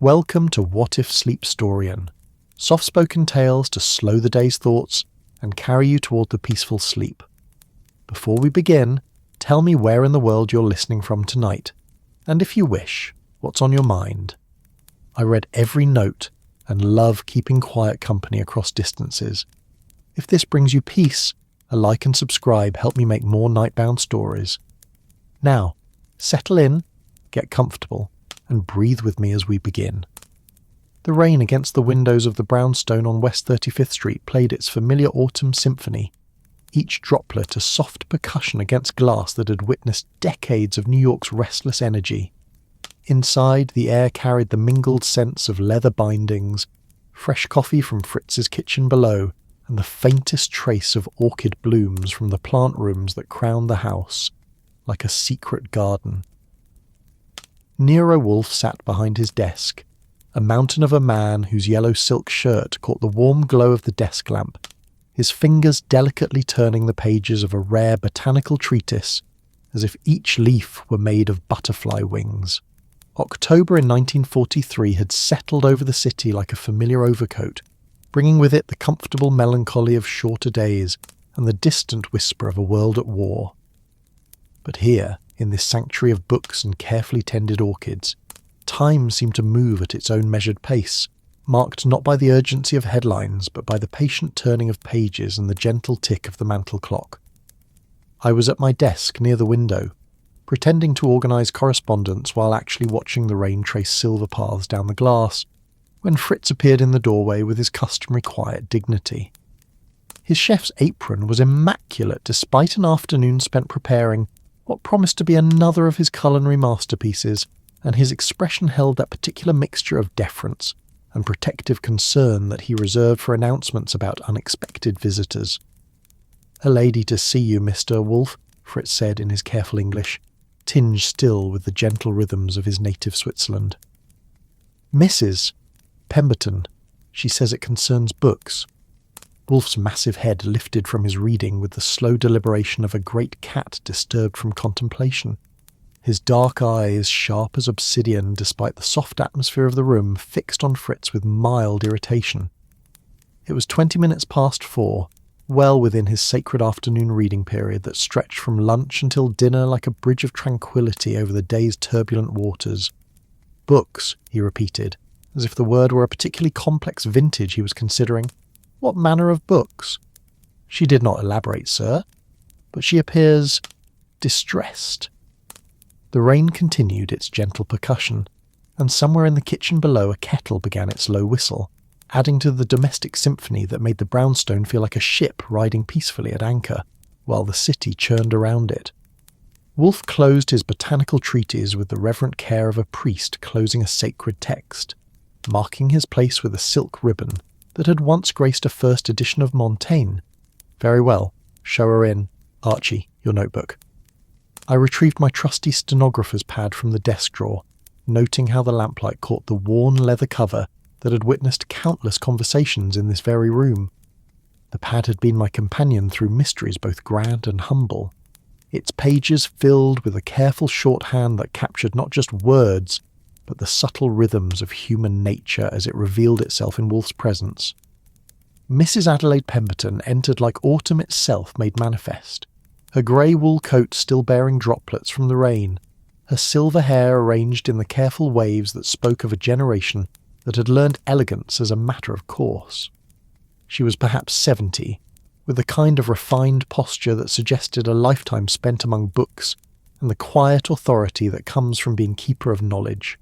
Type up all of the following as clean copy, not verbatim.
Welcome to What If Sleepstorian, soft-spoken tales to slow the day's thoughts and carry you toward the peaceful sleep. Before we begin, tell me where in the world you're listening from tonight, and if you wish, what's on your mind. I read every note and love keeping quiet company across distances. If this brings you peace, a like and subscribe help me make more nightbound stories. Now, settle in, get comfortable, and breathe with me as we begin. The rain against the windows of the brownstone on West 35th Street played its familiar autumn symphony, each droplet a soft percussion against glass that had witnessed decades of New York's restless energy. Inside, the air carried the mingled scents of leather bindings, fresh coffee from Fritz's kitchen below, and the faintest trace of orchid blooms from the plant rooms that crowned the house, like a secret garden. Nero Wolfe sat behind his desk, a mountain of a man whose yellow silk shirt caught the warm glow of the desk lamp, his fingers delicately turning the pages of a rare botanical treatise, as if each leaf were made of butterfly wings. October in 1943 had settled over the city like a familiar overcoat, bringing with it the comfortable melancholy of shorter days and the distant whisper of a world at war. But here, in this sanctuary of books and carefully tended orchids, time seemed to move at its own measured pace, marked not by the urgency of headlines but by the patient turning of pages and the gentle tick of the mantel clock. I was at my desk near the window, pretending to organise correspondence while actually watching the rain trace silver paths down the glass, when Fritz appeared in the doorway with his customary quiet dignity. His chef's apron was immaculate despite an afternoon spent preparing what promised to be another of his culinary masterpieces, and his expression held that particular mixture of deference and protective concern that he reserved for announcements about unexpected visitors. "A lady to see you, Mr. Wolfe," Fritz said in his careful English, tinged still with the gentle rhythms of his native Switzerland. "Mrs. Pemberton. She says it concerns books." Wolfe's massive head lifted from his reading with the slow deliberation of a great cat disturbed from contemplation. His dark eyes, sharp as obsidian despite the soft atmosphere of the room, fixed on Fritz with mild irritation. It was 20 minutes past 4, well within his sacred afternoon reading period that stretched from lunch until dinner like a bridge of tranquility over the day's turbulent waters. "Books," he repeated, as if the word were a particularly complex vintage he was considering. "What manner of books?" "She did not elaborate, sir, but she appears distressed." The rain continued its gentle percussion, and somewhere in the kitchen below a kettle began its low whistle, adding to the domestic symphony that made the brownstone feel like a ship riding peacefully at anchor, while the city churned around it. Wolfe closed his botanical treatise with the reverent care of a priest closing a sacred text, marking his place with a silk ribbon that had once graced a first edition of Montaigne. "Very well. Show her in. Archie, your notebook." I retrieved my trusty stenographer's pad from the desk drawer, noting how the lamplight caught the worn leather cover that had witnessed countless conversations in this very room. The pad had been my companion through mysteries both grand and humble, its pages filled with a careful shorthand that captured not just words, but the subtle rhythms of human nature as it revealed itself in Wolfe's presence. Mrs. Adelaide Pemberton entered like autumn itself made manifest, her grey wool coat still bearing droplets from the rain, her silver hair arranged in the careful waves that spoke of a generation that had learned elegance as a matter of course. She was perhaps 70, with the kind of refined posture that suggested a lifetime spent among books and the quiet authority that comes from being keeper of knowledge.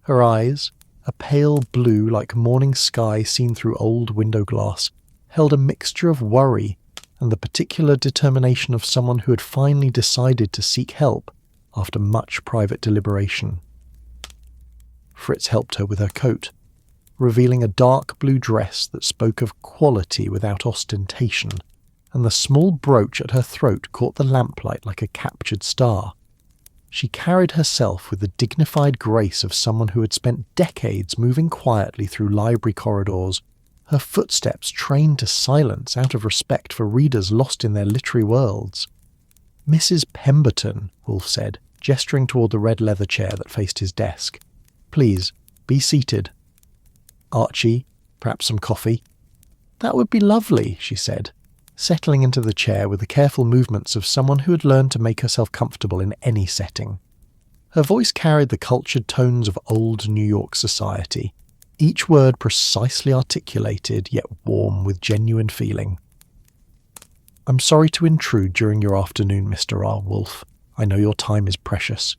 Her eyes, a pale blue like morning sky seen through old window glass, held a mixture of worry and the particular determination of someone who had finally decided to seek help after much private deliberation. Fritz helped her with her coat, revealing a dark blue dress that spoke of quality without ostentation, and the small brooch at her throat caught the lamplight like a captured star. She carried herself with the dignified grace of someone who had spent decades moving quietly through library corridors, her footsteps trained to silence out of respect for readers lost in their literary worlds. "Mrs. Pemberton," Wolfe said, gesturing toward the red leather chair that faced his desk. "Please, Be seated. Archie, perhaps some coffee? That would be lovely, she said, settling into the chair with the careful movements of someone who had learned to make herself comfortable in any setting. Her voice carried the cultured tones of old New York society, each word precisely articulated yet warm with genuine feeling. I'm sorry to intrude during your afternoon, Mr. R. Wolfe. I know your time is precious.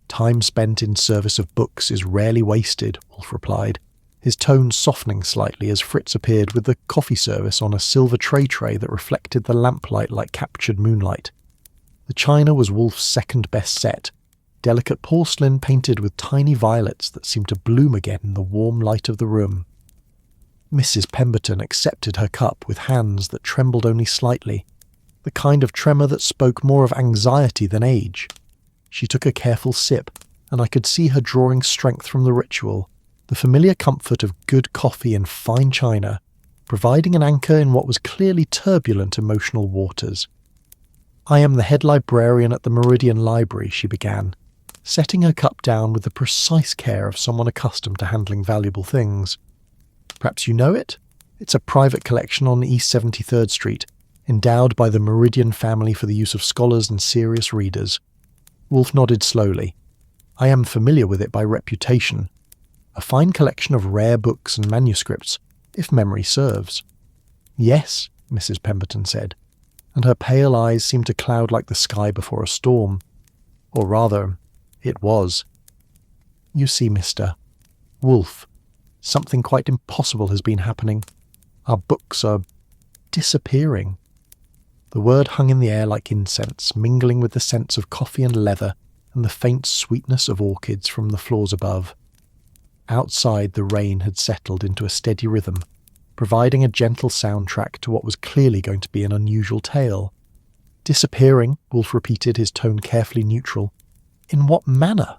Time spent in service of books is rarely wasted, Wolfe replied, his tone softening slightly as Fritz appeared with the coffee service on a silver tray that reflected the lamplight like captured moonlight. The china was Wolfe's second best set, delicate porcelain painted with tiny violets that seemed to bloom again in the warm light of the room. Mrs. Pemberton accepted her cup with hands that trembled only slightly, the kind of tremor that spoke more of anxiety than age. She took a careful sip, and I could see her drawing strength from the ritual, the familiar comfort of good coffee and fine china, providing an anchor in what was clearly turbulent emotional waters. I am the head librarian at the Meridian Library, she began, setting her cup down with the precise care of someone accustomed to handling valuable things. Perhaps you know it? It's a private collection on East 73rd Street, endowed by the Meridian family for the use of scholars and serious readers. Wolfe nodded slowly. I am familiar with it by reputation. A fine collection of rare books and manuscripts, if memory serves. Yes, Mrs. Pemberton said, and her pale eyes seemed to cloud like the sky before a storm. Or rather, it was. You see, Mr. Wolfe, something quite impossible has been happening. Our books are disappearing. The word hung in the air like incense, mingling with the scents of coffee and leather and the faint sweetness of orchids from the floors above. Outside, the rain had settled into a steady rhythm, providing a gentle soundtrack to what was clearly going to be an unusual tale. Disappearing, Wolfe repeated, his tone carefully neutral. In what manner?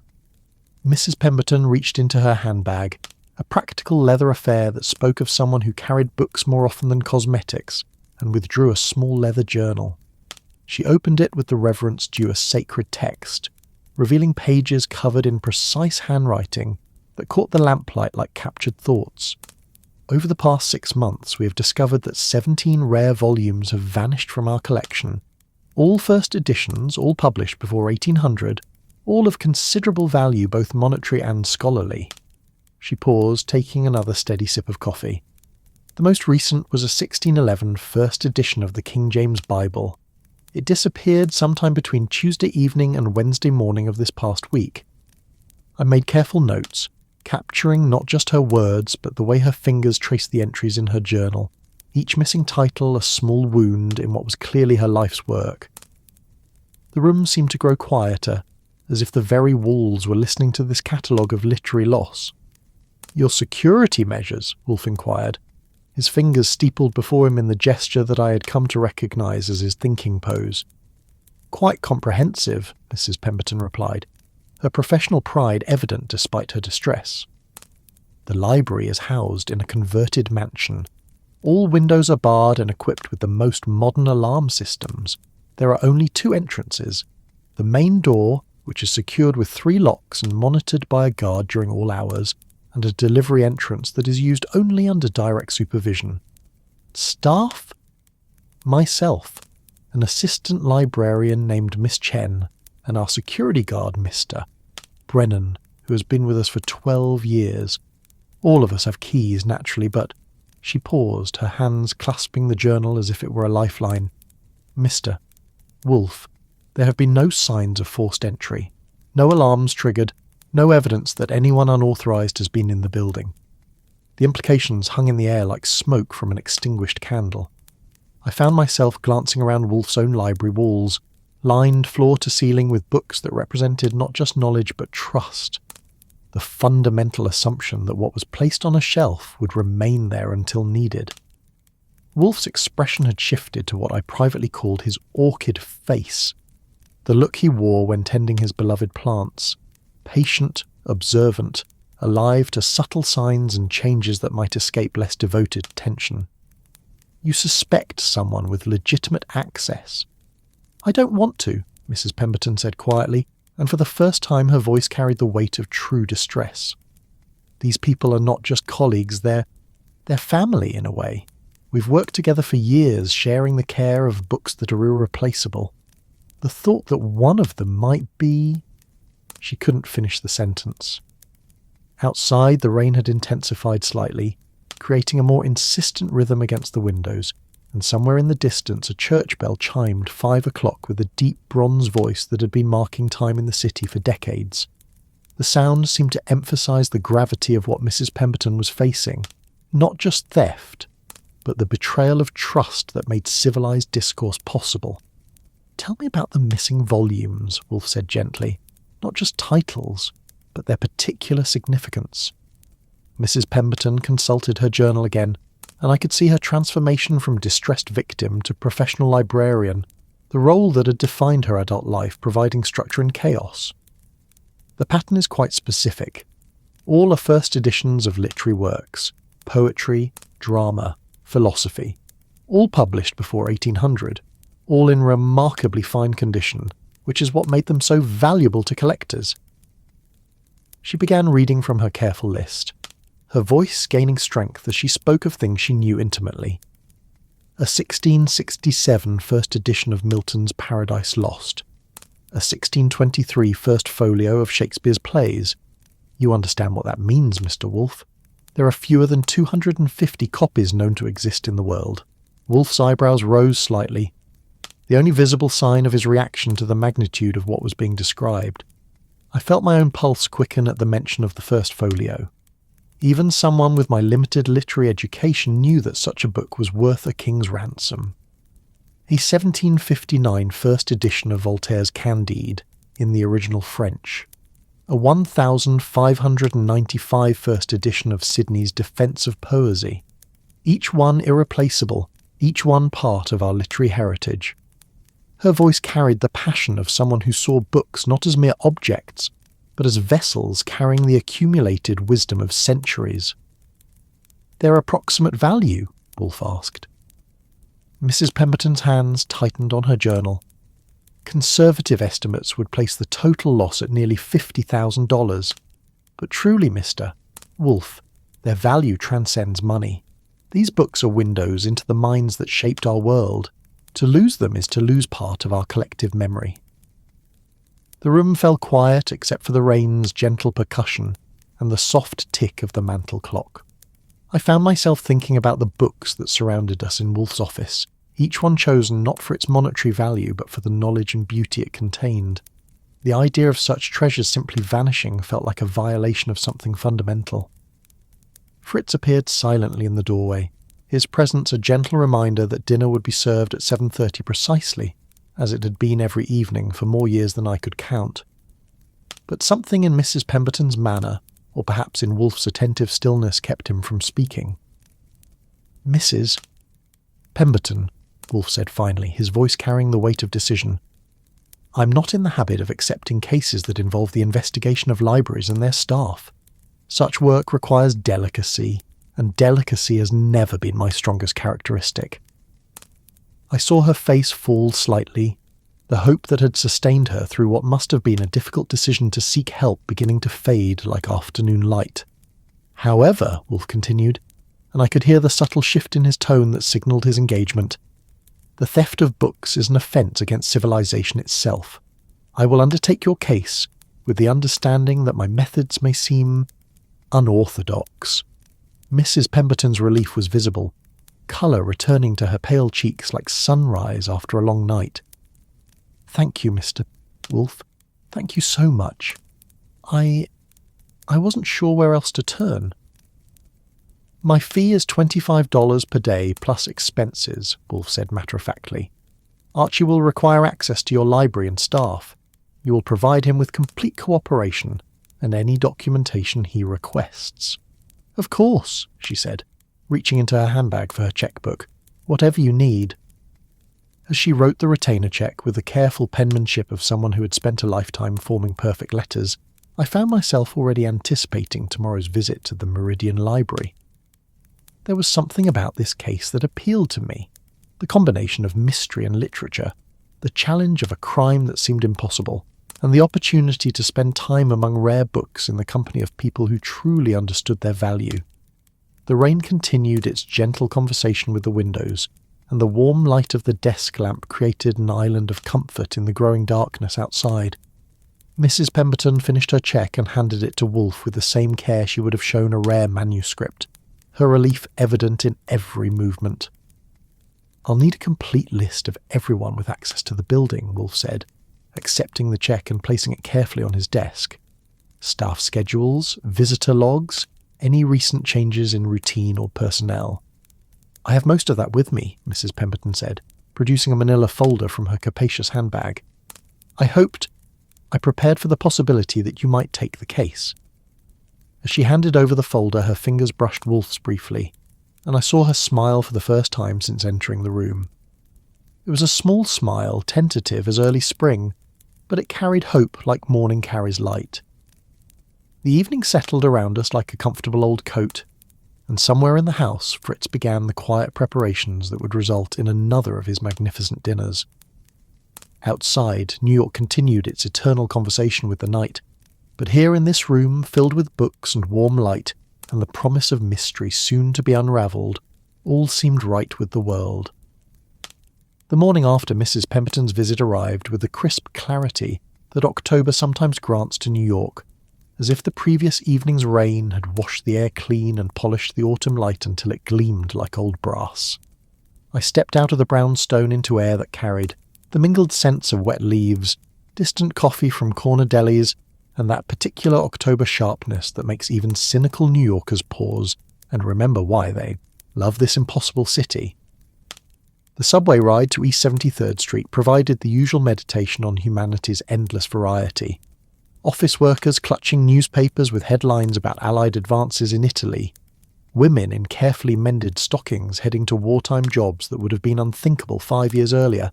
Mrs. Pemberton reached into her handbag, a practical leather affair that spoke of someone who carried books more often than cosmetics, and withdrew a small leather journal. She opened it with the reverence due a sacred text, revealing pages covered in precise handwriting that caught the lamplight like captured thoughts. Over the past 6 months, we have discovered that 17 rare volumes have vanished from our collection, all first editions, all published before 1800, all of considerable value both monetary and scholarly. She paused, taking another steady sip of coffee. The most recent was a 1611 first edition of the King James Bible. It disappeared sometime between Tuesday evening and Wednesday morning of this past week. I made careful notes, capturing not just her words but the way her fingers traced the entries in her journal, each missing title a small wound in what was clearly her life's work. The room seemed to grow quieter, as if the very walls were listening to this catalogue of literary loss. Your security measures? Wolfe inquired, his fingers steepled before him in the gesture that I had come to recognise as his thinking pose. Quite comprehensive, Mrs. Pemberton replied, her professional pride evident despite her distress. The library is housed in a converted mansion. All windows are barred and equipped with the most modern alarm systems. There are only 2 entrances. The main door, which is secured with 3 locks and monitored by a guard during all hours, and a delivery entrance that is used only under direct supervision. Staff? Myself, an assistant librarian named Miss Chen, and our security guard, Mr. Brennan, who has been with us for 12 years. All of us have keys, naturally, but... She paused, her hands clasping the journal as if it were a lifeline. Mr. Wolfe, there have been no signs of forced entry. No alarms triggered. No evidence that anyone unauthorized has been in the building. The implications hung in the air like smoke from an extinguished candle. I found myself glancing around Wolfe's own library walls, lined floor to ceiling with books that represented not just knowledge but trust. The fundamental assumption that what was placed on a shelf would remain there until needed. Wolfe's expression had shifted to what I privately called his orchid face, the look he wore when tending his beloved plants. Patient, observant, alive to subtle signs and changes that might escape less devoted attention. You suspect someone with legitimate access. I don't want to, Mrs. Pemberton said quietly, and for the first time her voice carried the weight of true distress. These people are not just colleagues, they're family in a way. We've worked together for years, sharing the care of books that are irreplaceable. The thought that one of them might be... She couldn't finish the sentence. Outside, the rain had intensified slightly, creating a more insistent rhythm against the windows, and somewhere in the distance a church bell chimed 5 o'clock with a deep bronze voice that had been marking time in the city for decades. The sound seemed to emphasize the gravity of what Mrs. Pemberton was facing, not just theft, but the betrayal of trust that made civilized discourse possible. "Tell me about the missing volumes," Wolfe said gently. "Not just titles, but their particular significance." Mrs. Pemberton consulted her journal again, and I could see her transformation from distressed victim to professional librarian, the role that had defined her adult life, providing structure in chaos. The pattern is quite specific. All are first editions of literary works, poetry, drama, philosophy, all published before 1800, all in remarkably fine condition, which is what made them so valuable to collectors. She began reading from her careful list, her voice gaining strength as she spoke of things she knew intimately. A 1667 first edition of Milton's Paradise Lost, a 1623 first folio of Shakespeare's plays. You understand what that means, Mr. Wolfe. There are fewer than 250 copies known to exist in the world. Wolfe's eyebrows rose slightly, the only visible sign of his reaction to the magnitude of what was being described. I felt my own pulse quicken at the mention of the first folio. Even someone with my limited literary education knew that such a book was worth a king's ransom. A 1759 first edition of Voltaire's Candide, in the original French. A 1595 first edition of Sidney's Defence of Poesy. Each one irreplaceable, each one part of our literary heritage. Her voice carried the passion of someone who saw books not as mere objects, but as vessels carrying the accumulated wisdom of centuries. "Their approximate value?" Wolfe asked. Mrs. Pemberton's hands tightened on her journal. Conservative estimates would place the total loss at nearly $50,000. But truly, Mr. Wolfe, their value transcends money. These books are windows into the minds that shaped our world. To lose them is to lose part of our collective memory. The room fell quiet except for the rain's gentle percussion and the soft tick of the mantel clock. I found myself thinking about the books that surrounded us in Wolfe's office, each one chosen not for its monetary value but for the knowledge and beauty it contained. The idea of such treasures simply vanishing felt like a violation of something fundamental. Fritz appeared silently in the doorway, his presence a gentle reminder that dinner would be served at 7:30 precisely, as it had been every evening for more years than I could count. But something in Mrs. Pemberton's manner, or perhaps in Wolfe's attentive stillness, kept him from speaking. "Mrs. Pemberton," Wolfe said finally, his voice carrying the weight of decision. "I'm not in the habit of accepting cases that involve the investigation of libraries and their staff. Such work requires delicacy, and delicacy has never been my strongest characteristic." I saw her face fall slightly, the hope that had sustained her through what must have been a difficult decision to seek help beginning to fade like afternoon light. "However," Wolfe continued, and I could hear the subtle shift in his tone that signalled his engagement, "the theft of books is an offence against civilization itself. I will undertake your case, with the understanding that my methods may seem unorthodox." Mrs. Pemberton's relief was visible, colour returning to her pale cheeks like sunrise after a long night. "Thank you, Mr. Wolfe. Thank you so much. I wasn't sure where else to turn." "My fee is $25 per day plus expenses," Wolfe said matter-of-factly. "Archie will require access to your library and staff. You will provide him with complete cooperation and any documentation he requests." "Of course," she said, reaching into her handbag for her checkbook. "Whatever you need." As she wrote the retainer check with the careful penmanship of someone who had spent a lifetime forming perfect letters, I found myself already anticipating tomorrow's visit to the Meridian Library. There was something about this case that appealed to me. The combination of mystery and literature, the challenge of a crime that seemed impossible, and the opportunity to spend time among rare books in the company of people who truly understood their value. The rain continued its gentle conversation with the windows, and the warm light of the desk lamp created an island of comfort in the growing darkness outside. Mrs. Pemberton finished her cheque and handed it to Wolfe with the same care she would have shown a rare manuscript, her relief evident in every movement. "I'll need a complete list of everyone with access to the building," Wolfe said, accepting the cheque and placing it carefully on his desk. "Staff schedules, visitor logs, any recent changes in routine or personnel." "I have most of that with me," Mrs. Pemberton said, producing a manila folder from her capacious handbag. I prepared for the possibility that you might take the case." As she handed over the folder, her fingers brushed Wolfe's briefly, and I saw her smile for the first time since entering the room. It was a small smile, tentative as early spring, but it carried hope like morning carries light. The evening settled around us like a comfortable old coat, and somewhere in the house Fritz began the quiet preparations that would result in another of his magnificent dinners. Outside, New York continued its eternal conversation with the night, but here in this room, filled with books and warm light, and the promise of mystery soon to be unravelled, all seemed right with the world. The morning after Mrs. Pemberton's visit arrived with the crisp clarity that October sometimes grants to New York, as if the previous evening's rain had washed the air clean and polished the autumn light until it gleamed like old brass. I stepped out of the brownstone into air that carried the mingled scents of wet leaves, distant coffee from corner delis, and that particular October sharpness that makes even cynical New Yorkers pause and remember why they love this impossible city. The subway ride to East 73rd Street provided the usual meditation on humanity's endless variety. Office workers clutching newspapers with headlines about Allied advances in Italy, women in carefully mended stockings heading to wartime jobs that would have been unthinkable 5 years earlier,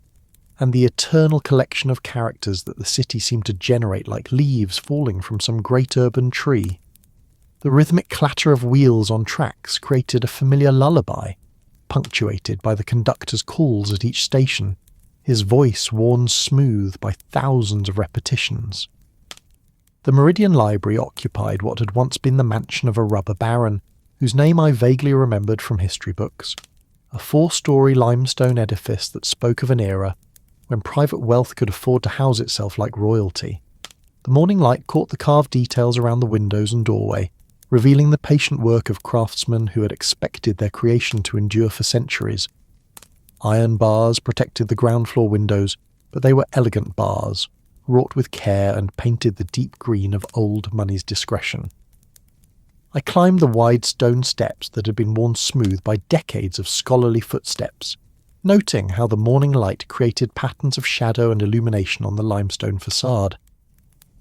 and the eternal collection of characters that the city seemed to generate like leaves falling from some great urban tree. The rhythmic clatter of wheels on tracks created a familiar lullaby, punctuated by the conductor's calls at each station, his voice worn smooth by thousands of repetitions. The Meridian Library occupied what had once been the mansion of a rubber baron, whose name I vaguely remembered from history books, a 4-story limestone edifice that spoke of an era when private wealth could afford to house itself like royalty. The morning light caught the carved details around the windows and doorway, revealing the patient work of craftsmen who had expected their creation to endure for centuries. Iron bars protected the ground floor windows, but they were elegant bars, wrought with care and painted the deep green of old money's discretion. I climbed the wide stone steps that had been worn smooth by decades of scholarly footsteps, noting how the morning light created patterns of shadow and illumination on the limestone facade.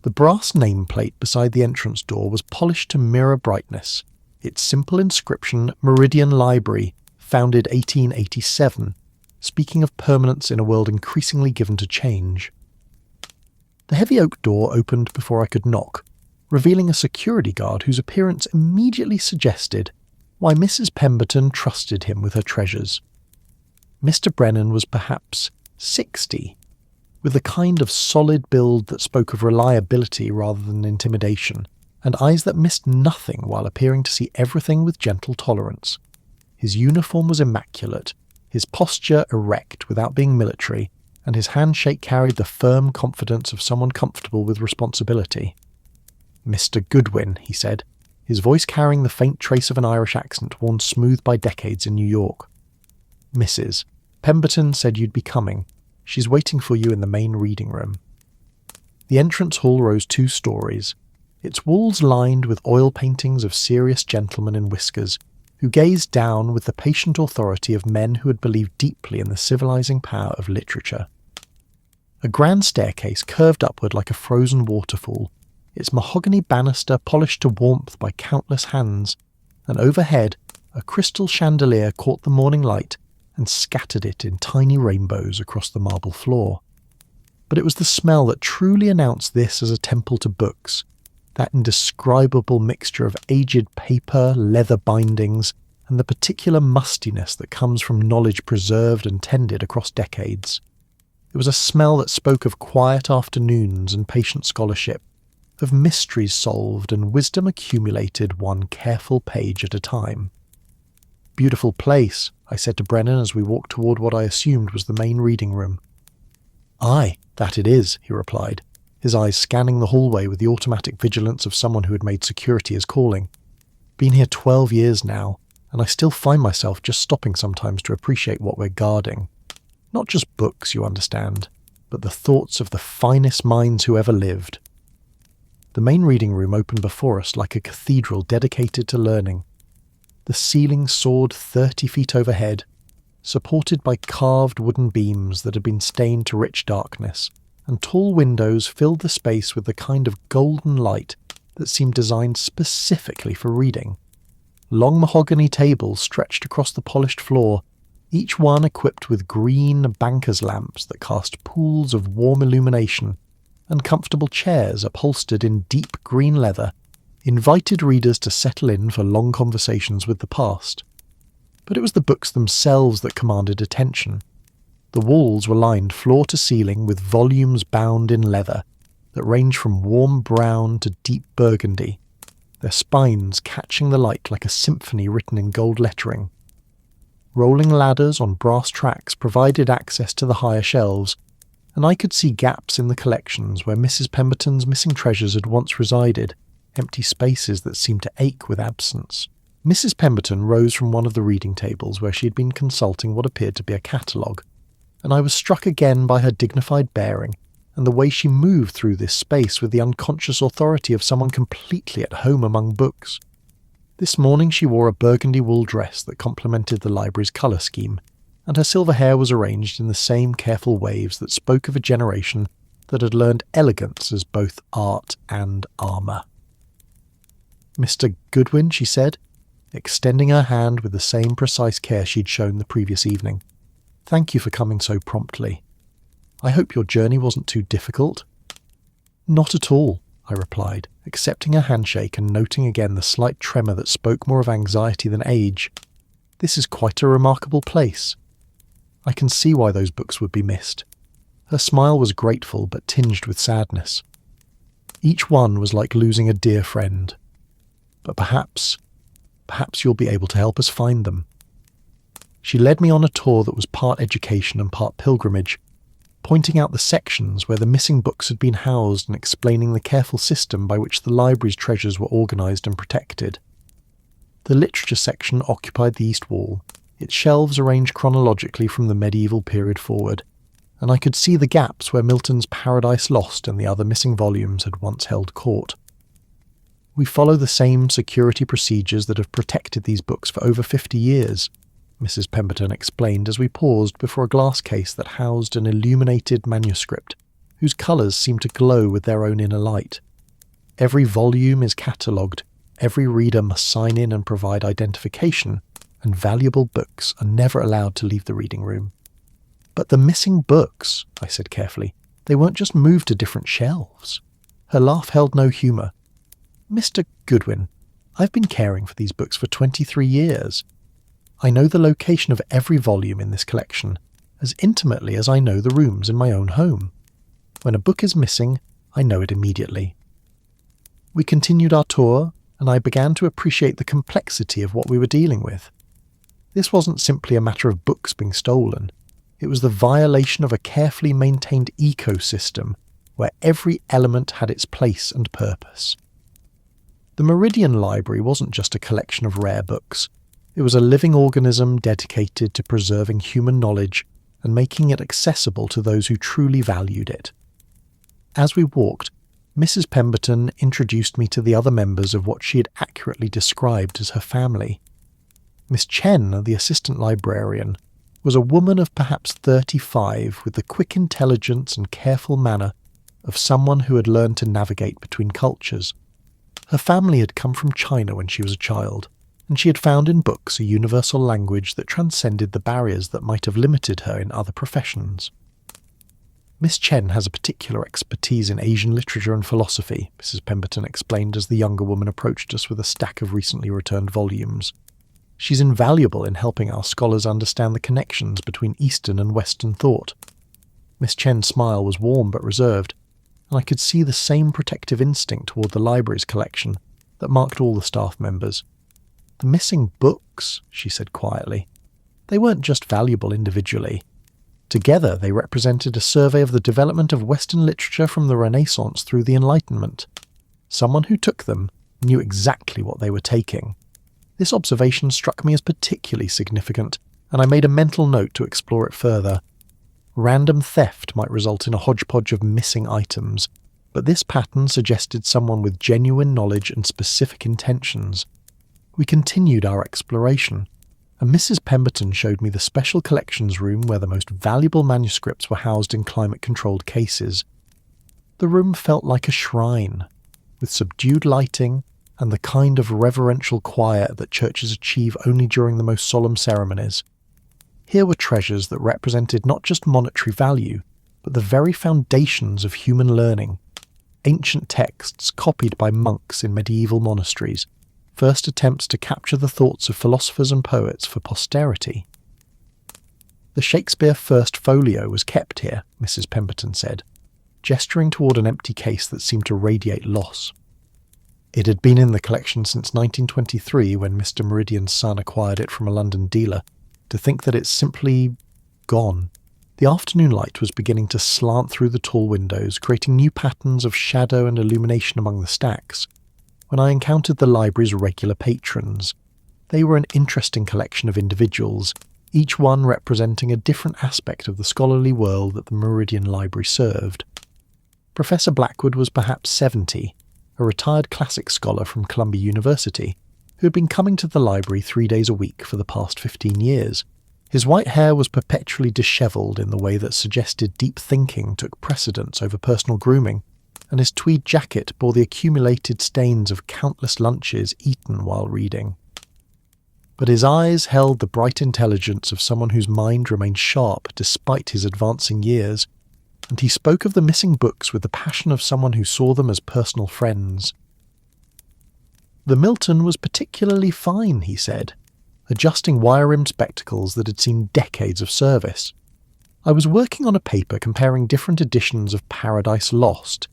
The brass nameplate beside the entrance door was polished to mirror brightness, its simple inscription Meridian Library, founded 1887, speaking of permanence in a world increasingly given to change. The heavy oak door opened before I could knock, revealing a security guard whose appearance immediately suggested why Mrs. Pemberton trusted him with her treasures. Mr. Brennan was perhaps 60, with a kind of solid build that spoke of reliability rather than intimidation, and eyes that missed nothing while appearing to see everything with gentle tolerance. His uniform was immaculate, his posture erect without being military, and his handshake carried the firm confidence of someone comfortable with responsibility. "Mr. Goodwin," he said, his voice carrying the faint trace of an Irish accent worn smooth by decades in New York. "Mrs. Pemberton said you'd be coming. She's waiting for you in the main reading room." The entrance hall rose 2 stories, its walls lined with oil paintings of serious gentlemen in whiskers, who gazed down with the patient authority of men who had believed deeply in the civilizing power of literature. A grand staircase curved upward like a frozen waterfall, its mahogany banister polished to warmth by countless hands, and overhead a crystal chandelier caught the morning light and scattered it in tiny rainbows across the marble floor. But it was the smell that truly announced this as a temple to books, that indescribable mixture of aged paper, leather bindings, and the particular mustiness that comes from knowledge preserved and tended across decades. There was a smell that spoke of quiet afternoons and patient scholarship, of mysteries solved and wisdom accumulated one careful page at a time. "Beautiful place," I said to Brennan as we walked toward what I assumed was the main reading room. "Aye, that it is," he replied, his eyes scanning the hallway with the automatic vigilance of someone who had made security his calling. "Been here 12 years now, and I still find myself just stopping sometimes to appreciate what we're guarding. Not just books, you understand, but the thoughts of the finest minds who ever lived." The main reading room opened before us like a cathedral dedicated to learning. The ceiling soared 30 feet overhead, supported by carved wooden beams that had been stained to rich darkness, and tall windows filled the space with the kind of golden light that seemed designed specifically for reading. Long mahogany tables stretched across the polished floor, each one equipped with green banker's lamps that cast pools of warm illumination, and comfortable chairs upholstered in deep green leather invited readers to settle in for long conversations with the past. But it was the books themselves that commanded attention. The walls were lined floor to ceiling with volumes bound in leather that ranged from warm brown to deep burgundy, their spines catching the light like a symphony written in gold lettering. Rolling ladders on brass tracks provided access to the higher shelves, and I could see gaps in the collections where Mrs. Pemberton's missing treasures had once resided, empty spaces that seemed to ache with absence. Mrs. Pemberton rose from one of the reading tables where she had been consulting what appeared to be a catalogue, and I was struck again by her dignified bearing and the way she moved through this space with the unconscious authority of someone completely at home among books. This morning she wore a burgundy wool dress that complemented the library's colour scheme, and her silver hair was arranged in the same careful waves that spoke of a generation that had learned elegance as both art and armour. "Mr. Goodwin," she said, extending her hand with the same precise care she'd shown the previous evening. "Thank you for coming so promptly. I hope your journey wasn't too difficult." "Not at all," I replied, accepting her handshake and noting again the slight tremor that spoke more of anxiety than age. "This is quite a remarkable place. I can see why those books would be missed." Her smile was grateful but tinged with sadness. "Each one was like losing a dear friend. But perhaps you'll be able to help us find them." She led me on a tour that was part education and part pilgrimage, pointing out the sections where the missing books had been housed and explaining the careful system by which the library's treasures were organised and protected. The literature section occupied the east wall, its shelves arranged chronologically from the medieval period forward, and I could see the gaps where Milton's Paradise Lost and the other missing volumes had once held court. "We follow the same security procedures that have protected these books for over 50 years, Mrs. Pemberton explained as we paused before a glass case that housed an illuminated manuscript, whose colours seemed to glow with their own inner light. "Every volume is catalogued, every reader must sign in and provide identification, and valuable books are never allowed to leave the reading room." "But the missing books," I said carefully, "they weren't just moved to different shelves." Her laugh held no humour. "Mr. Goodwin, I've been caring for these books for 23 years. I know the location of every volume in this collection as intimately as I know the rooms in my own home. When a book is missing, I know it immediately." We continued our tour, and I began to appreciate the complexity of what we were dealing with. This wasn't simply a matter of books being stolen. It was the violation of a carefully maintained ecosystem where every element had its place and purpose. The Meridian Library wasn't just a collection of rare books. It was a living organism dedicated to preserving human knowledge and making it accessible to those who truly valued it. As we walked, Mrs. Pemberton introduced me to the other members of what she had accurately described as her family. Miss Chen, the assistant librarian, was a woman of perhaps 35 with the quick intelligence and careful manner of someone who had learned to navigate between cultures. Her family had come from China when she was a child, and she had found in books a universal language that transcended the barriers that might have limited her in other professions. "Miss Chen has a particular expertise in Asian literature and philosophy," Mrs. Pemberton explained as the younger woman approached us with a stack of recently returned volumes. "She's invaluable in helping our scholars understand the connections between Eastern and Western thought." Miss Chen's smile was warm but reserved, and I could see the same protective instinct toward the library's collection that marked all the staff members. The missing books, she said quietly. They weren't just valuable individually. Together they represented a survey of the development of Western literature from the Renaissance through the Enlightenment. Someone who took them knew exactly what they were taking. This observation struck me as particularly significant, and I made a mental note to explore it further. Random theft might result in a hodgepodge of missing items, but this pattern suggested someone with genuine knowledge and specific intentions. We continued our exploration, and Mrs. Pemberton showed me the special collections room where the most valuable manuscripts were housed in climate-controlled cases. The room felt like a shrine, with subdued lighting and the kind of reverential quiet that churches achieve only during the most solemn ceremonies. Here were treasures that represented not just monetary value, but the very foundations of human learning. Ancient texts copied by monks in medieval monasteries, first attempts to capture the thoughts of philosophers and poets for posterity. The Shakespeare First Folio was kept here, Mrs. Pemberton said, gesturing toward an empty case that seemed to radiate loss. It had been in the collection since 1923 when Mr. Meridian's son acquired it from a London dealer. To think that it's simply gone. The afternoon light was beginning to slant through the tall windows, creating new patterns of shadow and illumination among the stacks, when I encountered the library's regular patrons. They were an interesting collection of individuals, each one representing a different aspect of the scholarly world that the Meridian Library served. Professor Blackwood was perhaps 70, a retired classics scholar from Columbia University, who had been coming to the library 3 days a week for the past 15 years. His white hair was perpetually dishevelled in the way that suggested deep thinking took precedence over personal grooming, and his tweed jacket bore the accumulated stains of countless lunches eaten while reading. But his eyes held the bright intelligence of someone whose mind remained sharp despite his advancing years, and he spoke of the missing books with the passion of someone who saw them as personal friends. The Milton was particularly fine, he said, adjusting wire-rimmed spectacles that had seen decades of service. I was working on a paper comparing different editions of Paradise Lost,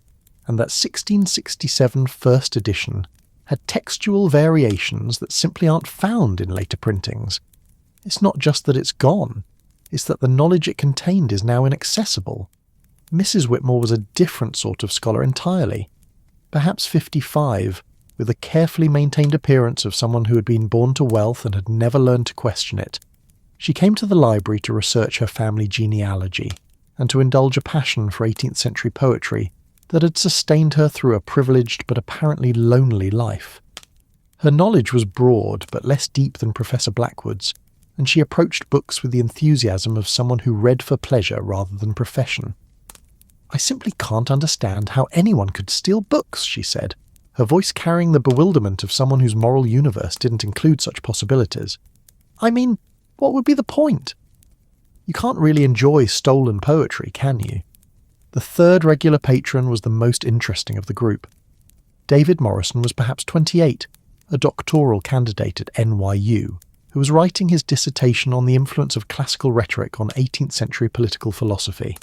and that 1667 first edition had textual variations that simply aren't found in later printings. It's not just that it's gone, it's that the knowledge it contained is now inaccessible. Mrs. Whitmore was a different sort of scholar entirely, perhaps 55, with a carefully maintained appearance of someone who had been born to wealth and had never learned to question it. She came to the library to research her family genealogy, and to indulge a passion for 18th century poetry that had sustained her through a privileged but apparently lonely life. Her knowledge was broad but less deep than Professor Blackwood's, and she approached books with the enthusiasm of someone who read for pleasure rather than profession. "I simply can't understand how anyone could steal books," she said, her voice carrying the bewilderment of someone whose moral universe didn't include such possibilities. "I mean, what would be the point? You can't really enjoy stolen poetry, can you?" The third regular patron was the most interesting of the group. David Morrison was perhaps 28, a doctoral candidate at NYU, who was writing his dissertation on the influence of classical rhetoric on 18th century political philosophy.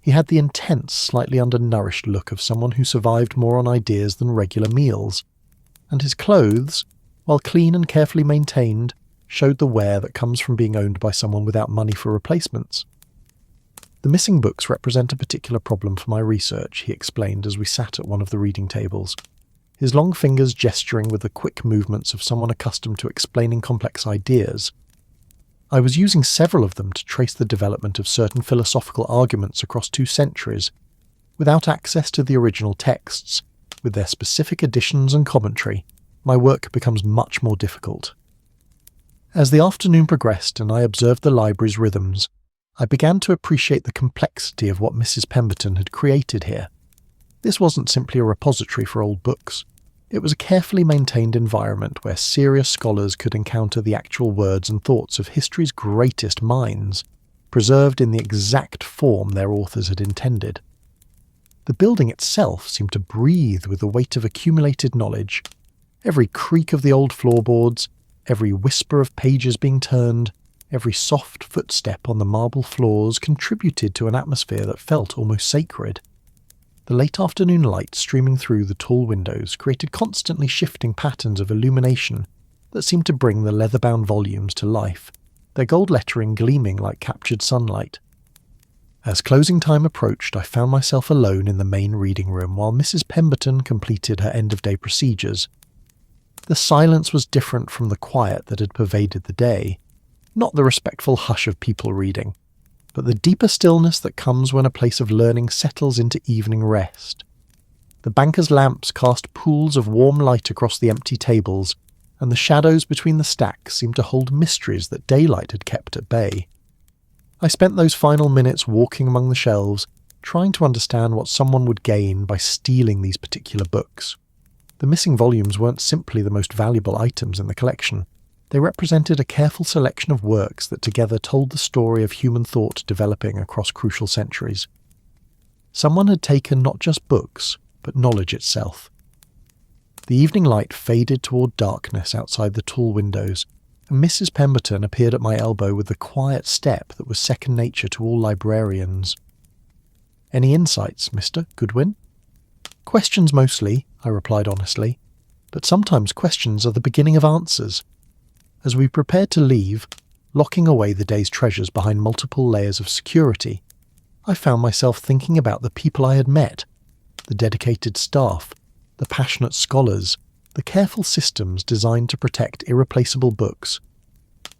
He had the intense, slightly undernourished look of someone who survived more on ideas than regular meals, and his clothes, while clean and carefully maintained, showed the wear that comes from being owned by someone without money for replacements. "The missing books represent a particular problem for my research," he explained as we sat at one of the reading tables, his long fingers gesturing with the quick movements of someone accustomed to explaining complex ideas. I was using several of them to trace the development of certain philosophical arguments across 2 centuries. Without access to the original texts, with their specific additions and commentary, my work becomes much more difficult. As the afternoon progressed and I observed the library's rhythms, I began to appreciate the complexity of what Mrs. Pemberton had created here. This wasn't simply a repository for old books. It was a carefully maintained environment where serious scholars could encounter the actual words and thoughts of history's greatest minds, preserved in the exact form their authors had intended. The building itself seemed to breathe with the weight of accumulated knowledge. Every creak of the old floorboards, every whisper of pages being turned, Every soft footstep on the marble floors contributed to an atmosphere that felt almost sacred. The late afternoon light streaming through the tall windows created constantly shifting patterns of illumination that seemed to bring the leather-bound volumes to life, their gold lettering gleaming like captured sunlight. As closing time approached, I found myself alone in the main reading room while Mrs. Pemberton completed her end-of-day procedures. The silence was different from the quiet that had pervaded the day, not the respectful hush of people reading, but the deeper stillness that comes when a place of learning settles into evening rest. The banker's lamps cast pools of warm light across the empty tables, and the shadows between the stacks seemed to hold mysteries that daylight had kept at bay. I spent those final minutes walking among the shelves, trying to understand what someone would gain by stealing these particular books. The missing volumes weren't simply the most valuable items in the collection. They represented a careful selection of works that together told the story of human thought developing across crucial centuries. Someone had taken not just books, but knowledge itself. The evening light faded toward darkness outside the tall windows, and Mrs. Pemberton appeared at my elbow with the quiet step that was second nature to all librarians. "Any insights, Mr. Goodwin?" "Questions mostly," I replied honestly, "but sometimes questions are the beginning of answers." As we prepared to leave, locking away the day's treasures behind multiple layers of security, I found myself thinking about the people I had met, the dedicated staff, the passionate scholars, the careful systems designed to protect irreplaceable books.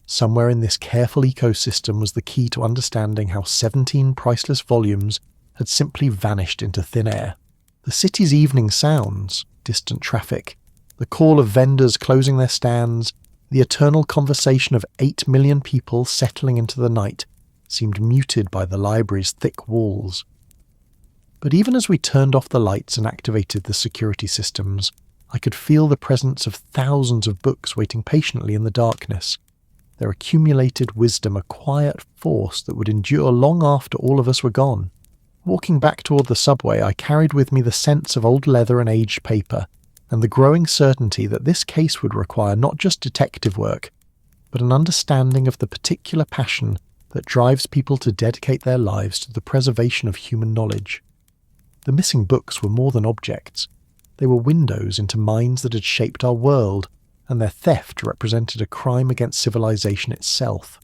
Somewhere in this careful ecosystem was the key to understanding how 17 priceless volumes had simply vanished into thin air. The city's evening sounds, distant traffic, the call of vendors closing their stands, the eternal conversation of 8 million people settling into the night seemed muted by the library's thick walls. But even as we turned off the lights and activated the security systems, I could feel the presence of thousands of books waiting patiently in the darkness, their accumulated wisdom a quiet force that would endure long after all of us were gone. Walking back toward the subway, I carried with me the scents of old leather and aged paper, and the growing certainty that this case would require not just detective work, but an understanding of the particular passion that drives people to dedicate their lives to the preservation of human knowledge. The missing books were more than objects. They were windows into minds that had shaped our world, and their theft represented a crime against civilization itself.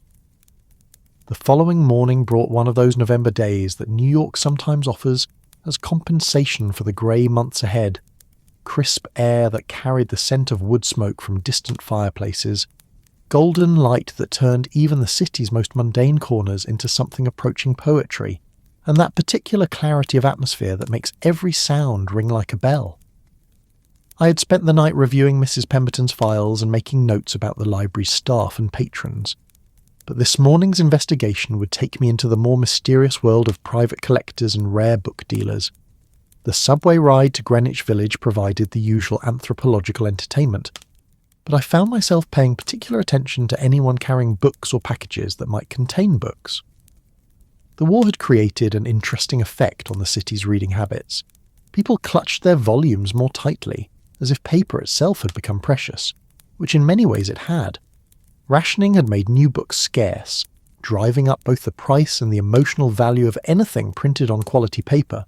The following morning brought one of those November days that New York sometimes offers as compensation for the grey months ahead. Crisp air that carried the scent of wood smoke from distant fireplaces, golden light that turned even the city's most mundane corners into something approaching poetry, and that particular clarity of atmosphere that makes every sound ring like a bell. I had spent the night reviewing Mrs. Pemberton's files and making notes about the library's staff and patrons, but this morning's investigation would take me into the more mysterious world of private collectors and rare book dealers. The subway ride to Greenwich Village provided the usual anthropological entertainment, but I found myself paying particular attention to anyone carrying books or packages that might contain books. The war had created an interesting effect on the city's reading habits. People clutched their volumes more tightly, as if paper itself had become precious, which in many ways it had. Rationing had made new books scarce, driving up both the price and the emotional value of anything printed on quality paper.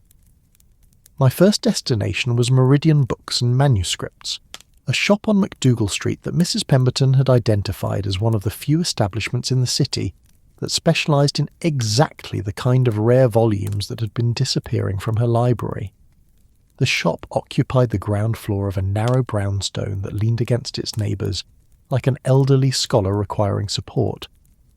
My first destination was Meridian Books and Manuscripts, a shop on McDougal Street that Mrs. Pemberton had identified as one of the few establishments in the city that specialised in exactly the kind of rare volumes that had been disappearing from her library. The shop occupied the ground floor of a narrow brownstone that leaned against its neighbours, like an elderly scholar requiring support,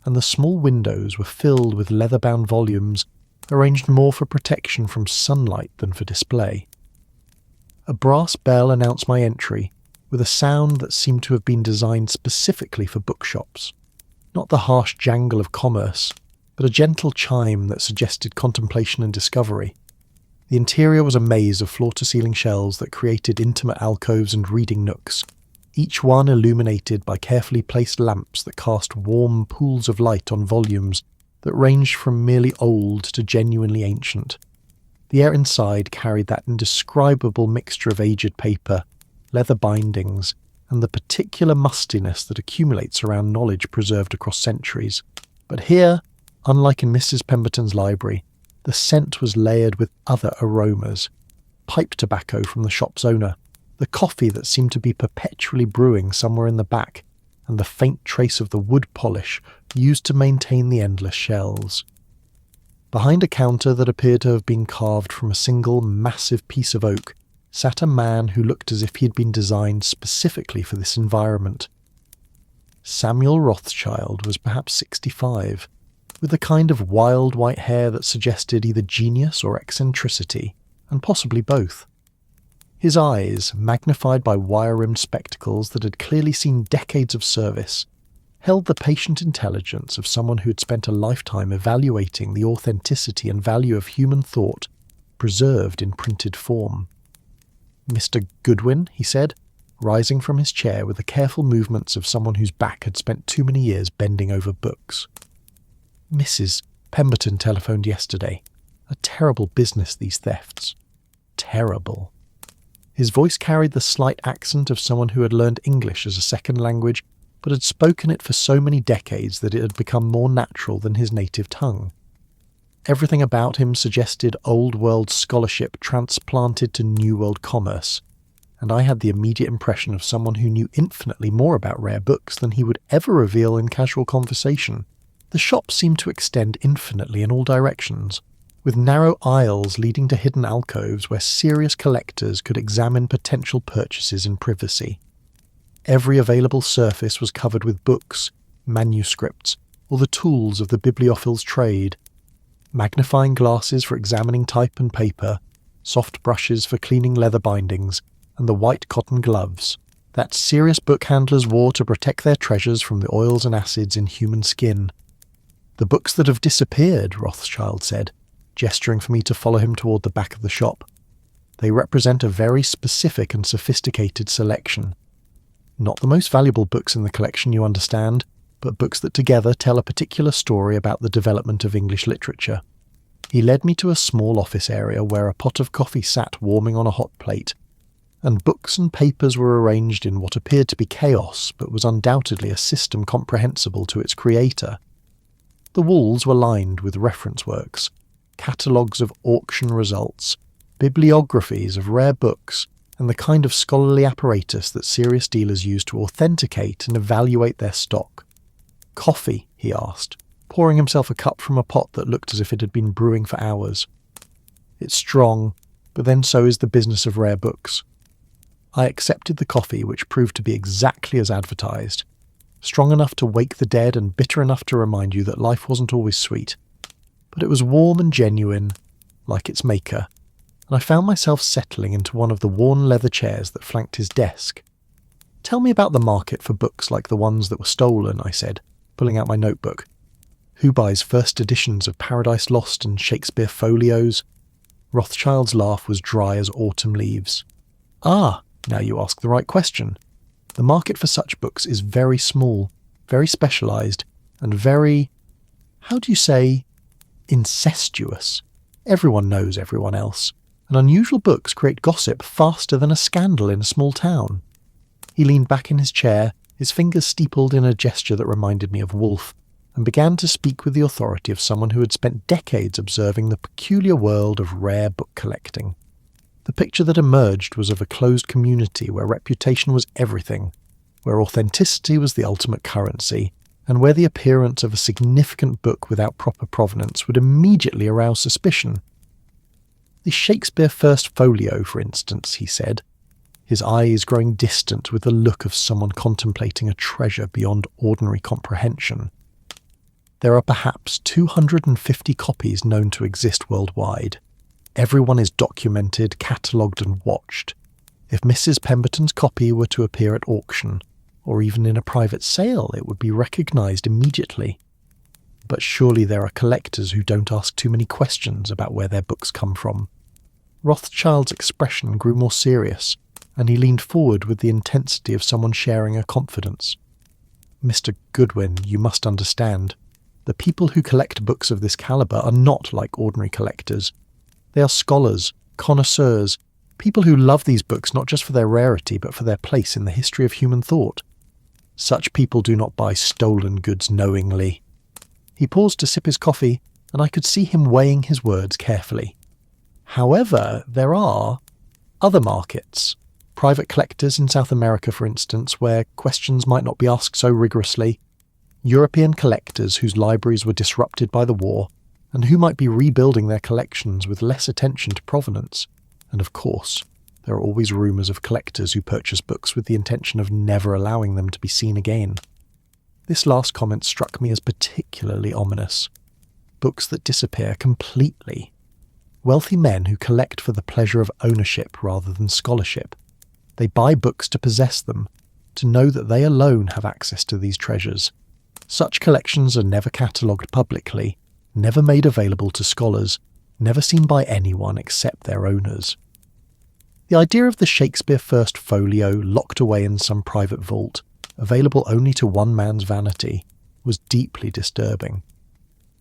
and the small windows were filled with leather-bound volumes arranged more for protection from sunlight than for display. A brass bell announced my entry, with a sound that seemed to have been designed specifically for bookshops. Not the harsh jangle of commerce, but a gentle chime that suggested contemplation and discovery. The interior was a maze of floor-to-ceiling shelves that created intimate alcoves and reading nooks, each one illuminated by carefully placed lamps that cast warm pools of light on volumes that ranged from merely old to genuinely ancient. The air inside carried that indescribable mixture of aged paper, leather bindings, and the particular mustiness that accumulates around knowledge preserved across centuries. But here, unlike in Mrs. Pemberton's library, the scent was layered with other aromas. Pipe tobacco from the shop's owner, the coffee that seemed to be perpetually brewing somewhere in the back, and the faint trace of the wood polish used to maintain the endless shelves. Behind a counter that appeared to have been carved from a single massive piece of oak sat a man who looked as if he had been designed specifically for this environment. Samuel Rothschild was perhaps 65, with the kind of wild white hair that suggested either genius or eccentricity, and possibly both. His eyes, magnified by wire-rimmed spectacles that had clearly seen decades of service, held the patient intelligence of someone who had spent a lifetime evaluating the authenticity and value of human thought preserved in printed form. "Mr. Goodwin," he said, rising from his chair with the careful movements of someone whose back had spent too many years bending over books. "Mrs. Pemberton telephoned yesterday. A terrible business, these thefts. Terrible." His voice carried the slight accent of someone who had learned English as a second language, but had spoken it for so many decades that it had become more natural than his native tongue. Everything about him suggested old-world scholarship transplanted to new-world commerce, and I had the immediate impression of someone who knew infinitely more about rare books than he would ever reveal in casual conversation. The shop seemed to extend infinitely in all directions, with narrow aisles leading to hidden alcoves where serious collectors could examine potential purchases in privacy. Every available surface was covered with books, manuscripts, or the tools of the bibliophil's trade. Magnifying glasses for examining type and paper, soft brushes for cleaning leather bindings, and the white cotton gloves that serious book handlers wore to protect their treasures from the oils and acids in human skin. "The books that have disappeared," Rothschild said, gesturing for me to follow him toward the back of the shop. "They represent a very specific and sophisticated selection. Not the most valuable books in the collection, you understand, but books that together tell a particular story about the development of English literature." He led me to a small office area where a pot of coffee sat warming on a hot plate, and books and papers were arranged in what appeared to be chaos, but was undoubtedly a system comprehensible to its creator. The walls were lined with reference works, catalogues of auction results, bibliographies of rare books, and the kind of scholarly apparatus that serious dealers use to authenticate and evaluate their stock. "Coffee?" he asked, pouring himself a cup from a pot that looked as if it had been brewing for hours. "It's strong, but then so is the business of rare books." I accepted the coffee, which proved to be exactly as advertised. Strong enough to wake the dead and bitter enough to remind you that life wasn't always sweet. But it was warm and genuine, like its maker, and I found myself settling into one of the worn leather chairs that flanked his desk. "Tell me about the market for books like the ones that were stolen," I said, pulling out my notebook. "Who buys first editions of Paradise Lost and Shakespeare folios?" Rothschild's laugh was dry as autumn leaves. "Ah, now you ask the right question. The market for such books is very small, very specialised, and very, how do you say, incestuous. Everyone knows everyone else, and unusual books create gossip faster than a scandal in a small town." He leaned back in his chair, his fingers steepled in a gesture that reminded me of Wolfe, and began to speak with the authority of someone who had spent decades observing the peculiar world of rare book collecting. The picture that emerged was of a closed community where reputation was everything, where authenticity was the ultimate currency, and where the appearance of a significant book without proper provenance would immediately arouse suspicion. "The Shakespeare First Folio, for instance," he said, his eyes growing distant with the look of someone contemplating a treasure beyond ordinary comprehension. "There are perhaps 250 copies known to exist worldwide. Everyone is documented, catalogued and watched. If Mrs. Pemberton's copy were to appear at auction, or even in a private sale, it would be recognised immediately. But surely there are collectors who don't ask too many questions about where their books come from." Rothschild's expression grew more serious, and he leaned forward with the intensity of someone sharing a confidence. "Mr. Goodwin, you must understand. The people who collect books of this calibre are not like ordinary collectors. They are scholars, connoisseurs, people who love these books not just for their rarity but for their place in the history of human thought. Such people do not buy stolen goods knowingly." He paused to sip his coffee, and I could see him weighing his words carefully. However, there are other markets. Private collectors in South America, for instance, where questions might not be asked so rigorously. European collectors whose libraries were disrupted by the war, and who might be rebuilding their collections with less attention to provenance. And of course, there are always rumours of collectors who purchase books with the intention of never allowing them to be seen again. This last comment struck me as particularly ominous. Books that disappear completely. Wealthy men who collect for the pleasure of ownership rather than scholarship. They buy books to possess them, to know that they alone have access to these treasures. Such collections are never catalogued publicly, never made available to scholars, never seen by anyone except their owners. The idea of the Shakespeare First Folio locked away in some private vault, available only to one man's vanity, was deeply disturbing.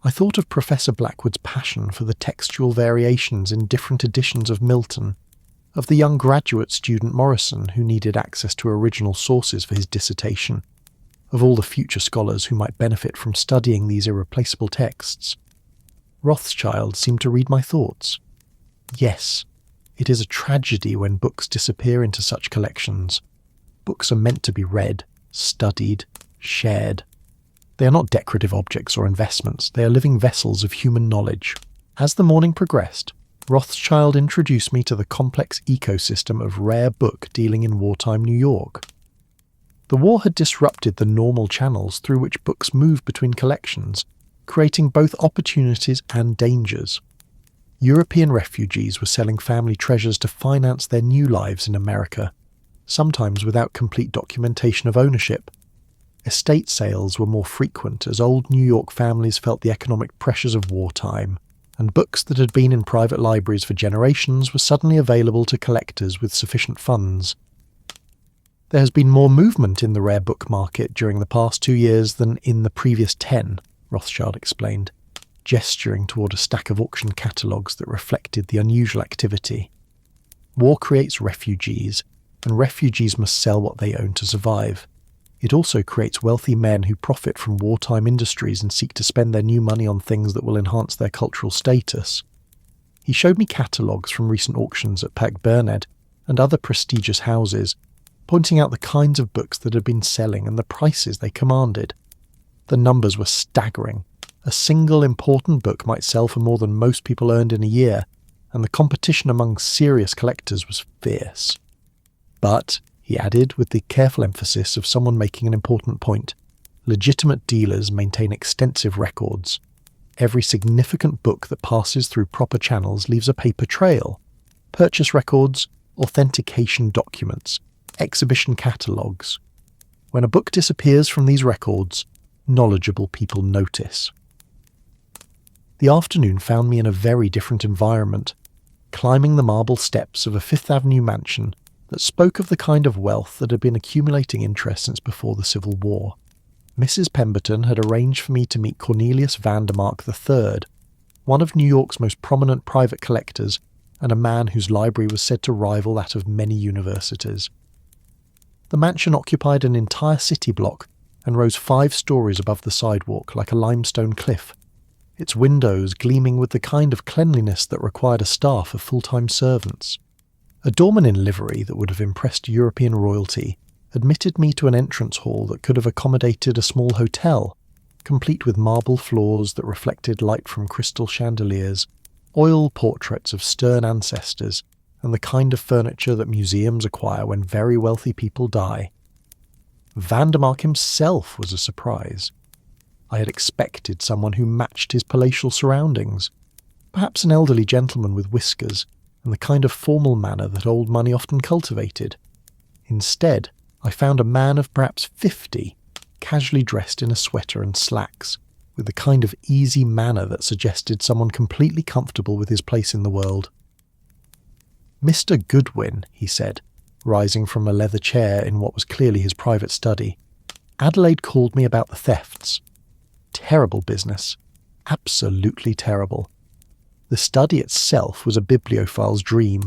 I thought of Professor Blackwood's passion for the textual variations in different editions of Milton, of the young graduate student Morrison who needed access to original sources for his dissertation, of all the future scholars who might benefit from studying these irreplaceable texts. Rothschild seemed to read my thoughts. Yes, it is a tragedy when books disappear into such collections. Books are meant to be read, studied, shared. They are not decorative objects or investments, they are living vessels of human knowledge. As the morning progressed, Rothschild introduced me to the complex ecosystem of rare book dealing in wartime New York. The war had disrupted the normal channels through which books move between collections, creating both opportunities and dangers. European refugees were selling family treasures to finance their new lives in America, sometimes without complete documentation of ownership. Estate sales were more frequent as old New York families felt the economic pressures of wartime, and books that had been in private libraries for generations were suddenly available to collectors with sufficient funds. There has been more movement in the rare book market during the past 2 years than in the previous 10, Rothschild explained, gesturing toward a stack of auction catalogues that reflected the unusual activity. War creates refugees, and refugees must sell what they own to survive. It also creates wealthy men who profit from wartime industries and seek to spend their new money on things that will enhance their cultural status. He showed me catalogues from recent auctions at Pack Burnett and other prestigious houses, pointing out the kinds of books that had been selling and the prices they commanded. The numbers were staggering. A single important book might sell for more than most people earned in a year, and the competition among serious collectors was fierce. But, he added with the careful emphasis of someone making an important point, legitimate dealers maintain extensive records. Every significant book that passes through proper channels leaves a paper trail. Purchase records, authentication documents, exhibition catalogues. When a book disappears from these records, knowledgeable people notice. The afternoon found me in a very different environment, climbing the marble steps of a Fifth Avenue mansion that spoke of the kind of wealth that had been accumulating interest since before the Civil War. Mrs. Pemberton had arranged for me to meet Cornelius Vandermark III, one of New York's most prominent private collectors and a man whose library was said to rival that of many universities. The mansion occupied an entire city block and rose 5 stories above the sidewalk like a limestone cliff, its windows gleaming with the kind of cleanliness that required a staff of full-time servants. A doorman in livery that would have impressed European royalty admitted me to an entrance hall that could have accommodated a small hotel, complete with marble floors that reflected light from crystal chandeliers, oil portraits of stern ancestors, and the kind of furniture that museums acquire when very wealthy people die. Vandermark himself was a surprise. I had expected someone who matched his palatial surroundings, perhaps an elderly gentleman with whiskers, and the kind of formal manner that old money often cultivated. Instead, I found a man of perhaps 50, casually dressed in a sweater and slacks, with the kind of easy manner that suggested someone completely comfortable with his place in the world. "Mr. Goodwin," he said, rising from a leather chair in what was clearly his private study, "Adelaide called me about the thefts. Terrible business. Absolutely terrible. The study itself was a bibliophile's dream,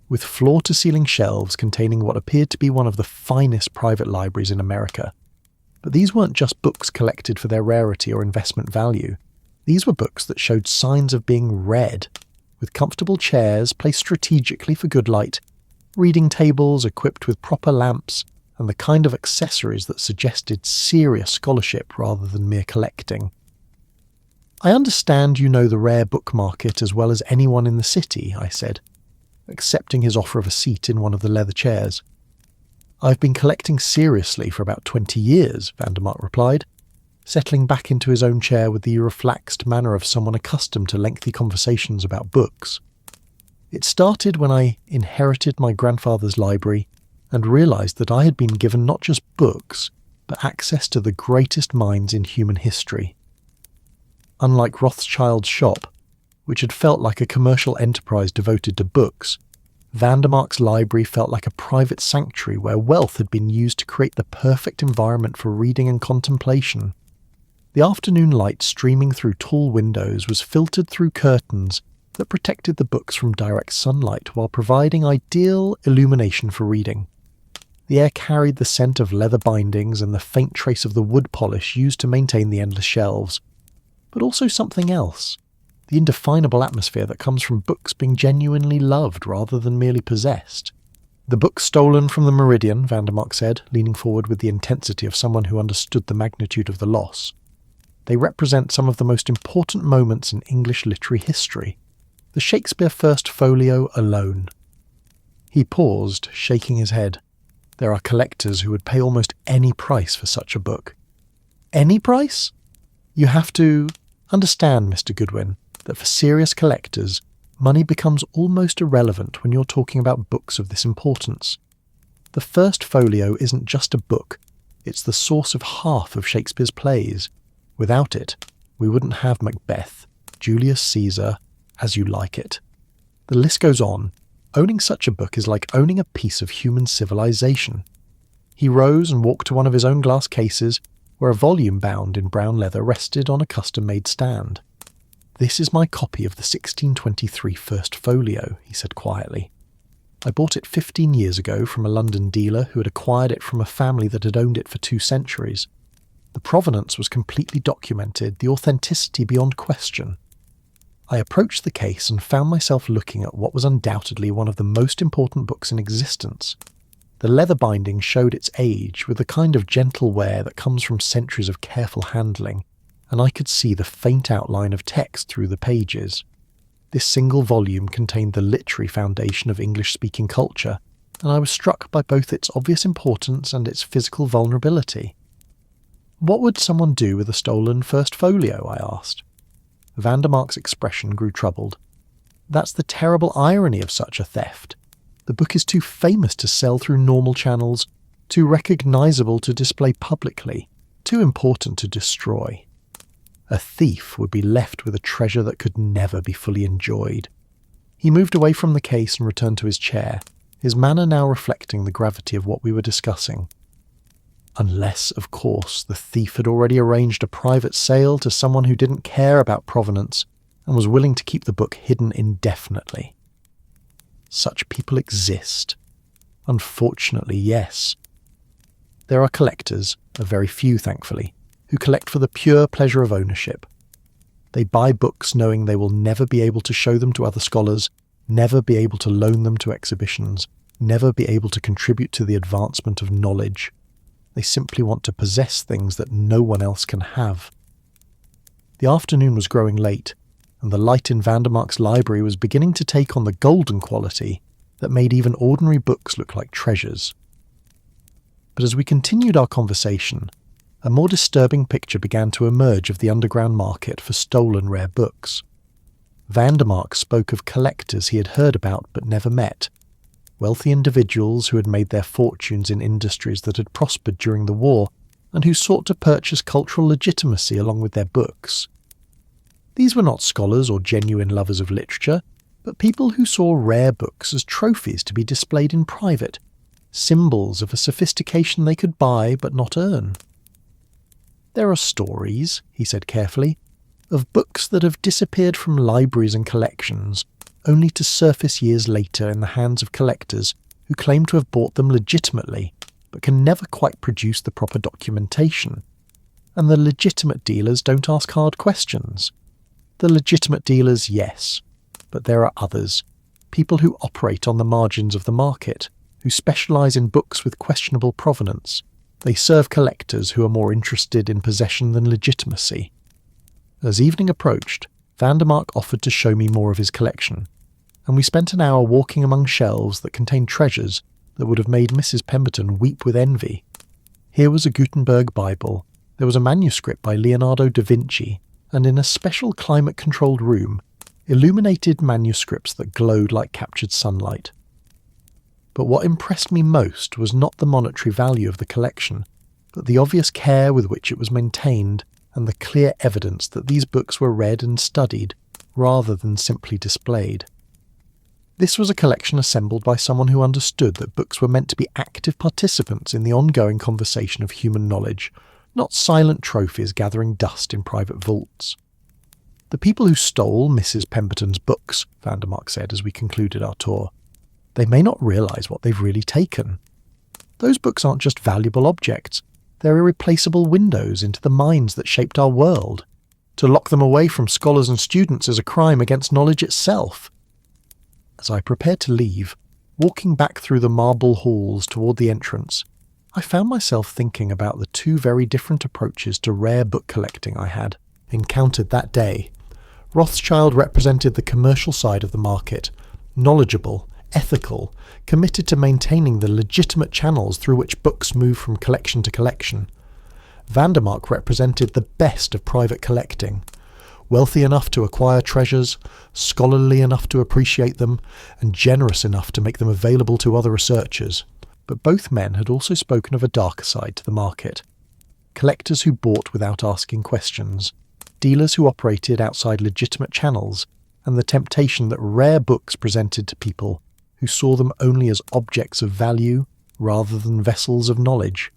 with floor-to-ceiling shelves containing what appeared to be one of the finest private libraries in America. But these weren't just books collected for their rarity or investment value. These were books that showed signs of being read, with comfortable chairs placed strategically for good light, reading tables equipped with proper lamps, and the kind of accessories that suggested serious scholarship rather than mere collecting. "I understand you know the rare book market as well as anyone in the city," I said, accepting his offer of a seat in one of the leather chairs. "I've been collecting seriously for about 20 years, Vandermark replied, settling back into his own chair with the relaxed manner of someone accustomed to lengthy conversations about books. "It started when I inherited my grandfather's library and realised that I had been given not just books, but access to the greatest minds in human history. Unlike Rothschild's shop, which had felt like a commercial enterprise devoted to books, Vandermark's library felt like a private sanctuary where wealth had been used to create the perfect environment for reading and contemplation. The afternoon light streaming through tall windows was filtered through curtains that protected the books from direct sunlight while providing ideal illumination for reading. The air carried the scent of leather bindings and the faint trace of the wood polish used to maintain the endless shelves, but also something else, the indefinable atmosphere that comes from books being genuinely loved rather than merely possessed. "The books stolen from the Meridian," Vandermark said, leaning forward with the intensity of someone who understood the magnitude of the loss. "They represent some of the most important moments in English literary history. The Shakespeare First Folio alone." He paused, shaking his head. "There are collectors who would pay almost any price for such a book." "Any price?" "You have to understand, Mr. Goodwin, that for serious collectors, money becomes almost irrelevant when you're talking about books of this importance. The First Folio isn't just a book, it's the source of half of Shakespeare's plays. Without it, we wouldn't have Macbeth, Julius Caesar, As You Like It. The list goes on. Owning such a book is like owning a piece of human civilization." He rose and walked to one of his own glass cases, where a volume bound in brown leather rested on a custom-made stand. "This is my copy of the 1623 First Folio," he said quietly. "I bought it 15 years ago from a London dealer who had acquired it from a family that had owned it for 2 centuries. The provenance was completely documented, the authenticity beyond question. I approached the case and found myself looking at what was undoubtedly one of the most important books in existence. The leather binding showed its age with the kind of gentle wear that comes from centuries of careful handling, and I could see the faint outline of text through the pages. This single volume contained the literary foundation of English-speaking culture, and I was struck by both its obvious importance and its physical vulnerability." "What would someone do with a stolen First Folio?" I asked. Vandermark's expression grew troubled. "That's the terrible irony of such a theft. The book is too famous to sell through normal channels, too recognisable to display publicly, too important to destroy. A thief would be left with a treasure that could never be fully enjoyed." He moved away from the case and returned to his chair, his manner now reflecting the gravity of what we were discussing. Unless, of course, the thief had already arranged a private sale to someone who didn't care about provenance and was willing to keep the book hidden indefinitely. Such people exist. Unfortunately, yes. There are collectors, a very few thankfully, who collect for the pure pleasure of ownership. They buy books knowing they will never be able to show them to other scholars, never be able to loan them to exhibitions, never be able to contribute to the advancement of knowledge. They simply want to possess things that no one else can have. The afternoon was growing late, and the light in Vandermark's library was beginning to take on the golden quality that made even ordinary books look like treasures. But as we continued our conversation, a more disturbing picture began to emerge of the underground market for stolen rare books. Vandermark spoke of collectors he had heard about but never met, wealthy individuals who had made their fortunes in industries that had prospered during the war and who sought to purchase cultural legitimacy along with their books. These were not scholars or genuine lovers of literature, but people who saw rare books as trophies to be displayed in private, symbols of a sophistication they could buy but not earn. "There are stories," he said carefully, "of books that have disappeared from libraries and collections, only to surface years later in the hands of collectors who claim to have bought them legitimately, but can never quite produce the proper documentation. And the legitimate dealers don't ask hard questions. The legitimate dealers, yes, but there are others, people who operate on the margins of the market, who specialise in books with questionable provenance. They serve collectors who are more interested in possession than legitimacy. As evening approached, Vandermark offered to show me more of his collection, and we spent an hour walking among shelves that contained treasures that would have made Mrs. Pemberton weep with envy. Here was a Gutenberg Bible, there was a manuscript by Leonardo da Vinci, and in a special climate-controlled room, illuminated manuscripts that glowed like captured sunlight. But what impressed me most was not the monetary value of the collection, but the obvious care with which it was maintained and the clear evidence that these books were read and studied rather than simply displayed. This was a collection assembled by someone who understood that books were meant to be active participants in the ongoing conversation of human knowledge, not silent trophies gathering dust in private vaults. The people who stole Mrs. Pemberton's books, Vandermark said as we concluded our tour, they may not realise what they've really taken. Those books aren't just valuable objects, they're irreplaceable windows into the minds that shaped our world. To lock them away from scholars and students is a crime against knowledge itself. As I prepared to leave, walking back through the marble halls toward the entrance, I found myself thinking about the two very different approaches to rare book collecting I had encountered that day. Rothschild represented the commercial side of the market, knowledgeable, ethical, committed to maintaining the legitimate channels through which books move from collection to collection. Vandermark represented the best of private collecting, wealthy enough to acquire treasures, scholarly enough to appreciate them, and generous enough to make them available to other researchers. But both men had also spoken of a darker side to the market. Collectors who bought without asking questions, dealers who operated outside legitimate channels, and the temptation that rare books presented to people who saw them only as objects of value rather than vessels of knowledge.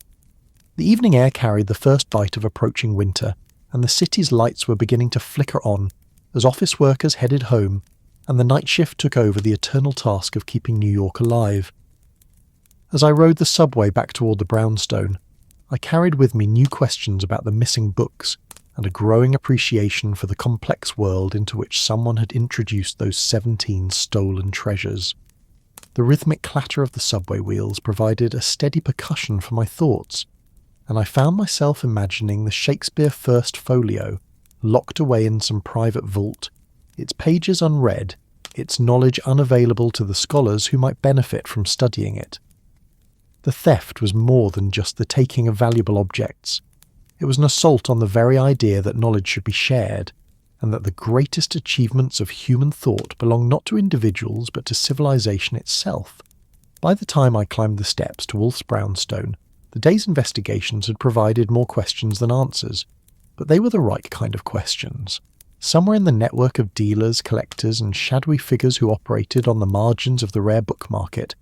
The evening air carried the first bite of approaching winter, and the city's lights were beginning to flicker on as office workers headed home and the night shift took over the eternal task of keeping New York alive. As I rode the subway back toward the brownstone, I carried with me new questions about the missing books and a growing appreciation for the complex world into which someone had introduced those 17 stolen treasures. The rhythmic clatter of the subway wheels provided a steady percussion for my thoughts, and I found myself imagining the Shakespeare First Folio, locked away in some private vault, its pages unread, its knowledge unavailable to the scholars who might benefit from studying it. The theft was more than just the taking of valuable objects. It was an assault on the very idea that knowledge should be shared, and that the greatest achievements of human thought belong not to individuals but to civilization itself. By the time I climbed the steps to Wolfe's brownstone, the day's investigations had provided more questions than answers, but they were the right kind of questions. Somewhere in the network of dealers, collectors, and shadowy figures who operated on the margins of the rare book market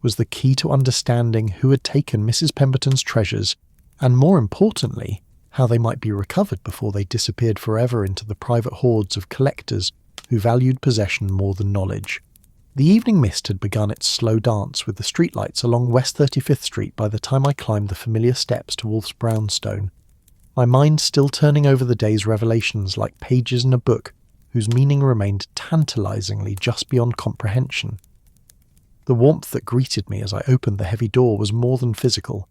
was the key to understanding who had taken Mrs. Pemberton's treasures, and more importantly, how they might be recovered before they disappeared forever into the private hordes of collectors who valued possession more than knowledge. The evening mist had begun its slow dance with the streetlights along West 35th Street by the time I climbed the familiar steps to Wolfe's brownstone, my mind still turning over the day's revelations like pages in a book whose meaning remained tantalizingly just beyond comprehension. The warmth that greeted me as I opened the heavy door was more than physical.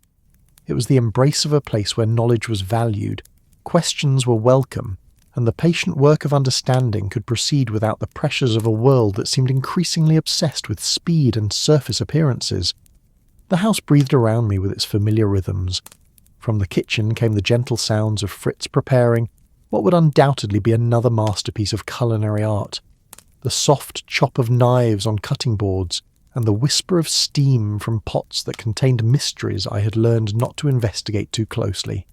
It was the embrace of a place where knowledge was valued, questions were welcome, and the patient work of understanding could proceed without the pressures of a world that seemed increasingly obsessed with speed and surface appearances. The house breathed around me with its familiar rhythms. From the kitchen came the gentle sounds of Fritz preparing what would undoubtedly be another masterpiece of culinary art. The soft chop of knives on cutting boards, and the whisper of steam from pots that contained mysteries I had learned not to investigate too closely.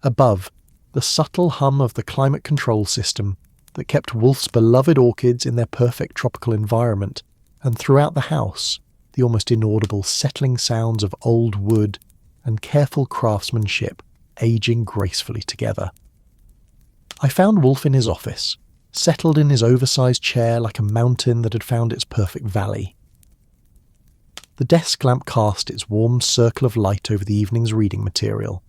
Above, the subtle hum of the climate control system that kept Wolfe's beloved orchids in their perfect tropical environment, and throughout the house, the almost inaudible settling sounds of old wood and careful craftsmanship aging gracefully together. I found Wolfe in his office, settled in his oversized chair like a mountain that had found its perfect valley. The desk lamp cast its warm circle of light over the evening's reading material.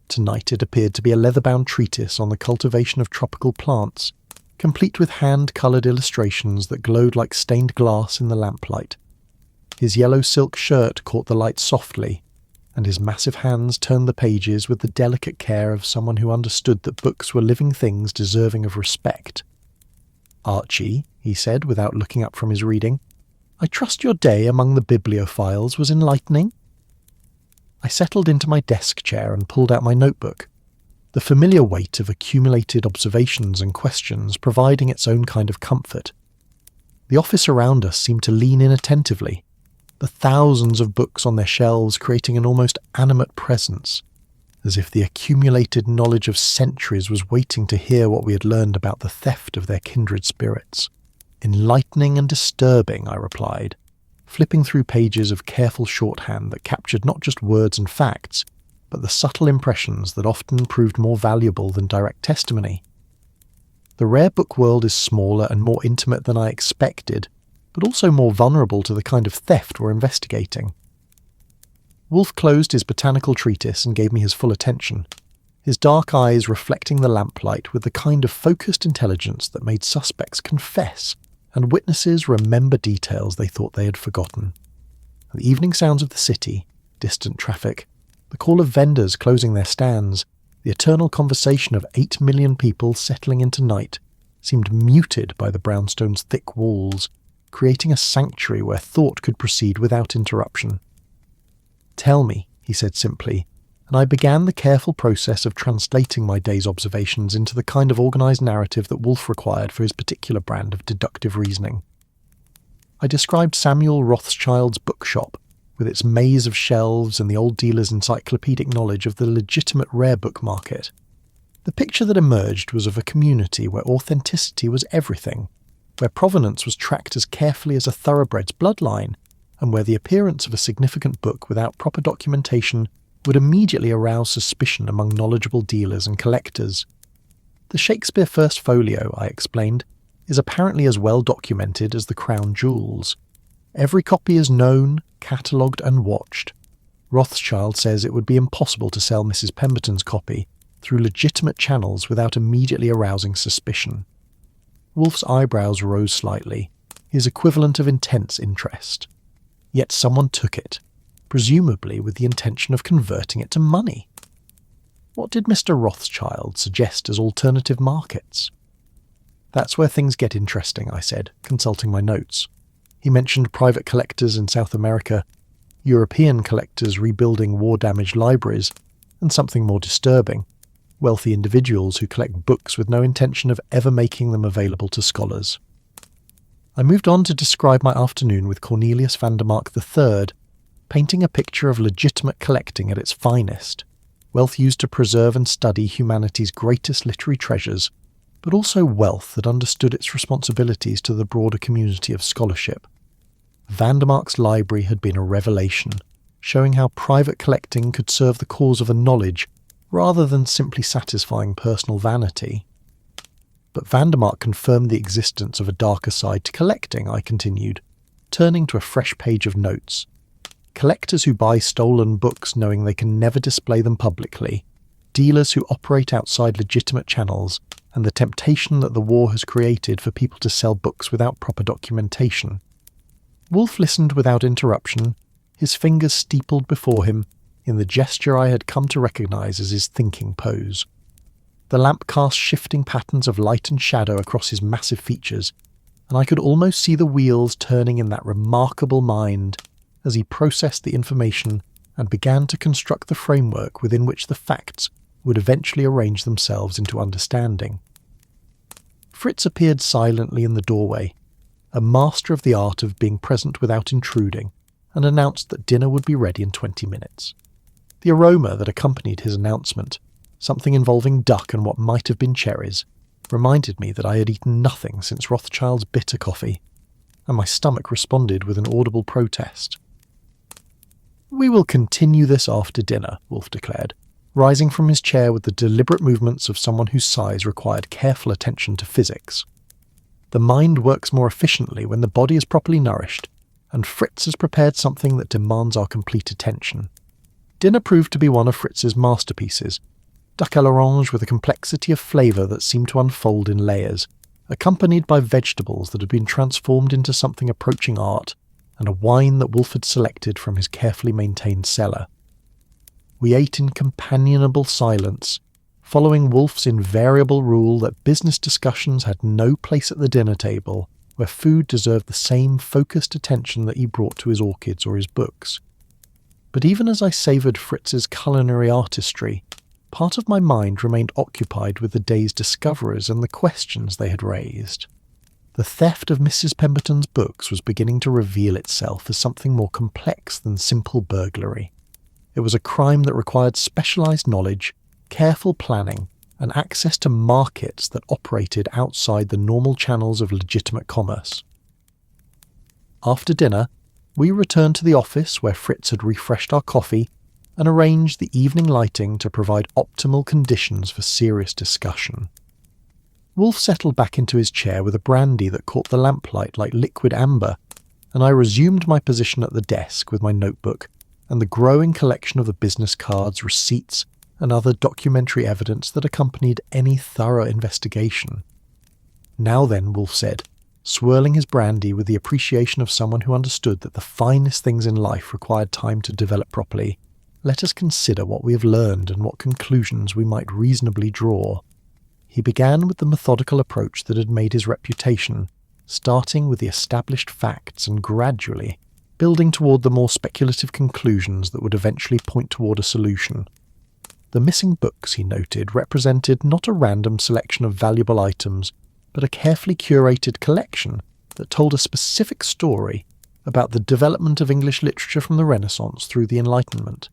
Tonight it appeared to be a leather-bound treatise on the cultivation of tropical plants, complete with hand-coloured illustrations that glowed like stained glass in the lamplight. His yellow silk shirt caught the light softly, and his massive hands turned the pages with the delicate care of someone who understood that books were living things deserving of respect. "Archie," he said without looking up from his reading, "I trust your day among the bibliophiles was enlightening?" I settled into my desk chair and pulled out my notebook, the familiar weight of accumulated observations and questions providing its own kind of comfort. The office around us seemed to lean in attentively, the thousands of books on their shelves creating an almost animate presence, as if the accumulated knowledge of centuries was waiting to hear what we had learned about the theft of their kindred spirits. "Enlightening and disturbing," I replied, flipping through pages of careful shorthand that captured not just words and facts, but the subtle impressions that often proved more valuable than direct testimony. The rare book world is smaller and more intimate than I expected, but also more vulnerable to the kind of theft we're investigating. Wolfe closed his botanical treatise and gave me his full attention, his dark eyes reflecting the lamplight with the kind of focused intelligence that made suspects confess and witnesses remember details they thought they had forgotten. The evening sounds of the city, distant traffic, the call of vendors closing their stands, the eternal conversation of 8 million people settling into night, seemed muted by the brownstone's thick walls, creating a sanctuary where thought could proceed without interruption. "Tell me," he said simply, and I began the careful process of translating my day's observations into the kind of organised narrative that Wolfe required for his particular brand of deductive reasoning. I described Samuel Rothschild's bookshop, with its maze of shelves and the old dealer's encyclopedic knowledge of the legitimate rare book market. The picture that emerged was of a community where authenticity was everything, where provenance was tracked as carefully as a thoroughbred's bloodline, and where the appearance of a significant book without proper documentation would immediately arouse suspicion among knowledgeable dealers and collectors. The Shakespeare First Folio, I explained, is apparently as well documented as the crown jewels. Every copy is known, catalogued and watched. Rothschild says it would be impossible to sell Mrs. Pemberton's copy through legitimate channels without immediately arousing suspicion. Wolfe's eyebrows rose slightly, his equivalent of intense interest. Yet someone took it, presumably with the intention of converting it to money. What did Mr. Rothschild suggest as alternative markets? "That's where things get interesting," I said, consulting my notes. He mentioned private collectors in South America, European collectors rebuilding war-damaged libraries, and something more disturbing, wealthy individuals who collect books with no intention of ever making them available to scholars. I moved on to describe my afternoon with Cornelius Vandermark III, painting a picture of legitimate collecting at its finest, wealth used to preserve and study humanity's greatest literary treasures, but also wealth that understood its responsibilities to the broader community of scholarship. Vandermark's library had been a revelation, showing how private collecting could serve the cause of a knowledge rather than simply satisfying personal vanity. But Vandermark confirmed the existence of a darker side to collecting, I continued, turning to a fresh page of notes. Collectors who buy stolen books knowing they can never display them publicly, dealers who operate outside legitimate channels, and the temptation that the war has created for people to sell books without proper documentation. Wolfe listened without interruption, his fingers steepled before him, in the gesture I had come to recognise as his thinking pose. The lamp cast shifting patterns of light and shadow across his massive features, and I could almost see the wheels turning in that remarkable mind as he processed the information and began to construct the framework within which the facts would eventually arrange themselves into understanding. Fritz appeared silently in the doorway, a master of the art of being present without intruding, and announced that dinner would be ready in 20 minutes. The aroma that accompanied his announcement, something involving duck and what might have been cherries, reminded me that I had eaten nothing since Rothschild's bitter coffee, and my stomach responded with an audible protest. "We will continue this after dinner," Wolfe declared, rising from his chair with the deliberate movements of someone whose size required careful attention to physics. The mind works more efficiently when the body is properly nourished, and Fritz has prepared something that demands our complete attention. Dinner proved to be one of Fritz's masterpieces, duck à l'orange with a complexity of flavour that seemed to unfold in layers, accompanied by vegetables that had been transformed into something approaching art, and a wine that Wolfe had selected from his carefully maintained cellar. We ate in companionable silence, following Wolfe's invariable rule that business discussions had no place at the dinner table, where food deserved the same focused attention that he brought to his orchids or his books. But even as I savoured Fritz's culinary artistry, part of my mind remained occupied with the day's discoveries and the questions they had raised. The theft of Mrs. Pemberton's books was beginning to reveal itself as something more complex than simple burglary. It was a crime that required specialised knowledge, careful planning, and access to markets that operated outside the normal channels of legitimate commerce. After dinner, we returned to the office where Fritz had refreshed our coffee and arranged the evening lighting to provide optimal conditions for serious discussion. Wolfe settled back into his chair with a brandy that caught the lamplight like liquid amber, and I resumed my position at the desk with my notebook and the growing collection of the business cards, receipts, and other documentary evidence that accompanied any thorough investigation. "Now then," Wolfe said, swirling his brandy with the appreciation of someone who understood that the finest things in life required time to develop properly, "let us consider what we have learned and what conclusions we might reasonably draw." He began with the methodical approach that had made his reputation, starting with the established facts and gradually building toward the more speculative conclusions that would eventually point toward a solution. The missing books, he noted, represented not a random selection of valuable items, but a carefully curated collection that told a specific story about the development of English literature from the Renaissance through the Enlightenment.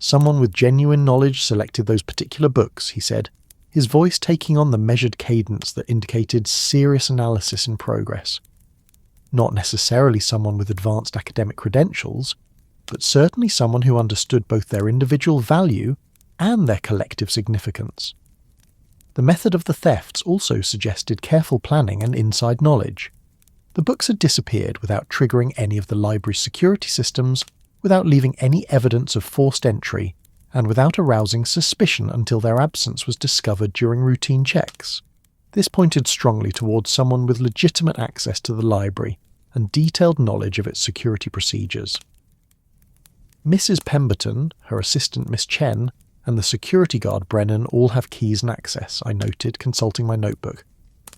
Someone with genuine knowledge selected those particular books, he said, his voice taking on the measured cadence that indicated serious analysis in progress. Not necessarily someone with advanced academic credentials, but certainly someone who understood both their individual value and their collective significance. The method of the thefts also suggested careful planning and inside knowledge. The books had disappeared without triggering any of the library's security systems, without leaving any evidence of forced entry, and without arousing suspicion until their absence was discovered during routine checks. This pointed strongly towards someone with legitimate access to the library and detailed knowledge of its security procedures. Mrs. Pemberton, her assistant Miss Chen, and the security guard Brennan all have keys and access, I noted, consulting my notebook.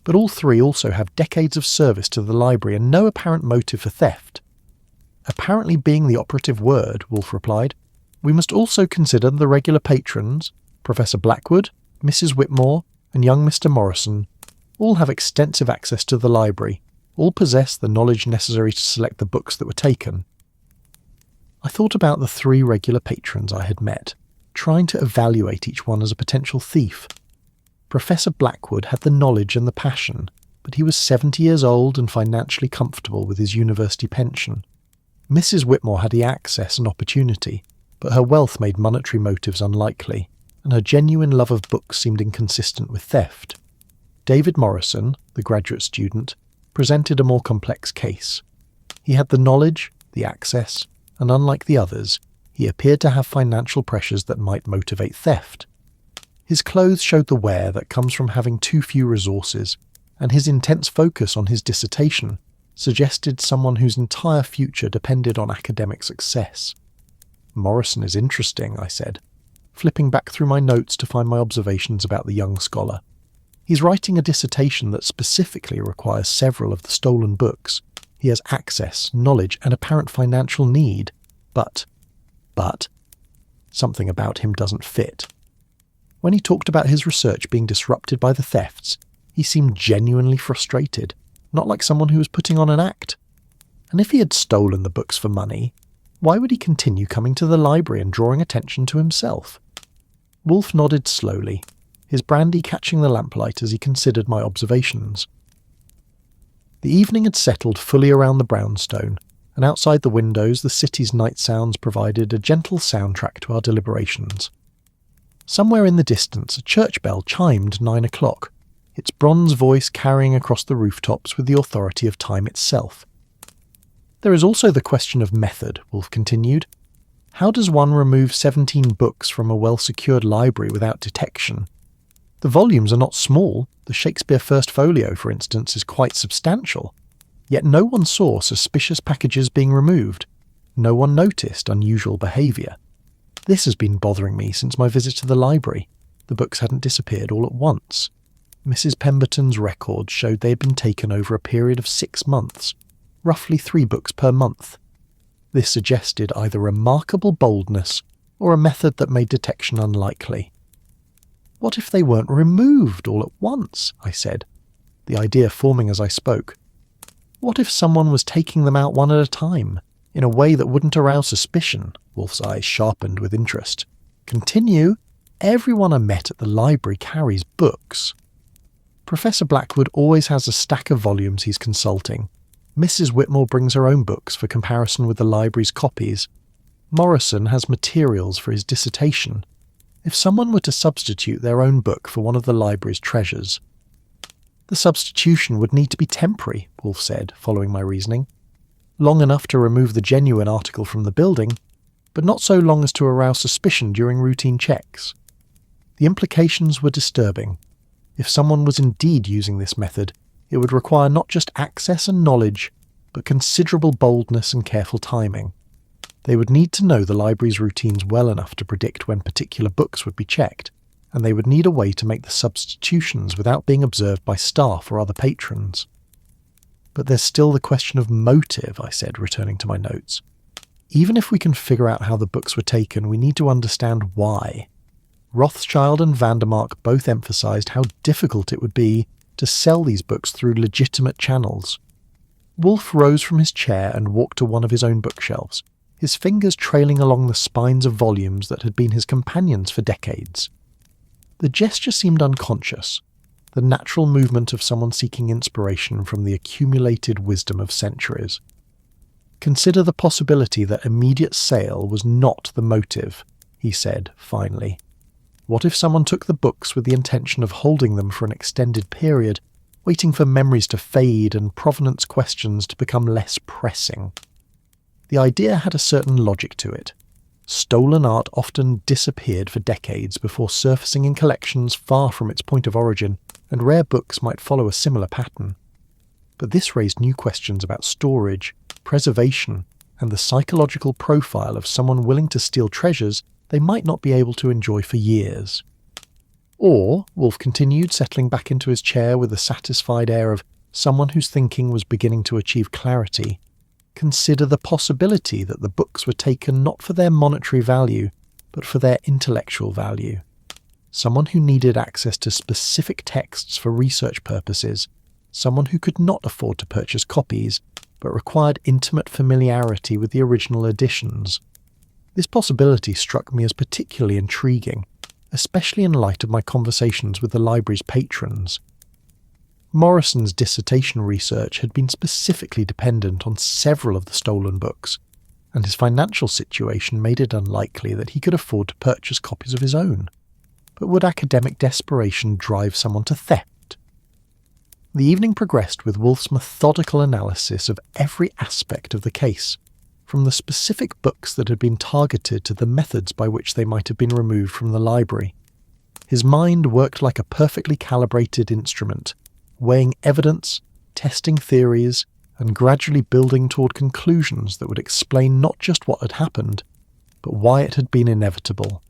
But all three also have decades of service to the library and no apparent motive for theft. Apparently being the operative word, Wolfe replied, we must also consider the regular patrons, Professor Blackwood, Mrs. Whitmore, and young Mr. Morrison. All have extensive access to the library, all possess the knowledge necessary to select the books that were taken. I thought about the three regular patrons I had met, trying to evaluate each one as a potential thief. Professor Blackwood had the knowledge and the passion, but he was 70 years old and financially comfortable with his university pension. Mrs. Whitmore had the access and opportunity, but her wealth made monetary motives unlikely, and her genuine love of books seemed inconsistent with theft. David Morrison, the graduate student, presented a more complex case. He had the knowledge, the access, and unlike the others, he appeared to have financial pressures that might motivate theft. His clothes showed the wear that comes from having too few resources, and his intense focus on his dissertation suggested someone whose entire future depended on academic success. Morrison is interesting, I said, flipping back through my notes to find my observations about the young scholar. He's writing a dissertation that specifically requires several of the stolen books. He has access, knowledge, and apparent financial need, but something about him doesn't fit. When he talked about his research being disrupted by the thefts, he seemed genuinely frustrated, not like someone who was putting on an act. And if he had stolen the books for money, why would he continue coming to the library and drawing attention to himself? Wolfe nodded slowly, his brandy catching the lamplight as he considered my observations. The evening had settled fully around the brownstone, and outside the windows the city's night sounds provided a gentle soundtrack to our deliberations. Somewhere in the distance a church bell chimed 9 o'clock, its bronze voice carrying across the rooftops with the authority of time itself. There is also the question of method, Wolfe continued. How does one remove 17 books from a well-secured library without detection? The volumes are not small. The Shakespeare First Folio, for instance, is quite substantial. Yet no one saw suspicious packages being removed. No one noticed unusual behaviour. This has been bothering me since my visit to the library. The books hadn't disappeared all at once. Mrs. Pemberton's records showed they had been taken over a period of 6 months, roughly 3 books per month. This suggested either remarkable boldness or a method that made detection unlikely. What if they weren't removed all at once? I said, the idea forming as I spoke. What if someone was taking them out one at a time, in a way that wouldn't arouse suspicion? Wolfe's eyes sharpened with interest. Continue. Everyone I met at the library carries books. Professor Blackwood always has a stack of volumes he's consulting. Mrs. Whitmore brings her own books for comparison with the library's copies. Morrison has materials for his dissertation. If someone were to substitute their own book for one of the library's treasures, the substitution would need to be temporary, Wolfe said, following my reasoning. Long enough to remove the genuine article from the building, but not so long as to arouse suspicion during routine checks. The implications were disturbing. If someone was indeed using this method, it would require not just access and knowledge, but considerable boldness and careful timing. They would need to know the library's routines well enough to predict when particular books would be checked, and they would need a way to make the substitutions without being observed by staff or other patrons. But there's still the question of motive, I said, returning to my notes. Even if we can figure out how the books were taken, we need to understand why. Rothschild and Vandermark both emphasised how difficult it would be to sell these books through legitimate channels. Wolfe rose from his chair and walked to one of his own bookshelves, his fingers trailing along the spines of volumes that had been his companions for decades. The gesture seemed unconscious, the natural movement of someone seeking inspiration from the accumulated wisdom of centuries. Consider the possibility that immediate sale was not the motive, he said, finally. What if someone took the books with the intention of holding them for an extended period, waiting for memories to fade and provenance questions to become less pressing? The idea had a certain logic to it. Stolen art often disappeared for decades before surfacing in collections far from its point of origin, and rare books might follow a similar pattern. But this raised new questions about storage, preservation, and the psychological profile of someone willing to steal treasures they might not be able to enjoy for years. Or, Wolfe continued, settling back into his chair with a satisfied air of someone whose thinking was beginning to achieve clarity, consider the possibility that the books were taken not for their monetary value, but for their intellectual value. Someone who needed access to specific texts for research purposes, someone who could not afford to purchase copies, but required intimate familiarity with the original editions. This possibility struck me as particularly intriguing, especially in light of my conversations with the library's patrons. Morrison's dissertation research had been specifically dependent on several of the stolen books, and his financial situation made it unlikely that he could afford to purchase copies of his own. But would academic desperation drive someone to theft? The evening progressed with Wolfe's methodical analysis of every aspect of the case, from the specific books that had been targeted to the methods by which they might have been removed from the library. His mind worked like a perfectly calibrated instrument, weighing evidence, testing theories, and gradually building toward conclusions that would explain not just what had happened, but why it had been inevitable.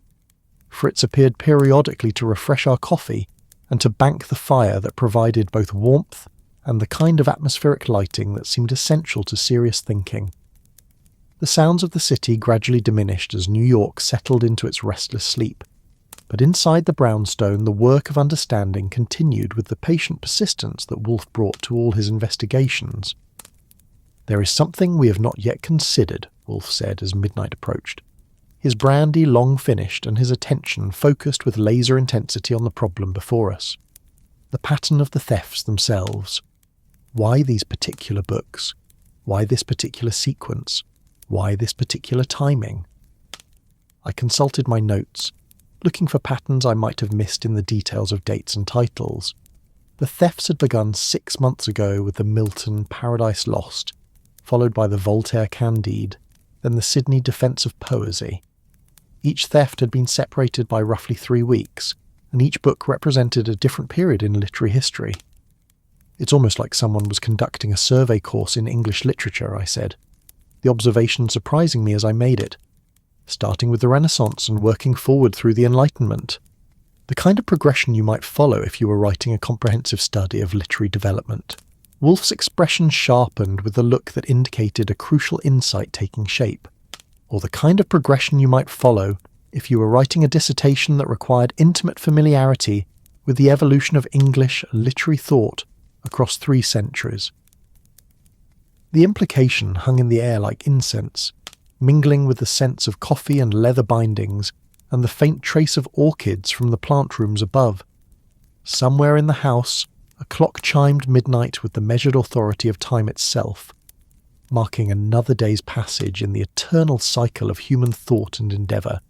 Fritz appeared periodically to refresh our coffee and to bank the fire that provided both warmth and the kind of atmospheric lighting that seemed essential to serious thinking. The sounds of the city gradually diminished as New York settled into its restless sleep, but inside the brownstone the work of understanding continued with the patient persistence that Wolfe brought to all his investigations. "There is something we have not yet considered," Wolfe said as midnight approached. His brandy long finished and his attention focused with laser intensity on the problem before us. The pattern of the thefts themselves. Why these particular books? Why this particular sequence? Why this particular timing? I consulted my notes, looking for patterns I might have missed in the details of dates and titles. The thefts had begun 6 months ago with the Milton Paradise Lost, followed by the Voltaire Candide, then the Sydney Defence of Poesy. Each theft had been separated by roughly 3 weeks, and each book represented a different period in literary history. It's almost like someone was conducting a survey course in English literature, I said, the observation surprising me as I made it, starting with the Renaissance and working forward through the Enlightenment. The kind of progression you might follow if you were writing a comprehensive study of literary development. Wolfe's expression sharpened with a look that indicated a crucial insight taking shape, or the kind of progression you might follow if you were writing a dissertation that required intimate familiarity with the evolution of English literary thought across 3 centuries. The implication hung in the air like incense, mingling with the scents of coffee and leather bindings and the faint trace of orchids from the plant rooms above. Somewhere in the house, a clock chimed midnight with the measured authority of time itself, marking another day's passage in the eternal cycle of human thought and endeavour.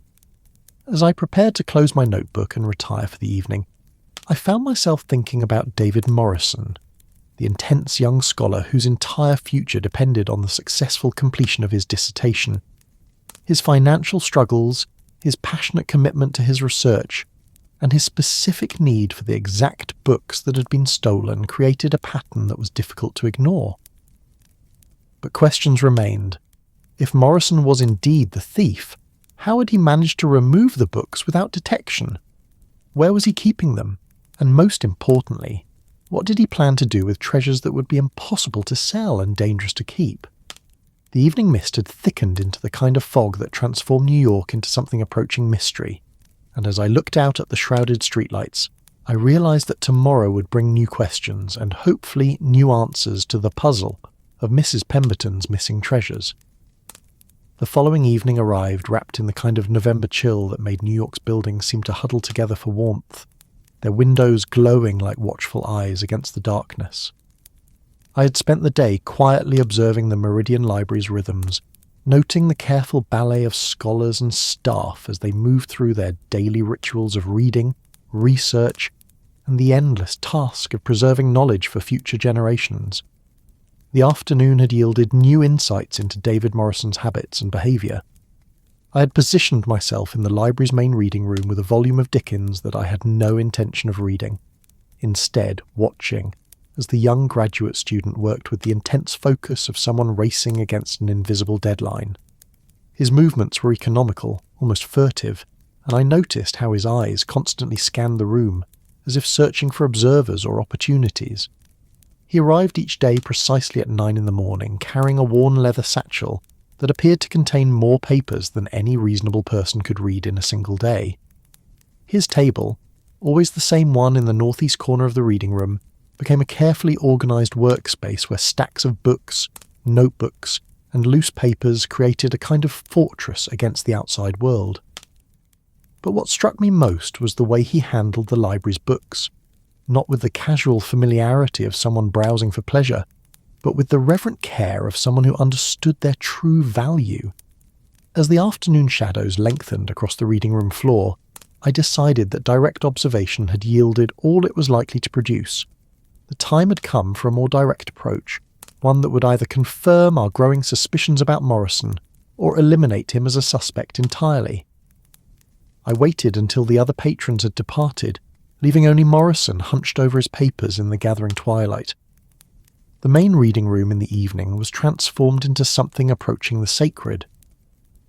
As I prepared to close my notebook and retire for the evening, I found myself thinking about David Morrison, the intense young scholar whose entire future depended on the successful completion of his dissertation. His financial struggles, his passionate commitment to his research, and his specific need for the exact books that had been stolen created a pattern that was difficult to ignore. But questions remained. If Morrison was indeed the thief, how had he managed to remove the books without detection? Where was he keeping them? And most importantly, what did he plan to do with treasures that would be impossible to sell and dangerous to keep? The evening mist had thickened into the kind of fog that transformed New York into something approaching mystery, and as I looked out at the shrouded streetlights, I realized that tomorrow would bring new questions and hopefully new answers to the puzzle of Mrs. Pemberton's missing treasures. The following evening arrived wrapped in the kind of November chill that made New York's buildings seem to huddle together for warmth, their windows glowing like watchful eyes against the darkness. I had spent the day quietly observing the Meridian Library's rhythms, noting the careful ballet of scholars and staff as they moved through their daily rituals of reading, research, and the endless task of preserving knowledge for future generations. The afternoon had yielded new insights into David Morrison's habits and behaviour. I had positioned myself in the library's main reading room with a volume of Dickens that I had no intention of reading, instead watching as the young graduate student worked with the intense focus of someone racing against an invisible deadline. His movements were economical, almost furtive, and I noticed how his eyes constantly scanned the room, as if searching for observers or opportunities. He arrived each day precisely at 9 a.m, carrying a worn leather satchel that appeared to contain more papers than any reasonable person could read in a single day. His table, always the same one in the northeast corner of the reading room, became a carefully organised workspace where stacks of books, notebooks, and loose papers created a kind of fortress against the outside world. But what struck me most was the way he handled the library's books, not with the casual familiarity of someone browsing for pleasure, but with the reverent care of someone who understood their true value. As the afternoon shadows lengthened across the reading room floor, I decided that direct observation had yielded all it was likely to produce. The time had come for a more direct approach, one that would either confirm our growing suspicions about Morrison or eliminate him as a suspect entirely. I waited until the other patrons had departed, leaving only Morrison hunched over his papers in the gathering twilight. The main reading room in the evening was transformed into something approaching the sacred.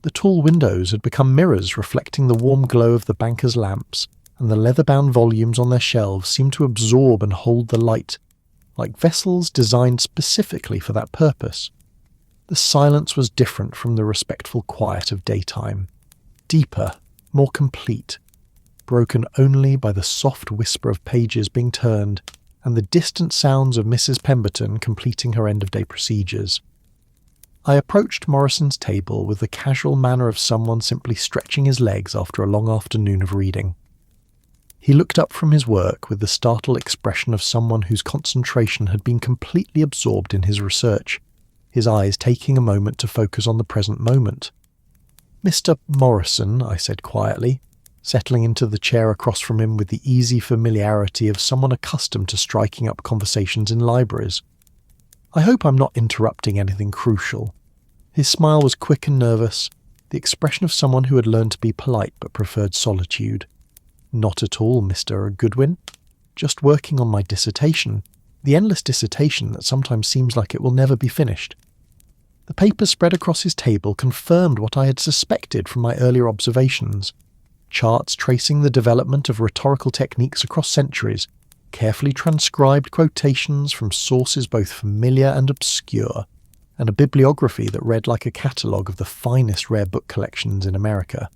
The tall windows had become mirrors reflecting the warm glow of the bankers' lamps, and the leather-bound volumes on their shelves seemed to absorb and hold the light, like vessels designed specifically for that purpose. The silence was different from the respectful quiet of daytime, deeper, more complete, broken only by the soft whisper of pages being turned and the distant sounds of Mrs. Pemberton completing her end-of-day procedures. I approached Morrison's table with the casual manner of someone simply stretching his legs after a long afternoon of reading. He looked up from his work with the startled expression of someone whose concentration had been completely absorbed in his research, his eyes taking a moment to focus on the present moment. "Mr. Morrison," I said quietly, settling into the chair across from him with the easy familiarity of someone accustomed to striking up conversations in libraries. I hope I'm not interrupting anything crucial." His smile was quick and nervous, the expression of someone who had learned to be polite but preferred solitude. "Not at all, Mr. Goodwin. Just working on my dissertation, the endless dissertation that sometimes seems like it will never be finished." The papers spread across his table confirmed what I had suspected from my earlier observations. Charts tracing the development of rhetorical techniques across centuries, carefully transcribed quotations from sources both familiar and obscure, and a bibliography that read like a catalogue of the finest rare book collections in America.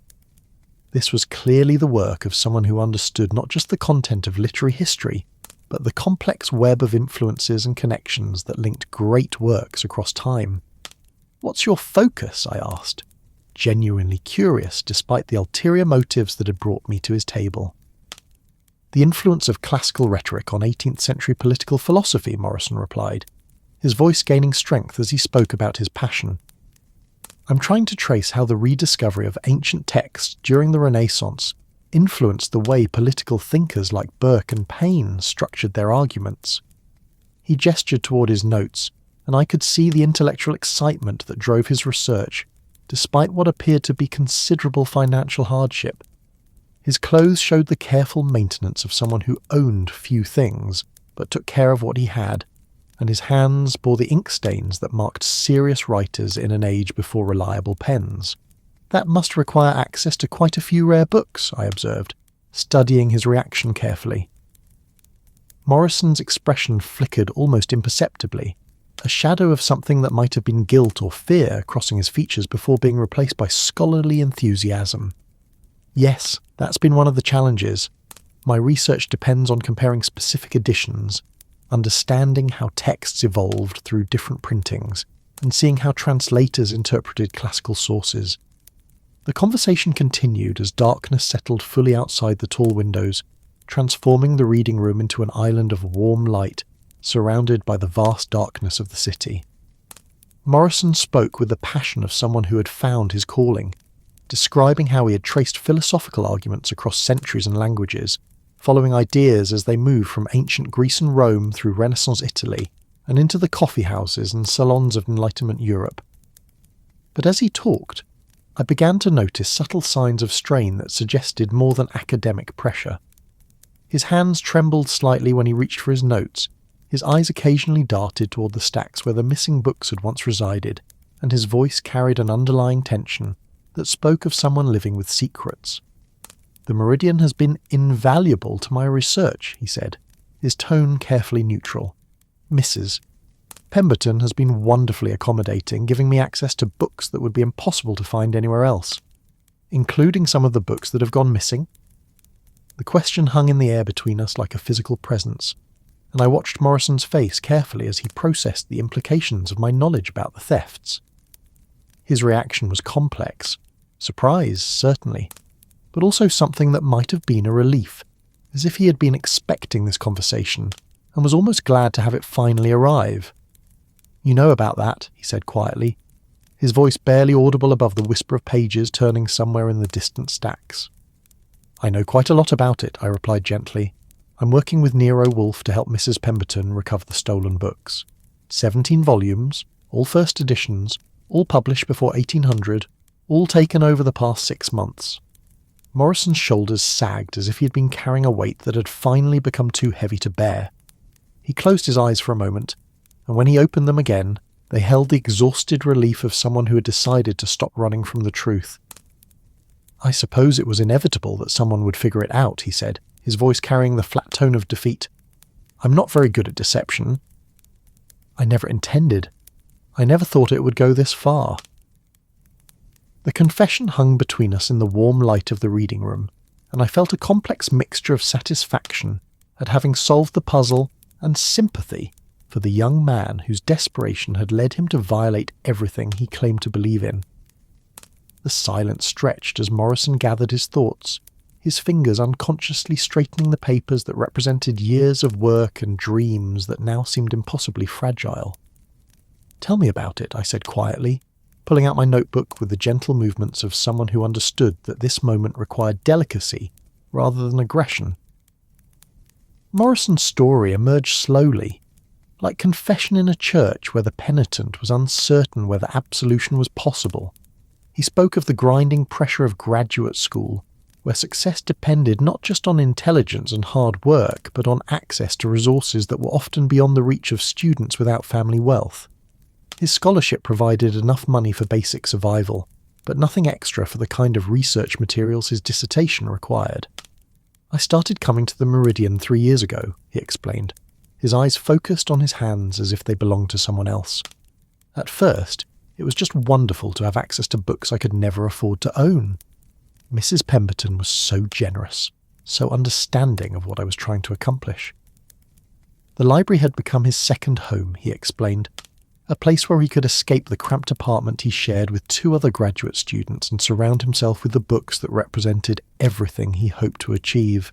This was clearly the work of someone who understood not just the content of literary history, but the complex web of influences and connections that linked great works across time. "What's your focus?" I asked, genuinely curious despite the ulterior motives that had brought me to his table. "The influence of classical rhetoric on 18th century political philosophy," Morrison replied, his voice gaining strength as he spoke about his passion. "I'm trying to trace how the rediscovery of ancient texts during the Renaissance influenced the way political thinkers like Burke and Paine structured their arguments." He gestured toward his notes, and I could see the intellectual excitement that drove his research, despite what appeared to be considerable financial hardship. His clothes showed the careful maintenance of someone who owned few things, but took care of what he had, and his hands bore the ink stains that marked serious writers in an age before reliable pens. "That must require access to quite a few rare books," I observed, studying his reaction carefully. Morrison's expression flickered almost imperceptibly, a shadow of something that might have been guilt or fear crossing his features before being replaced by scholarly enthusiasm. "Yes, that's been one of the challenges. My research depends on comparing specific editions, understanding how texts evolved through different printings, and seeing how translators interpreted classical sources." The conversation continued as darkness settled fully outside the tall windows, transforming the reading room into an island of warm light, surrounded by the vast darkness of the city. Morrison spoke with the passion of someone who had found his calling, describing how he had traced philosophical arguments across centuries and languages, following ideas as they moved from ancient Greece and Rome through Renaissance Italy and into the coffee houses and salons of Enlightenment Europe. But as he talked, I began to notice subtle signs of strain that suggested more than academic pressure. His hands trembled slightly when he reached for his notes, his eyes occasionally darted toward the stacks where the missing books had once resided, and his voice carried an underlying tension that spoke of someone living with secrets. "The Meridian has been invaluable to my research," he said, his tone carefully neutral. "Mrs. Pemberton has been wonderfully accommodating, giving me access to books that would be impossible to find anywhere else, including some of the books that have gone missing." The question hung in the air between us like a physical presence, and I watched Morrison's face carefully as he processed the implications of my knowledge about the thefts. His reaction was complex, surprise, certainly, but also something that might have been a relief, as if he had been expecting this conversation and was almost glad to have it finally arrive. "You know about that," he said quietly, his voice barely audible above the whisper of pages turning somewhere in the distant stacks. "I know quite a lot about it," I replied gently. "I'm working with Nero Wolfe to help Mrs. Pemberton recover the stolen books. 17 volumes, all first editions, all published before 1800, all taken over the past 6 months." Morrison's shoulders sagged as if he had been carrying a weight that had finally become too heavy to bear. He closed his eyes for a moment, and when he opened them again, they held the exhausted relief of someone who had decided to stop running from the truth. "I suppose it was inevitable that someone would figure it out," he said, his voice carrying the flat tone of defeat. "I'm not very good at deception. I never intended. I never thought it would go this far." The confession hung between us in the warm light of the reading room, and I felt a complex mixture of satisfaction at having solved the puzzle and sympathy for the young man whose desperation had led him to violate everything he claimed to believe in. The silence stretched as Morrison gathered his thoughts, his fingers unconsciously straightening the papers that represented years of work and dreams that now seemed impossibly fragile. "Tell me about it," I said quietly, pulling out my notebook with the gentle movements of someone who understood that this moment required delicacy rather than aggression. Morrison's story emerged slowly, like confession in a church where the penitent was uncertain whether absolution was possible. He spoke of the grinding pressure of graduate school, where success depended not just on intelligence and hard work, but on access to resources that were often beyond the reach of students without family wealth. His scholarship provided enough money for basic survival, but nothing extra for the kind of research materials his dissertation required. "I started coming to the Meridian 3 years ago," he explained, his eyes focused on his hands as if they belonged to someone else. "At first, it was just wonderful to have access to books I could never afford to own. Mrs. Pemberton was so generous, so understanding of what I was trying to accomplish." The library had become his second home, he explained, a place where he could escape the cramped apartment he shared with 2 other graduate students and surround himself with the books that represented everything he hoped to achieve.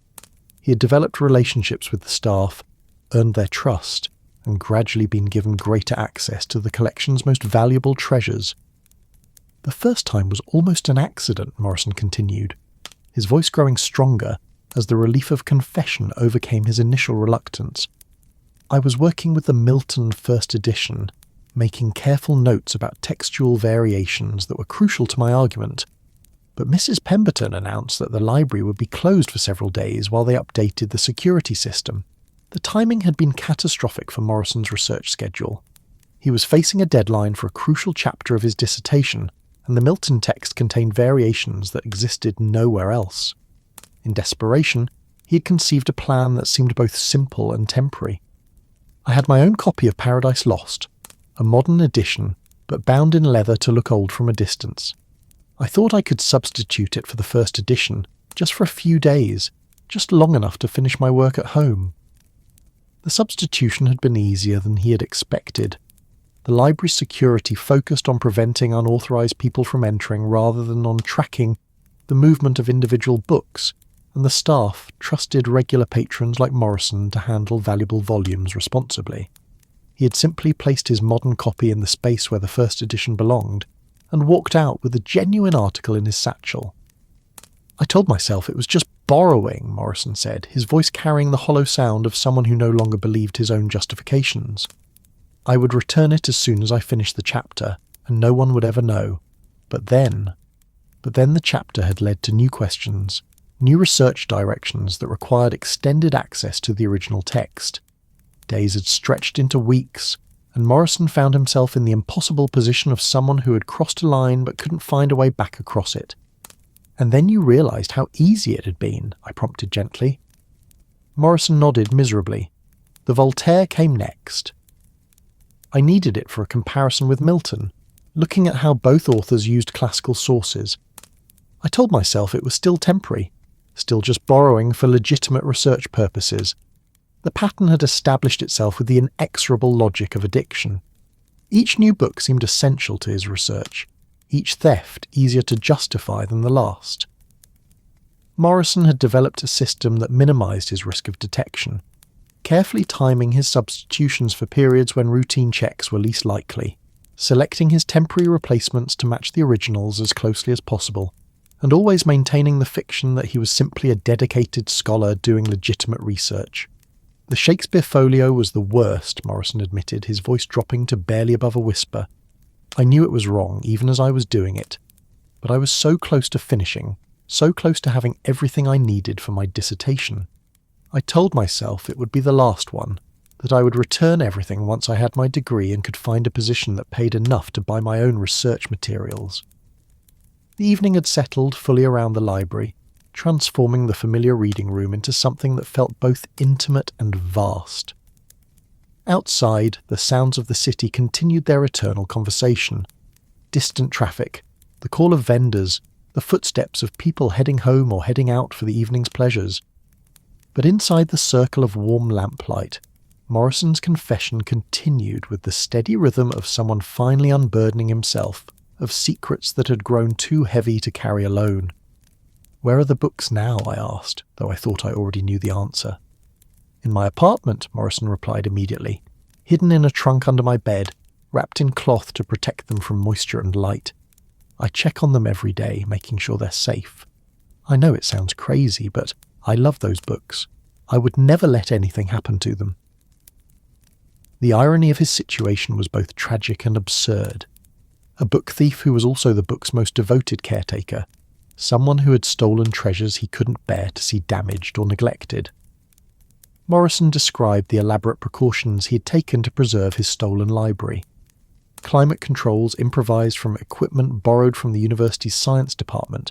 He had developed relationships with the staff, earned their trust, and gradually been given greater access to the collection's most valuable treasures. "The first time was almost an accident," Morrison continued, his voice growing stronger as the relief of confession overcame his initial reluctance. "I was working with the Milton first edition, making careful notes about textual variations that were crucial to my argument. But Mrs. Pemberton announced that the library would be closed for several days while they updated the security system. The timing had been catastrophic for Morrison's research schedule. He was facing a deadline for a crucial chapter of his dissertation, and the Milton text contained variations that existed nowhere else. In desperation, he had conceived a plan that seemed both simple and temporary. I had my own copy of Paradise Lost, a modern edition, but bound in leather to look old from a distance. I thought I could substitute it for the first edition, just for a few days, just long enough to finish my work at home. The substitution had been easier than he had expected. The library's security focused on preventing unauthorized people from entering rather than on tracking the movement of individual books, and the staff trusted regular patrons like Morrison to handle valuable volumes responsibly. He had simply placed his modern copy in the space where the first edition belonged, and walked out with a genuine article in his satchel. "I told myself it was just borrowing," Morrison said, his voice carrying the hollow sound of someone who no longer believed his own justifications. "I would return it as soon as I finished the chapter, and no one would ever know. But then the chapter had led to new questions, new research directions that required extended access to the original text. Days had stretched into weeks, and Morrison found himself in the impossible position of someone who had crossed a line but couldn't find a way back across it. "And then you realized how easy it had been," I prompted gently. Morrison nodded miserably. "The Voltaire came next. I needed it for a comparison with Milton, looking at how both authors used classical sources. I told myself it was still temporary, still just borrowing for legitimate research purposes. The pattern had established itself with the inexorable logic of addiction. Each new book seemed essential to his research, each theft easier to justify than the last." Morrison had developed a system that minimized his risk of detection, carefully timing his substitutions for periods when routine checks were least likely, selecting his temporary replacements to match the originals as closely as possible, and always maintaining the fiction that he was simply a dedicated scholar doing legitimate research. "The Shakespeare folio was the worst," Morrison admitted, his voice dropping to barely above a whisper. "I knew it was wrong, even as I was doing it. But I was so close to finishing, so close to having everything I needed for my dissertation. I told myself it would be the last one, that I would return everything once I had my degree and could find a position that paid enough to buy my own research materials." The evening had settled fully around the library, transforming the familiar reading room into something that felt both intimate and vast. Outside, the sounds of the city continued their eternal conversation. Distant traffic, the call of vendors, the footsteps of people heading home or heading out for the evening's pleasures. But inside the circle of warm lamplight, Morrison's confession continued with the steady rhythm of someone finally unburdening himself of secrets that had grown too heavy to carry alone. "Where are the books now?" I asked, though I thought I already knew the answer. "In my apartment," Morrison replied immediately, "hidden in a trunk under my bed, wrapped in cloth to protect them from moisture and light. I check on them every day, making sure they're safe. I know it sounds crazy, but I love those books. I would never let anything happen to them." The irony of his situation was both tragic and absurd. A book thief who was also the book's most devoted caretaker, someone who had stolen treasures he couldn't bear to see damaged or neglected. Morrison described the elaborate precautions he had taken to preserve his stolen library. Climate controls improvised from equipment borrowed from the university's science department,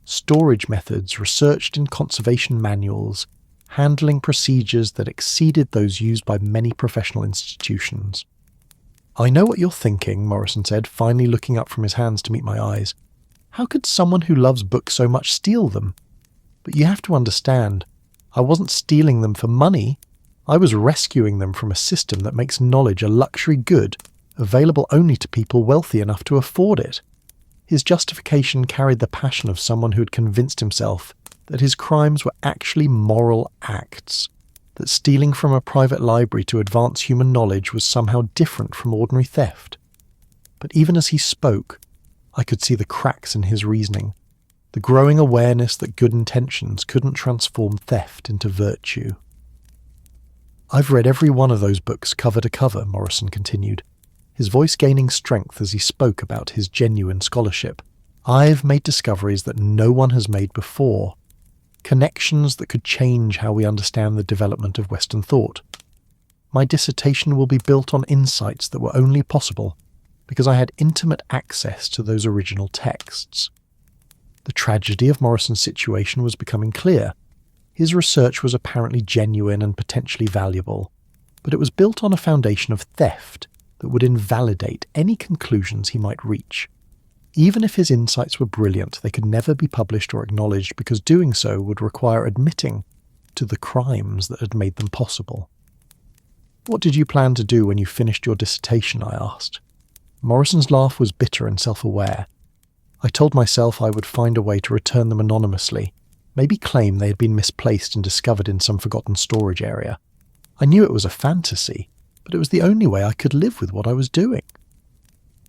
storage methods researched in conservation manuals, handling procedures that exceeded those used by many professional institutions. "I know what you're thinking," Morrison said, finally looking up from his hands to meet my eyes. "How could someone who loves books so much steal them? But you have to understand, I wasn't stealing them for money. I was rescuing them from a system that makes knowledge a luxury good, available only to people wealthy enough to afford it." His justification carried the passion of someone who had convinced himself that his crimes were actually moral acts, that stealing from a private library to advance human knowledge was somehow different from ordinary theft. But even as he spoke, I could see the cracks in his reasoning, the growing awareness that good intentions couldn't transform theft into virtue. "I've read every one of those books cover to cover," Morrison continued, his voice gaining strength as he spoke about his genuine scholarship. "I've made discoveries that no one has made before, connections that could change how we understand the development of Western thought. My dissertation will be built on insights that were only possible because I had intimate access to those original texts." The tragedy of Morrison's situation was becoming clear. His research was apparently genuine and potentially valuable, but it was built on a foundation of theft that would invalidate any conclusions he might reach. Even if his insights were brilliant, they could never be published or acknowledged because doing so would require admitting to the crimes that had made them possible. "What did you plan to do when you finished your dissertation?" I asked. Morrison's laugh was bitter and self-aware. "I told myself I would find a way to return them anonymously, maybe claim they had been misplaced and discovered in some forgotten storage area. I knew it was a fantasy, but it was the only way I could live with what I was doing."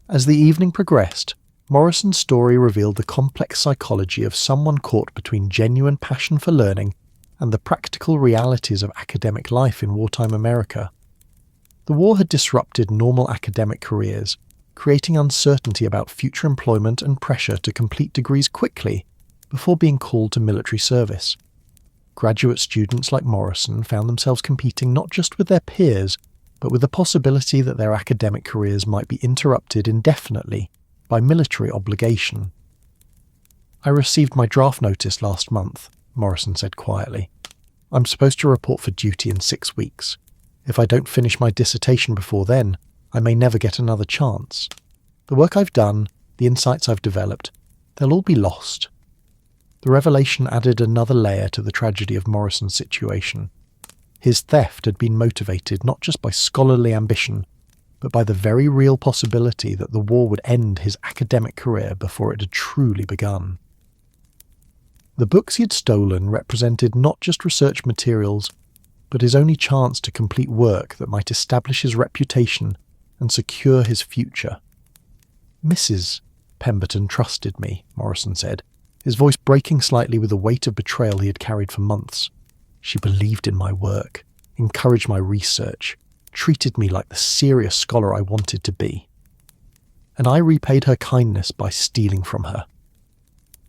As the evening progressed, Morrison's story revealed the complex psychology of someone caught between genuine passion for learning and the practical realities of academic life in wartime America. The war had disrupted normal academic careers, creating uncertainty about future employment and pressure to complete degrees quickly before being called to military service. Graduate students like Morrison found themselves competing not just with their peers, but with the possibility that their academic careers might be interrupted indefinitely by military obligation. "I received my draft notice last month," Morrison said quietly. "I'm supposed to report for duty in 6 weeks. If I don't finish my dissertation before then, I may never get another chance. The work I've done, the insights I've developed, they'll all be lost." The revelation added another layer to the tragedy of Morrison's situation. His theft had been motivated not just by scholarly ambition, but by the very real possibility that the war would end his academic career before it had truly begun. The books he had stolen represented not just research materials, but his only chance to complete work that might establish his reputation and secure his future. "Mrs. Pemberton trusted me," Morrison said, his voice breaking slightly with the weight of betrayal he had carried for months. "She believed in my work, encouraged my research, treated me like the serious scholar I wanted to be. And I repaid her kindness by stealing from her."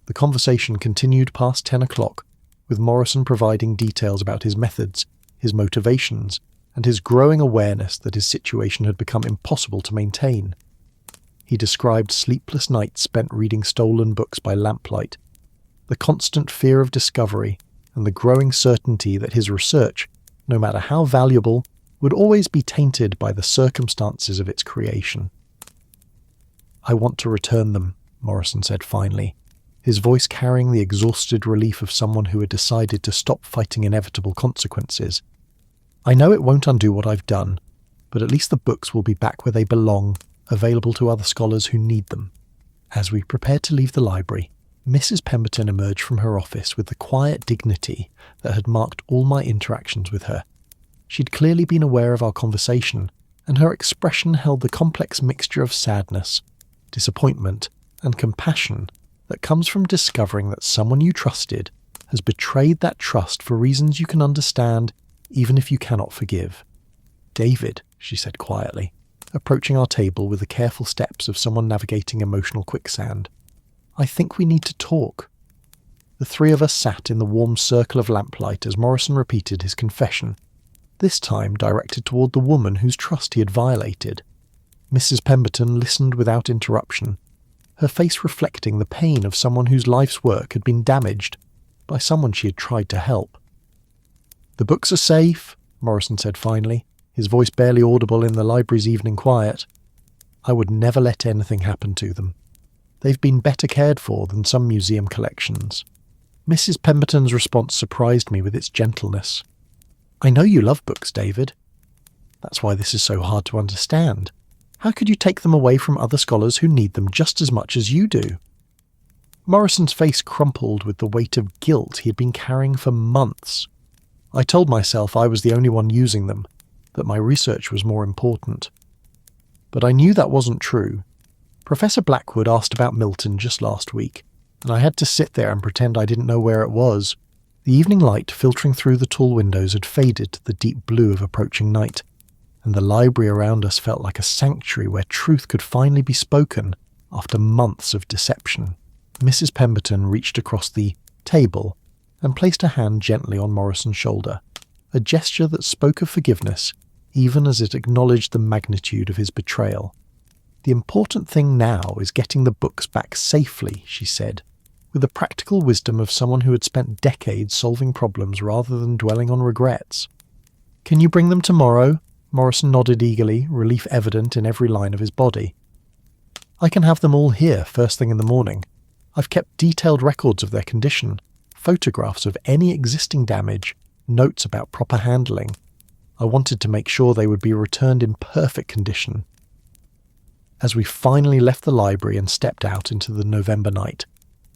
The conversation continued past 10 o'clock, with Morrison providing details about his methods, his motivations, and his growing awareness that his situation had become impossible to maintain. He described sleepless nights spent reading stolen books by lamplight, the constant fear of discovery, and the growing certainty that his research, no matter how valuable, would always be tainted by the circumstances of its creation. "I want to return them," Morrison said finally, his voice carrying the exhausted relief of someone who had decided to stop fighting inevitable consequences. "I know it won't undo what I've done, but at least the books will be back where they belong, available to other scholars who need them." As we prepared to leave the library, Mrs. Pemberton emerged from her office with the quiet dignity that had marked all my interactions with her. She'd clearly been aware of our conversation, and her expression held the complex mixture of sadness, disappointment, and compassion that comes from discovering that someone you trusted has betrayed that trust for reasons you can understand even if you cannot forgive. "David," she said quietly, approaching our table with the careful steps of someone navigating emotional quicksand. "I think we need to talk." The three of us sat in the warm circle of lamplight as Morrison repeated his confession, this time directed toward the woman whose trust he had violated. Mrs. Pemberton listened without interruption, her face reflecting the pain of someone whose life's work had been damaged by someone she had tried to help. "The books are safe," Morrison said finally, his voice barely audible in the library's evening quiet. "I would never let anything happen to them. They've been better cared for than some museum collections." Mrs. Pemberton's response surprised me with its gentleness. "I know you love books, David. That's why this is so hard to understand. How could you take them away from other scholars who need them just as much as you do?" Morrison's face crumpled with the weight of guilt he had been carrying for months. I told myself I was the only one using them, that my research was more important. But I knew that wasn't true. Professor Blackwood asked about Milton just last week, and I had to sit there and pretend I didn't know where it was. The evening light filtering through the tall windows had faded to the deep blue of approaching night, and the library around us felt like a sanctuary where truth could finally be spoken after months of deception. Mrs. Pemberton reached across the table and placed a hand gently on Morrison's shoulder, a gesture that spoke of forgiveness, even as it acknowledged the magnitude of his betrayal. "The important thing now is getting the books back safely," she said, with the practical wisdom of someone who had spent decades solving problems rather than dwelling on regrets. "Can you bring them tomorrow?" Morrison nodded eagerly, relief evident in every line of his body. "I can have them all here first thing in the morning. I've kept detailed records of their condition, photographs of any existing damage, notes about proper handling. I wanted to make sure they would be returned in perfect condition." As we finally left the library and stepped out into the November night,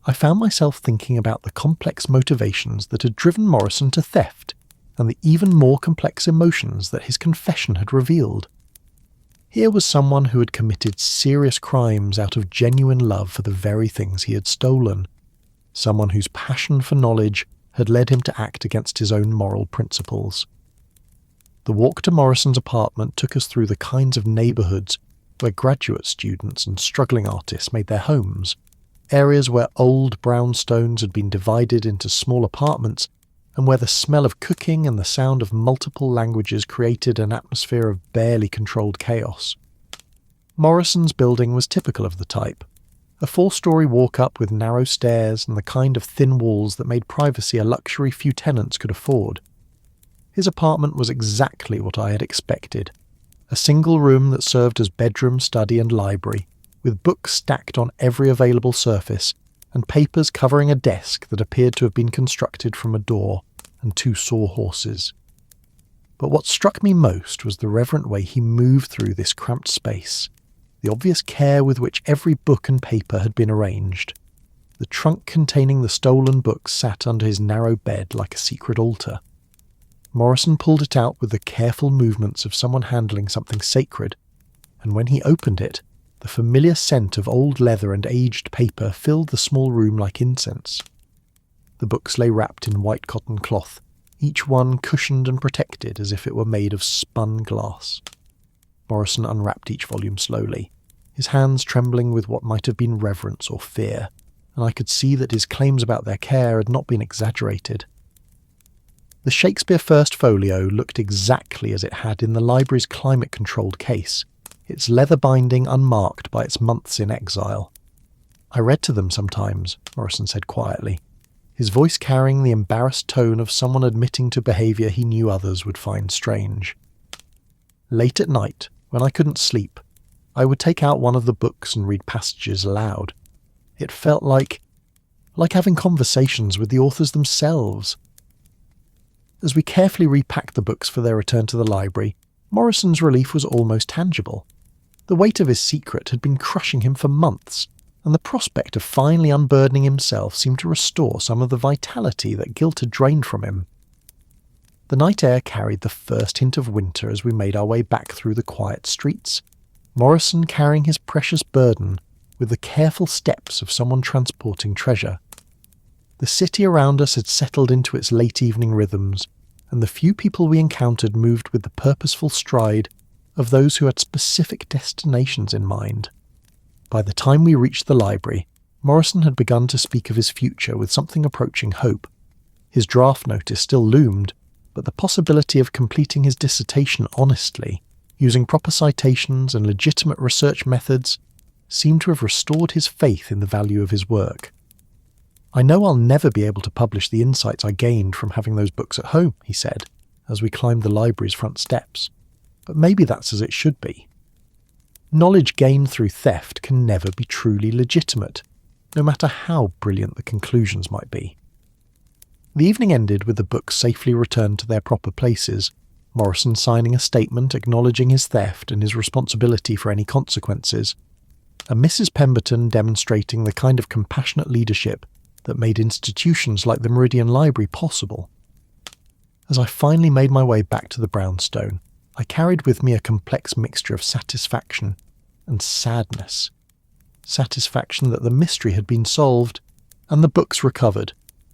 I found myself thinking about the complex motivations that had driven Morrison to theft, and the even more complex emotions that his confession had revealed. Here was someone who had committed serious crimes out of genuine love for the very things he had stolen, someone whose passion for knowledge had led him to act against his own moral principles. The walk to Morrison's apartment took us through the kinds of neighbourhoods where graduate students and struggling artists made their homes, areas where old brownstones had been divided into small apartments, and where the smell of cooking and the sound of multiple languages created an atmosphere of barely controlled chaos. Morrison's building was typical of the type, a 4-story walk-up with narrow stairs and the kind of thin walls that made privacy a luxury few tenants could afford. His apartment was exactly what I had expected, a single room that served as bedroom, study and library, with books stacked on every available surface, and papers covering a desk that appeared to have been constructed from a door and 2 sawhorses. But what struck me most was the reverent way he moved through this cramped space, the obvious care with which every book and paper had been arranged. The trunk containing the stolen books sat under his narrow bed like a secret altar. Morrison pulled it out with the careful movements of someone handling something sacred, and when he opened it, the familiar scent of old leather and aged paper filled the small room like incense. The books lay wrapped in white cotton cloth, each one cushioned and protected as if it were made of spun glass. Morrison unwrapped each volume slowly, his hands trembling with what might have been reverence or fear, and I could see that his claims about their care had not been exaggerated. The Shakespeare First Folio looked exactly as it had in the library's climate-controlled case, its leather binding unmarked by its months in exile. "I read to them sometimes," Morrison said quietly, his voice carrying the embarrassed tone of someone admitting to behaviour he knew others would find strange. "Late at night, when I couldn't sleep, I would take out one of the books and read passages aloud. It felt like having conversations with the authors themselves." As we carefully repacked the books for their return to the library, Morrison's relief was almost tangible. The weight of his secret had been crushing him for months, and the prospect of finally unburdening himself seemed to restore some of the vitality that guilt had drained from him. The night air carried the first hint of winter as we made our way back through the quiet streets, Morrison carrying his precious burden with the careful steps of someone transporting treasure. The city around us had settled into its late evening rhythms, and the few people we encountered moved with the purposeful stride of those who had specific destinations in mind. By the time we reached the library, Morrison had begun to speak of his future with something approaching hope. His draft notice still loomed, but the possibility of completing his dissertation honestly, using proper citations and legitimate research methods, seemed to have restored his faith in the value of his work. "I know I'll never be able to publish the insights I gained from having those books at home," he said, as we climbed the library's front steps. "But maybe that's as it should be. Knowledge gained through theft can never be truly legitimate, no matter how brilliant the conclusions might be." The evening ended with the books safely returned to their proper places, Morrison signing a statement acknowledging his theft and his responsibility for any consequences, and Mrs. Pemberton demonstrating the kind of compassionate leadership that made institutions like the Meridian Library possible. As I finally made my way back to the brownstone, I carried with me a complex mixture of satisfaction and sadness. Satisfaction that the mystery had been solved and the books recovered,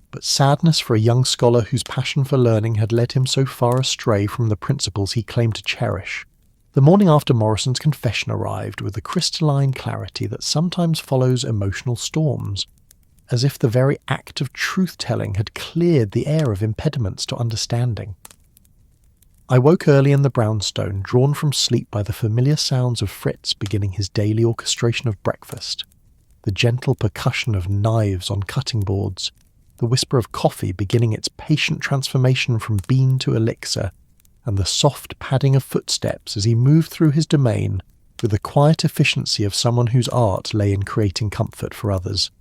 but sadness for a young scholar whose passion for learning had led him so far astray from the principles he claimed to cherish. The morning after Morrison's confession arrived with the crystalline clarity that sometimes follows emotional storms, as if the very act of truth-telling had cleared the air of impediments to understanding. I woke early in the brownstone, drawn from sleep by the familiar sounds of Fritz beginning his daily orchestration of breakfast, the gentle percussion of knives on cutting boards, the whisper of coffee beginning its patient transformation from bean to elixir, and the soft padding of footsteps as he moved through his domain with the quiet efficiency of someone whose art lay in creating comfort for others.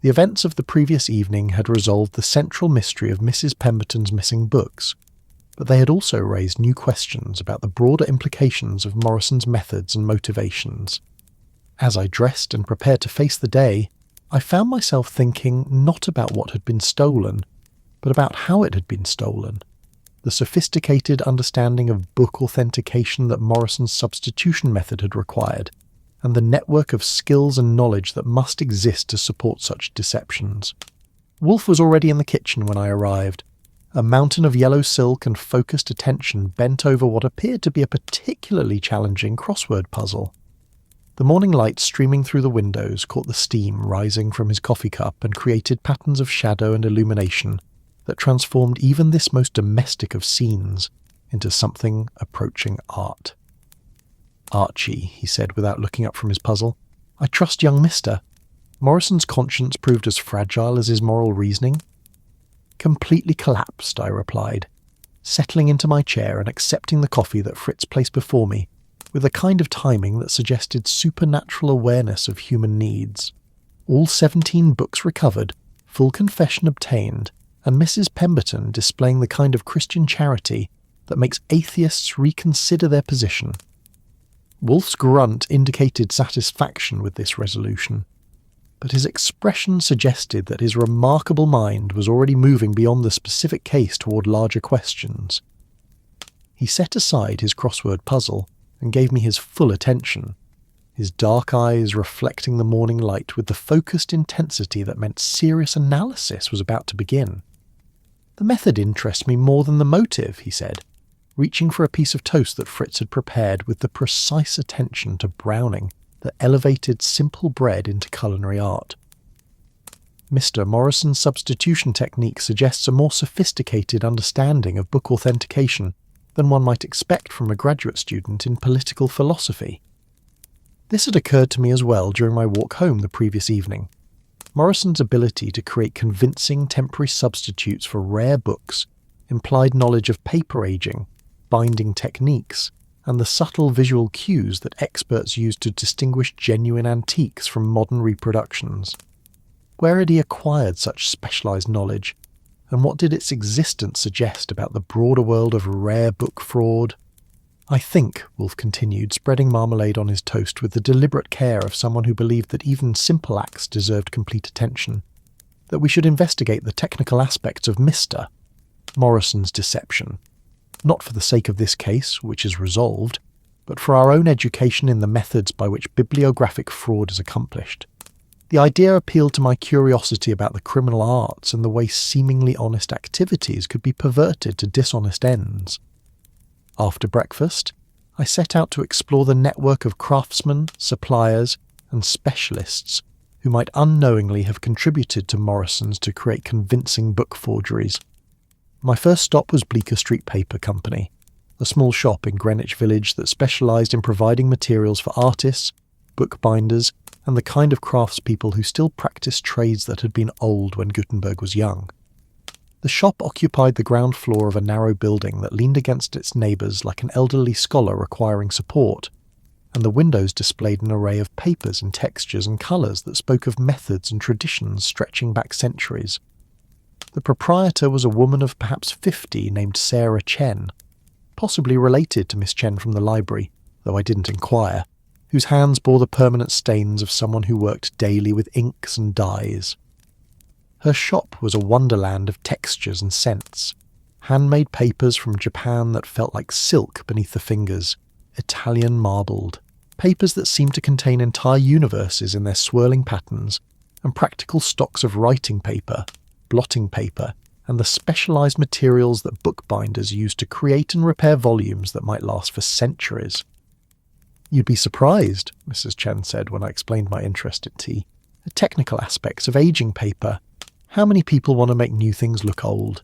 The events of the previous evening had resolved the central mystery of Mrs. Pemberton's missing books, but they had also raised new questions about the broader implications of Morrison's methods and motivations. As I dressed and prepared to face the day, I found myself thinking not about what had been stolen, but about how it had been stolen. The sophisticated understanding of book authentication that Morrison's substitution method had required, and the network of skills and knowledge that must exist to support such deceptions. Wolfe was already in the kitchen when I arrived, a mountain of yellow silk and focused attention bent over what appeared to be a particularly challenging crossword puzzle. The morning light streaming through the windows caught the steam rising from his coffee cup and created patterns of shadow and illumination that transformed even this most domestic of scenes into something approaching art. "Archie," he said without looking up from his puzzle, "I trust young mister. Morrison's conscience proved as fragile as his moral reasoning." "Completely collapsed," I replied, settling into my chair and accepting the coffee that Fritz placed before me, with a kind of timing that suggested supernatural awareness of human needs. All 17 books recovered, full confession obtained, and Mrs. Pemberton displaying the kind of Christian charity that makes atheists reconsider their position. Wolfe's grunt indicated satisfaction with this resolution, but his expression suggested that his remarkable mind was already moving beyond the specific case toward larger questions. He set aside his crossword puzzle and gave me his full attention, his dark eyes reflecting the morning light with the focused intensity that meant serious analysis was about to begin. "The method interests me more than the motive," he said, reaching for a piece of toast that Fritz had prepared with the precise attention to browning that elevated simple bread into culinary art. "Mr. Morrison's substitution technique suggests a more sophisticated understanding of book authentication than one might expect from a graduate student in political philosophy." This had occurred to me as well during my walk home the previous evening. Morrison's ability to create convincing temporary substitutes for rare books implied knowledge of paper aging, binding techniques, and the subtle visual cues that experts use to distinguish genuine antiques from modern reproductions. Where had he acquired such specialized knowledge, and what did its existence suggest about the broader world of rare book fraud? "I think," Wolfe continued, spreading marmalade on his toast with the deliberate care of someone who believed that even simple acts deserved complete attention, "that we should investigate the technical aspects of Mr. Morrison's deception, not for the sake of this case, which is resolved, but for our own education in the methods by which bibliographic fraud is accomplished. The idea appealed to my curiosity about the criminal arts and the way seemingly honest activities could be perverted to dishonest ends. After breakfast, I set out to explore the network of craftsmen, suppliers, and specialists who might unknowingly have contributed to Morrison's to create convincing book forgeries. My first stop was Bleecker Street Paper Company, a small shop in Greenwich Village that specialised in providing materials for artists, bookbinders, and the kind of craftspeople who still practiced trades that had been old when Gutenberg was young. The shop occupied the ground floor of a narrow building that leaned against its neighbours like an elderly scholar requiring support, and the windows displayed an array of papers and textures and colours that spoke of methods and traditions stretching back centuries. The proprietor was a woman of perhaps 50 named Sarah Chen, possibly related to Miss Chen from the library, though I didn't inquire, whose hands bore the permanent stains of someone who worked daily with inks and dyes. Her shop was a wonderland of textures and scents, handmade papers from Japan that felt like silk beneath the fingers, Italian marbled, papers that seemed to contain entire universes in their swirling patterns, and practical stocks of writing paper, blotting paper, and the specialised materials that bookbinders used to create and repair volumes that might last for centuries. "You'd be surprised," Mrs. Chen said when I explained my interest in tea, "the technical aspects of aging paper. How many people want to make new things look old?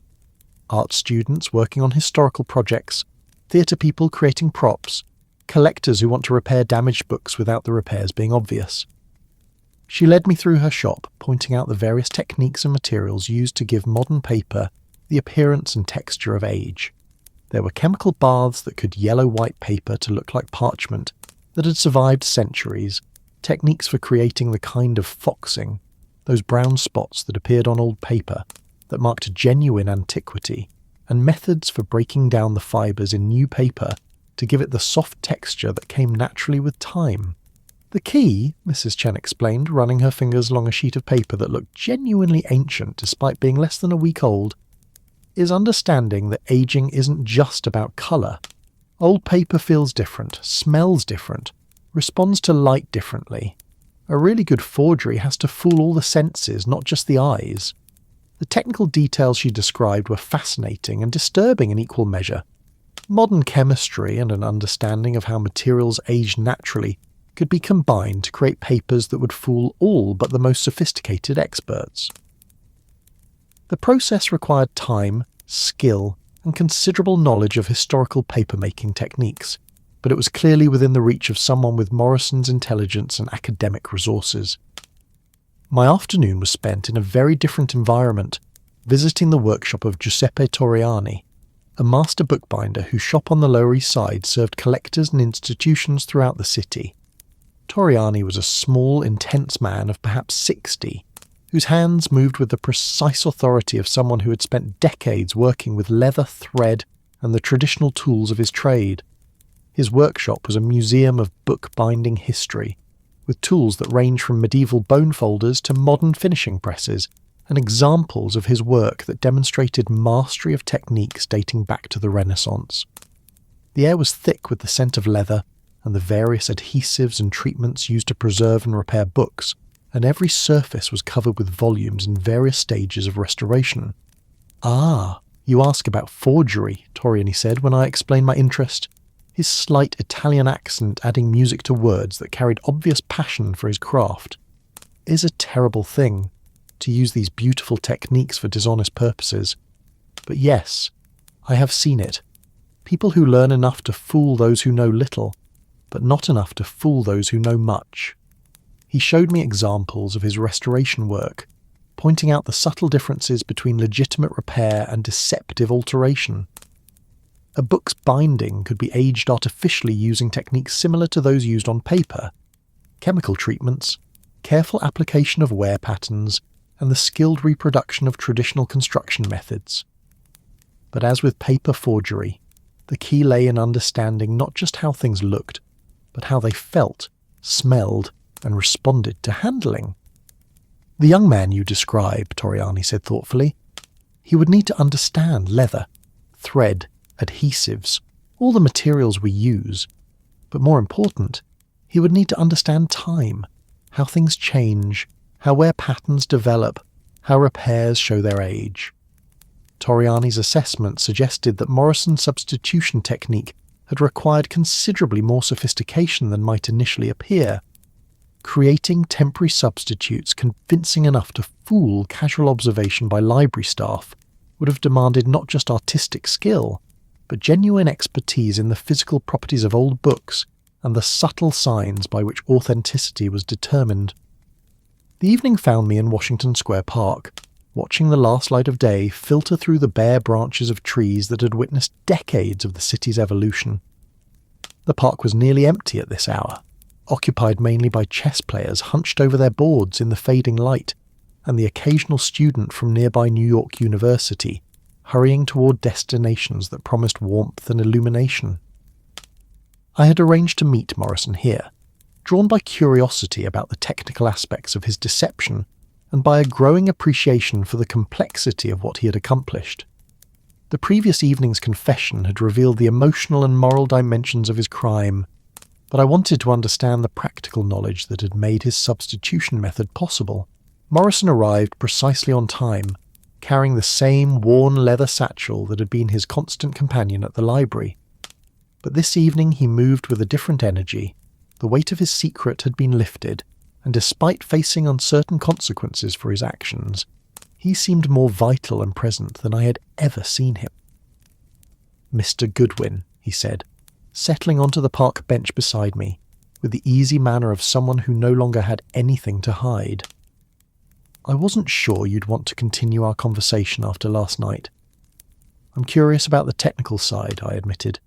Art students working on historical projects, theatre people creating props, collectors who want to repair damaged books without the repairs being obvious." She led me through her shop, pointing out the various techniques and materials used to give modern paper the appearance and texture of age. There were chemical baths that could yellow white paper to look like parchment that had survived centuries, techniques for creating the kind of foxing, those brown spots that appeared on old paper that marked genuine antiquity, and methods for breaking down the fibres in new paper to give it the soft texture that came naturally with time. "The key," Mrs. Chen explained, running her fingers along a sheet of paper that looked genuinely ancient despite being less than a week old, "is understanding that aging isn't just about colour. Old paper feels different, smells different, responds to light differently. A really good forgery has to fool all the senses, not just the eyes." The technical details she described were fascinating and disturbing in equal measure. Modern chemistry and an understanding of how materials age naturally could be combined to create papers that would fool all but the most sophisticated experts. The process required time, skill, and considerable knowledge of historical papermaking techniques, but it was clearly within the reach of someone with Morrison's intelligence and academic resources. My afternoon was spent in a very different environment, visiting the workshop of Giuseppe Torriani, a master bookbinder whose shop on the Lower East Side served collectors and institutions throughout the city. Torriani was a small, intense man of perhaps 60, whose hands moved with the precise authority of someone who had spent decades working with leather, thread, and the traditional tools of his trade. His workshop was a museum of bookbinding history, with tools that range from medieval bone folders to modern finishing presses, and examples of his work that demonstrated mastery of techniques dating back to the Renaissance. The air was thick with the scent of leather and the various adhesives and treatments used to preserve and repair books, and every surface was covered with volumes in various stages of restoration. "Ah, you ask about forgery," Torriani said when I explained my interest, his slight Italian accent adding music to words that carried obvious passion for his craft. "It is a terrible thing to use these beautiful techniques for dishonest purposes. But yes, I have seen it. People who learn enough to fool those who know little, but not enough to fool those who know much." He showed me examples of his restoration work, pointing out the subtle differences between legitimate repair and deceptive alteration. A book's binding could be aged artificially using techniques similar to those used on paper: chemical treatments, careful application of wear patterns, and the skilled reproduction of traditional construction methods. But as with paper forgery, the key lay in understanding not just how things looked, but how they felt, smelled, and responded to handling. "The young man you describe," Torriani said thoughtfully, "he would need to understand leather, thread, adhesives, all the materials we use. But more important, he would need to understand time, how things change, how where patterns develop, how repairs show their age. Torriani's assessment suggested that Morrison's substitution technique had required considerably more sophistication than might initially appear. Creating temporary substitutes convincing enough to fool casual observation by library staff would have demanded not just artistic skill, but genuine expertise in the physical properties of old books and the subtle signs by which authenticity was determined. The evening found me in Washington Square Park, watching the last light of day filter through the bare branches of trees that had witnessed decades of the city's evolution. The park was nearly empty at this hour, occupied mainly by chess players hunched over their boards in the fading light, and the occasional student from nearby New York University, hurrying toward destinations that promised warmth and illumination. I had arranged to meet Morrison here, drawn by curiosity about the technical aspects of his deception and by a growing appreciation for the complexity of what he had accomplished. The previous evening's confession had revealed the emotional and moral dimensions of his crime, but I wanted to understand the practical knowledge that had made his substitution method possible. Morrison arrived precisely on time, carrying the same worn leather satchel that had been his constant companion at the library. But this evening he moved with a different energy. The weight of his secret had been lifted, and despite facing uncertain consequences for his actions, he seemed more vital and present than I had ever seen him. "Mr. Goodwin," he said, settling onto the park bench beside me, with the easy manner of someone who no longer had anything to hide. "I wasn't sure you'd want to continue our conversation after last night. I'm curious about the technical side," I admitted.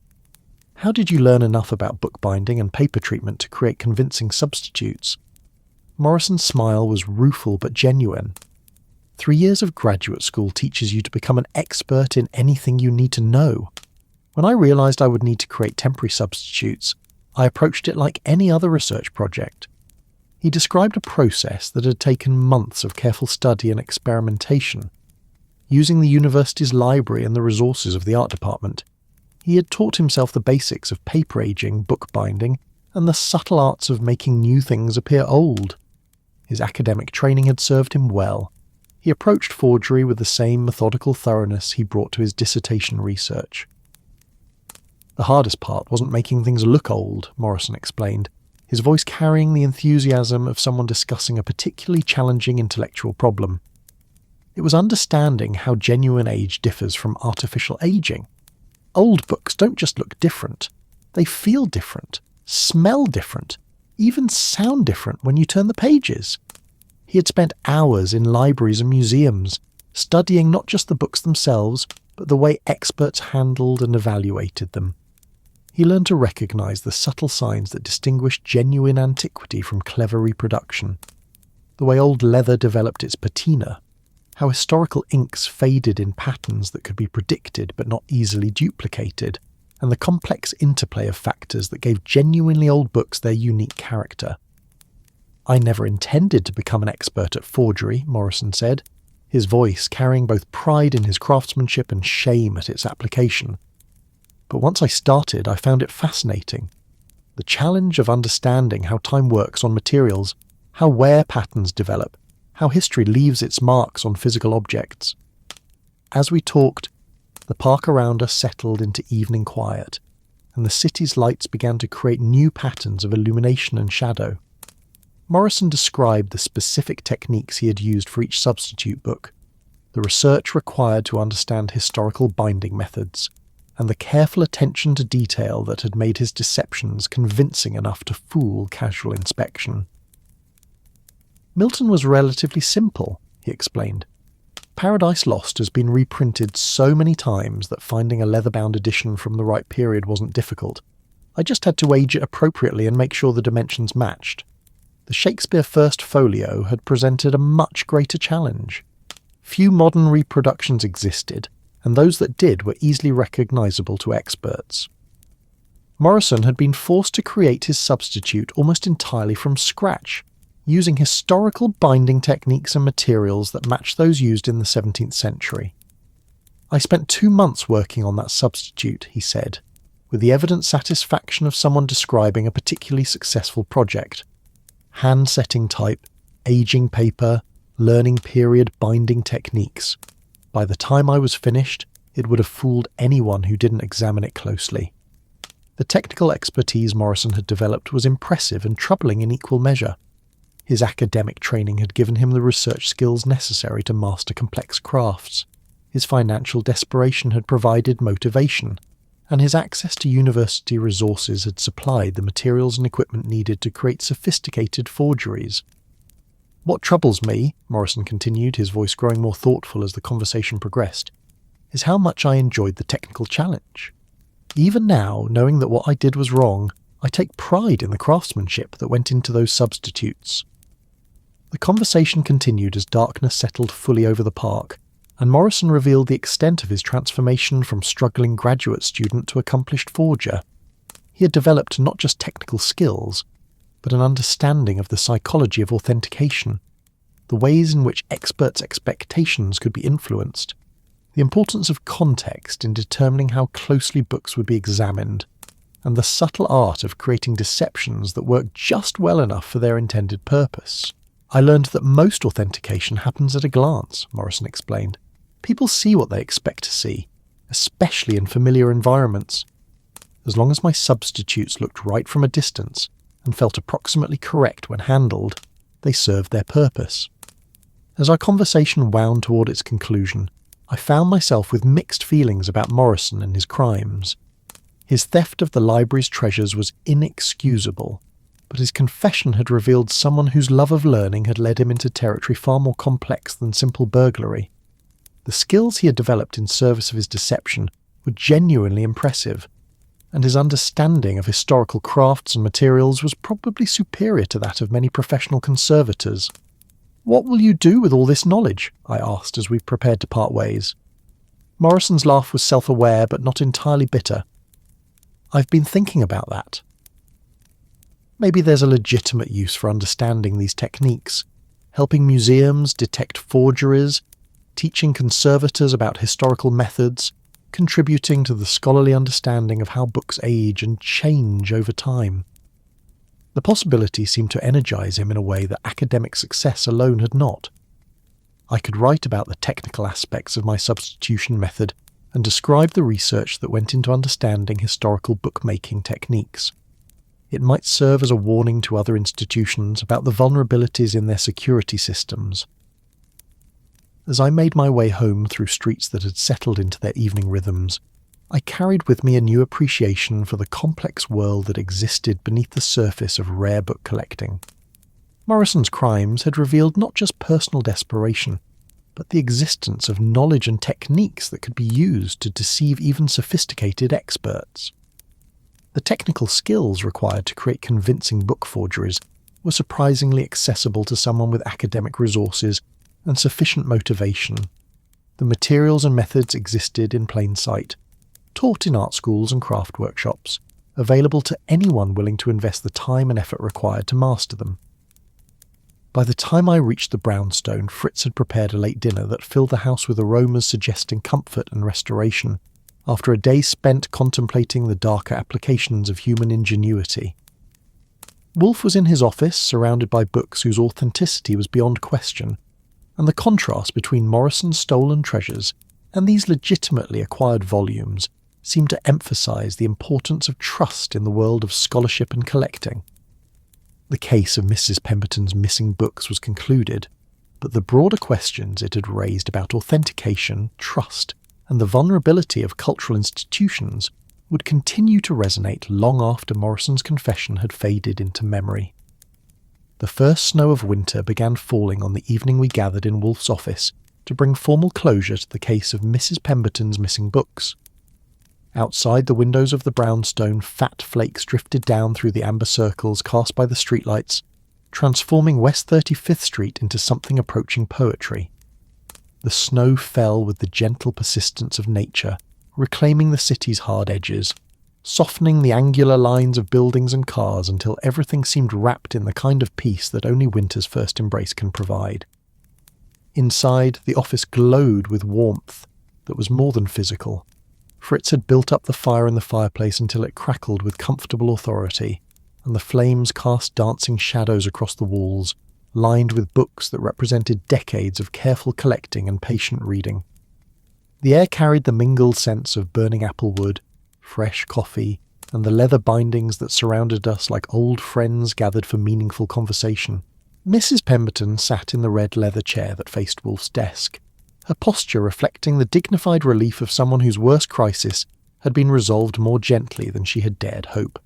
"How did you learn enough about bookbinding and paper treatment to create convincing substitutes?" Morrison's smile was rueful but genuine. 3 years of graduate school teaches you to become an expert in anything you need to know. When I realised I would need to create temporary substitutes, I approached it like any other research project. He described a process that had taken months of careful study and experimentation. Using the university's library and the resources of the art department, he had taught himself the basics of paper aging, bookbinding, and the subtle arts of making new things appear old. His academic training had served him well. He approached forgery with the same methodical thoroughness he brought to his dissertation research. "The hardest part wasn't making things look old," Morrison explained, his voice carrying the enthusiasm of someone discussing a particularly challenging intellectual problem. "It was understanding how genuine age differs from artificial aging. Old books don't just look different, they feel different, smell different, even sound different when you turn the pages." He had spent hours in libraries and museums, studying not just the books themselves, but the way experts handled and evaluated them. He learned to recognise the subtle signs that distinguished genuine antiquity from clever reproduction, the way old leather developed its patina, how historical inks faded in patterns that could be predicted but not easily duplicated, and the complex interplay of factors that gave genuinely old books their unique character. "I never intended to become an expert at forgery," Morrison said, his voice carrying both pride in his craftsmanship and shame at its application. "But once I started, I found it fascinating. The challenge of understanding how time works on materials, how wear patterns develop, how history leaves its marks on physical objects." As we talked, the park around us settled into evening quiet, and the city's lights began to create new patterns of illumination and shadow. Morrison described the specific techniques he had used for each substitute book, the research required to understand historical binding methods, and the careful attention to detail that had made his deceptions convincing enough to fool casual inspection. "Milton was relatively simple," he explained. "Paradise Lost has been reprinted so many times that finding a leather-bound edition from the right period wasn't difficult. I just had to age it appropriately and make sure the dimensions matched. The Shakespeare First Folio had presented a much greater challenge. Few modern reproductions existed, and those that did were easily recognisable to experts." Morrison had been forced to create his substitute almost entirely from scratch, using historical binding techniques and materials that matched those used in the 17th century. "I spent 2 months working on that substitute," he said, with the evident satisfaction of someone describing a particularly successful project. Hand-setting type, aging paper, learning period binding techniques. By the time I was finished, it would have fooled anyone who didn't examine it closely. The technical expertise Morrison had developed was impressive and troubling in equal measure. His academic training had given him the research skills necessary to master complex crafts. His financial desperation had provided motivation, and his access to university resources had supplied the materials and equipment needed to create sophisticated forgeries. "What troubles me," Morrison continued, his voice growing more thoughtful as the conversation progressed, "is how much I enjoyed the technical challenge. Even now, knowing that what I did was wrong, I take pride in the craftsmanship that went into those substitutes." The conversation continued as darkness settled fully over the park, and Morrison revealed the extent of his transformation from struggling graduate student to accomplished forger. He had developed not just technical skills, but an understanding of the psychology of authentication, the ways in which experts' expectations could be influenced, the importance of context in determining how closely books would be examined, and the subtle art of creating deceptions that work just well enough for their intended purpose. "I learned that most authentication happens at a glance," Morrison explained. "People see what they expect to see, especially in familiar environments. As long as my substitutes looked right from a distance and felt approximately correct when handled, they served their purpose." As our conversation wound toward its conclusion, I found myself with mixed feelings about Morrison and his crimes. His theft of the library's treasures was inexcusable, but his confession had revealed someone whose love of learning had led him into territory far more complex than simple burglary. The skills he had developed in service of his deception were genuinely impressive, and his understanding of historical crafts and materials was probably superior to that of many professional conservators. "What will you do with all this knowledge?" I asked as we prepared to part ways. Morrison's laugh was self-aware but not entirely bitter. "I've been thinking about that. Maybe there's a legitimate use for understanding these techniques, helping museums detect forgeries, teaching conservators about historical methods, contributing to the scholarly understanding of how books age and change over time." The possibility seemed to energize him in a way that academic success alone had not. I could write about the technical aspects of my substitution method and describe the research that went into understanding historical bookmaking techniques. It might serve as a warning to other institutions about the vulnerabilities in their security systems. As I made my way home through streets that had settled into their evening rhythms, I carried with me a new appreciation for the complex world that existed beneath the surface of rare book collecting. Morrison's crimes had revealed not just personal desperation, but the existence of knowledge and techniques that could be used to deceive even sophisticated experts. The technical skills required to create convincing book forgeries were surprisingly accessible to someone with academic resources and sufficient motivation. The materials and methods existed in plain sight, taught in art schools and craft workshops, available to anyone willing to invest the time and effort required to master them. By the time I reached the brownstone, Fritz had prepared a late dinner that filled the house with aromas suggesting comfort and restoration, after a day spent contemplating the darker applications of human ingenuity. Wolfe was in his office, surrounded by books whose authenticity was beyond question, and the contrast between Morrison's stolen treasures and these legitimately acquired volumes seemed to emphasize the importance of trust in the world of scholarship and collecting. The case of Mrs. Pemberton's missing books was concluded, but the broader questions it had raised about authentication, trust, and the vulnerability of cultural institutions would continue to resonate long after Morrison's confession had faded into memory. The first snow of winter began falling on the evening we gathered in Wolfe's office to bring formal closure to the case of Mrs. Pemberton's missing books. Outside the windows of the brownstone, fat flakes drifted down through the amber circles cast by the streetlights, transforming West 35th Street into something approaching poetry. The snow fell with the gentle persistence of nature, reclaiming the city's hard edges, softening the angular lines of buildings and cars until everything seemed wrapped in the kind of peace that only winter's first embrace can provide. Inside, the office glowed with warmth that was more than physical. Fritz had built up the fire in the fireplace until it crackled with comfortable authority, and the flames cast dancing shadows across the walls, lined with books that represented decades of careful collecting and patient reading. The air carried the mingled scents of burning apple wood, fresh coffee, and the leather bindings that surrounded us like old friends gathered for meaningful conversation. Mrs. Pemberton sat in the red leather chair that faced Wolfe's desk, her posture reflecting the dignified relief of someone whose worst crisis had been resolved more gently than she had dared hope.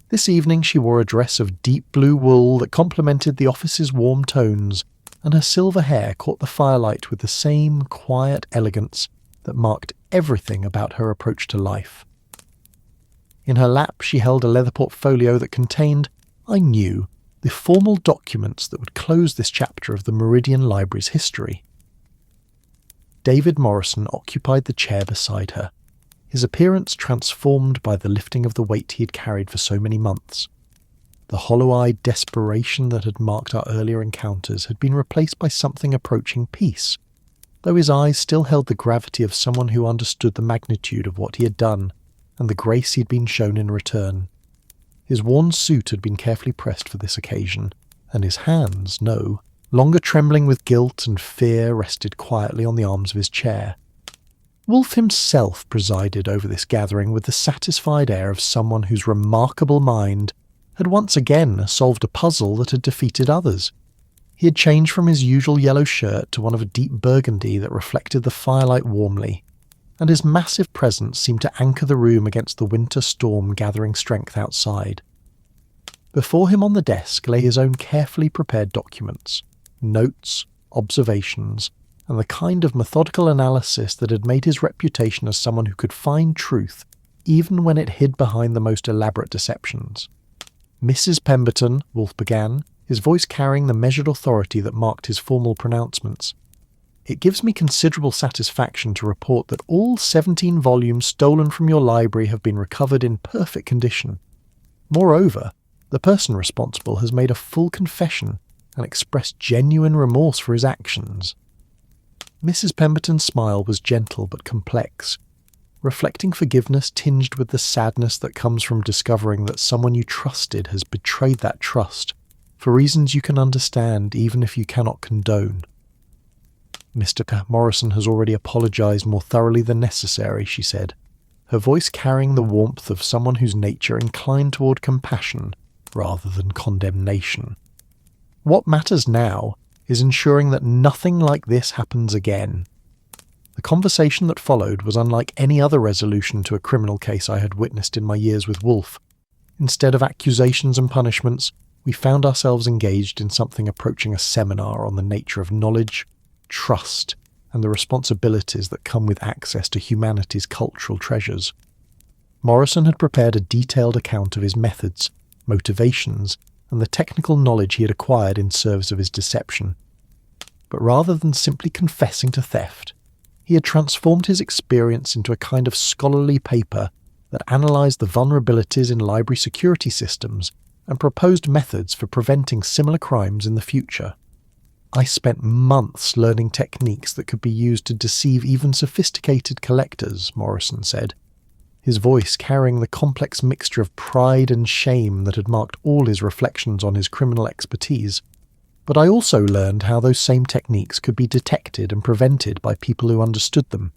This evening she wore a dress of deep blue wool that complemented the office's warm tones, and her silver hair caught the firelight with the same quiet elegance that marked everything about her approach to life. In her lap she held a leather portfolio that contained, I knew, the formal documents that would close this chapter of the Meridian Library's history. David Morrison occupied the chair beside her, his appearance transformed by the lifting of the weight he had carried for so many months. The hollow-eyed desperation that had marked our earlier encounters had been replaced by something approaching peace, though his eyes still held the gravity of someone who understood the magnitude of what he had done and the grace he had been shown in return. His worn suit had been carefully pressed for this occasion, and his hands, longer trembling with guilt and fear, rested quietly on the arms of his chair. Wolfe himself presided over this gathering with the satisfied air of someone whose remarkable mind had once again solved a puzzle that had defeated others. He had changed from his usual yellow shirt to one of a deep burgundy that reflected the firelight warmly, and his massive presence seemed to anchor the room against the winter storm gathering strength outside. Before him on the desk lay his own carefully prepared documents, notes, observations, and the kind of methodical analysis that had made his reputation as someone who could find truth even when it hid behind the most elaborate deceptions. Mrs. Pemberton, Wolfe began, his voice carrying the measured authority that marked his formal pronouncements. It gives me considerable satisfaction to report that all 17 volumes stolen from your library have been recovered in perfect condition. Moreover, the person responsible has made a full confession and expressed genuine remorse for his actions. Mrs. Pemberton's smile was gentle but complex, reflecting forgiveness tinged with the sadness that comes from discovering that someone you trusted has betrayed that trust, for reasons you can understand even if you cannot condone. Mr. Morrison has already apologized more thoroughly than necessary, she said, her voice carrying the warmth of someone whose nature inclined toward compassion rather than condemnation. What matters now is ensuring that nothing like this happens again. The conversation that followed was unlike any other resolution to a criminal case I had witnessed in my years with Wolfe. Instead of accusations and punishments, we found ourselves engaged in something approaching a seminar on the nature of knowledge, trust, and the responsibilities that come with access to humanity's cultural treasures. Morrison had prepared a detailed account of his methods, motivations, and the technical knowledge he had acquired in service of his deception. But rather than simply confessing to theft, he had transformed his experience into a kind of scholarly paper that analysed the vulnerabilities in library security systems and proposed methods for preventing similar crimes in the future. I spent months learning techniques that could be used to deceive even sophisticated collectors, Morrison said, his voice carrying the complex mixture of pride and shame that had marked all his reflections on his criminal expertise. But I also learned how those same techniques could be detected and prevented by people who understood them.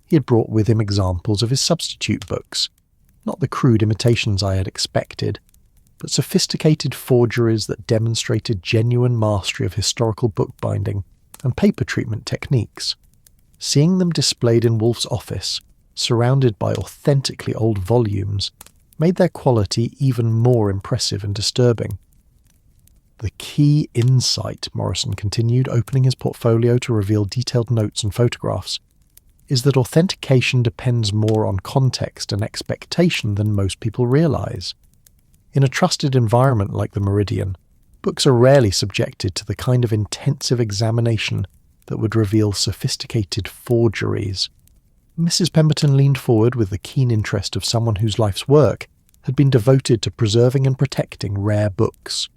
He had brought with him examples of his substitute books, not the crude imitations I had expected, but sophisticated forgeries that demonstrated genuine mastery of historical bookbinding and paper treatment techniques. Seeing them displayed in Wolfe's office, surrounded by authentically old volumes, made their quality even more impressive and disturbing. The key insight, Morrison continued, opening his portfolio to reveal detailed notes and photographs, is that authentication depends more on context and expectation than most people realize. In a trusted environment like the Meridian, books are rarely subjected to the kind of intensive examination that would reveal sophisticated forgeries. Mrs. Pemberton leaned forward with the keen interest of someone whose life's work had been devoted to preserving and protecting rare books.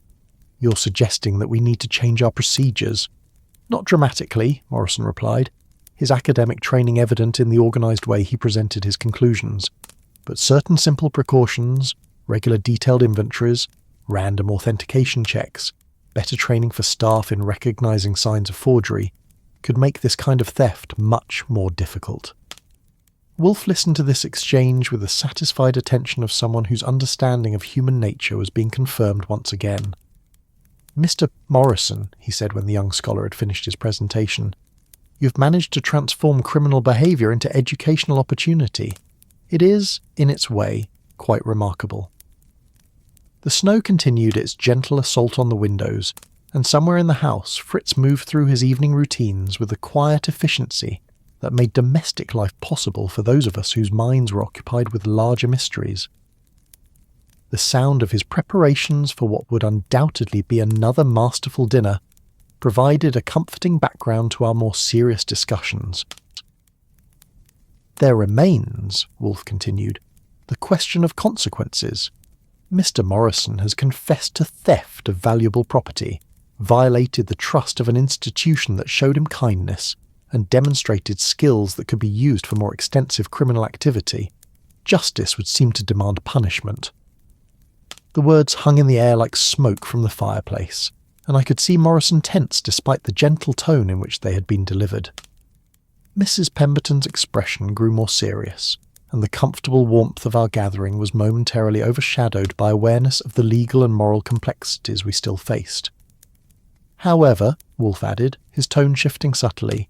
You're suggesting that we need to change our procedures. Not dramatically, Morrison replied, his academic training evident in the organised way he presented his conclusions, but certain simple precautions, regular detailed inventories, random authentication checks, better training for staff in recognizing signs of forgery, could make this kind of theft much more difficult. Wolfe listened to this exchange with the satisfied attention of someone whose understanding of human nature was being confirmed once again. "Mr. Morrison," he said when the young scholar had finished his presentation, "you've managed to transform criminal behaviour into educational opportunity. It is, in its way, quite remarkable." The snow continued its gentle assault on the windows, and somewhere in the house Fritz moved through his evening routines with a quiet efficiency that made domestic life possible for those of us whose minds were occupied with larger mysteries. The sound of his preparations for what would undoubtedly be another masterful dinner provided a comforting background to our more serious discussions. "There remains," Wolfe continued, "the question of consequences. Mr. Morrison has confessed to theft of valuable property, violated the trust of an institution that showed him kindness, and demonstrated skills that could be used for more extensive criminal activity. Justice would seem to demand punishment." The words hung in the air like smoke from the fireplace, and I could see Morrison tense despite the gentle tone in which they had been delivered. Mrs. Pemberton's expression grew more serious, and the comfortable warmth of our gathering was momentarily overshadowed by awareness of the legal and moral complexities we still faced. "However," Wolfe added, his tone shifting subtly,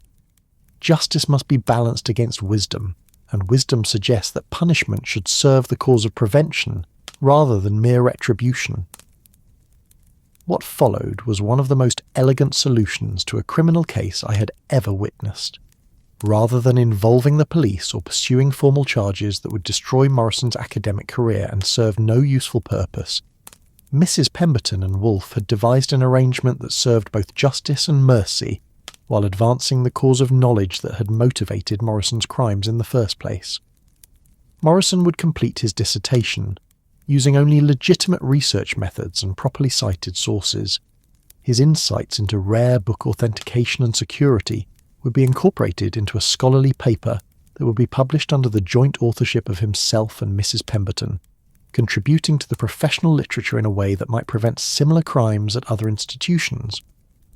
"justice must be balanced against wisdom, and wisdom suggests that punishment should serve the cause of prevention rather than mere retribution." What followed was one of the most elegant solutions to a criminal case I had ever witnessed. Rather than involving the police or pursuing formal charges that would destroy Morrison's academic career and serve no useful purpose, Mrs. Pemberton and Wolfe had devised an arrangement that served both justice and mercy while advancing the cause of knowledge that had motivated Morrison's crimes in the first place. Morrison would complete his dissertation, using only legitimate research methods and properly cited sources. His insights into rare book authentication and security would be incorporated into a scholarly paper that would be published under the joint authorship of himself and Mrs. Pemberton, contributing to the professional literature in a way that might prevent similar crimes at other institutions.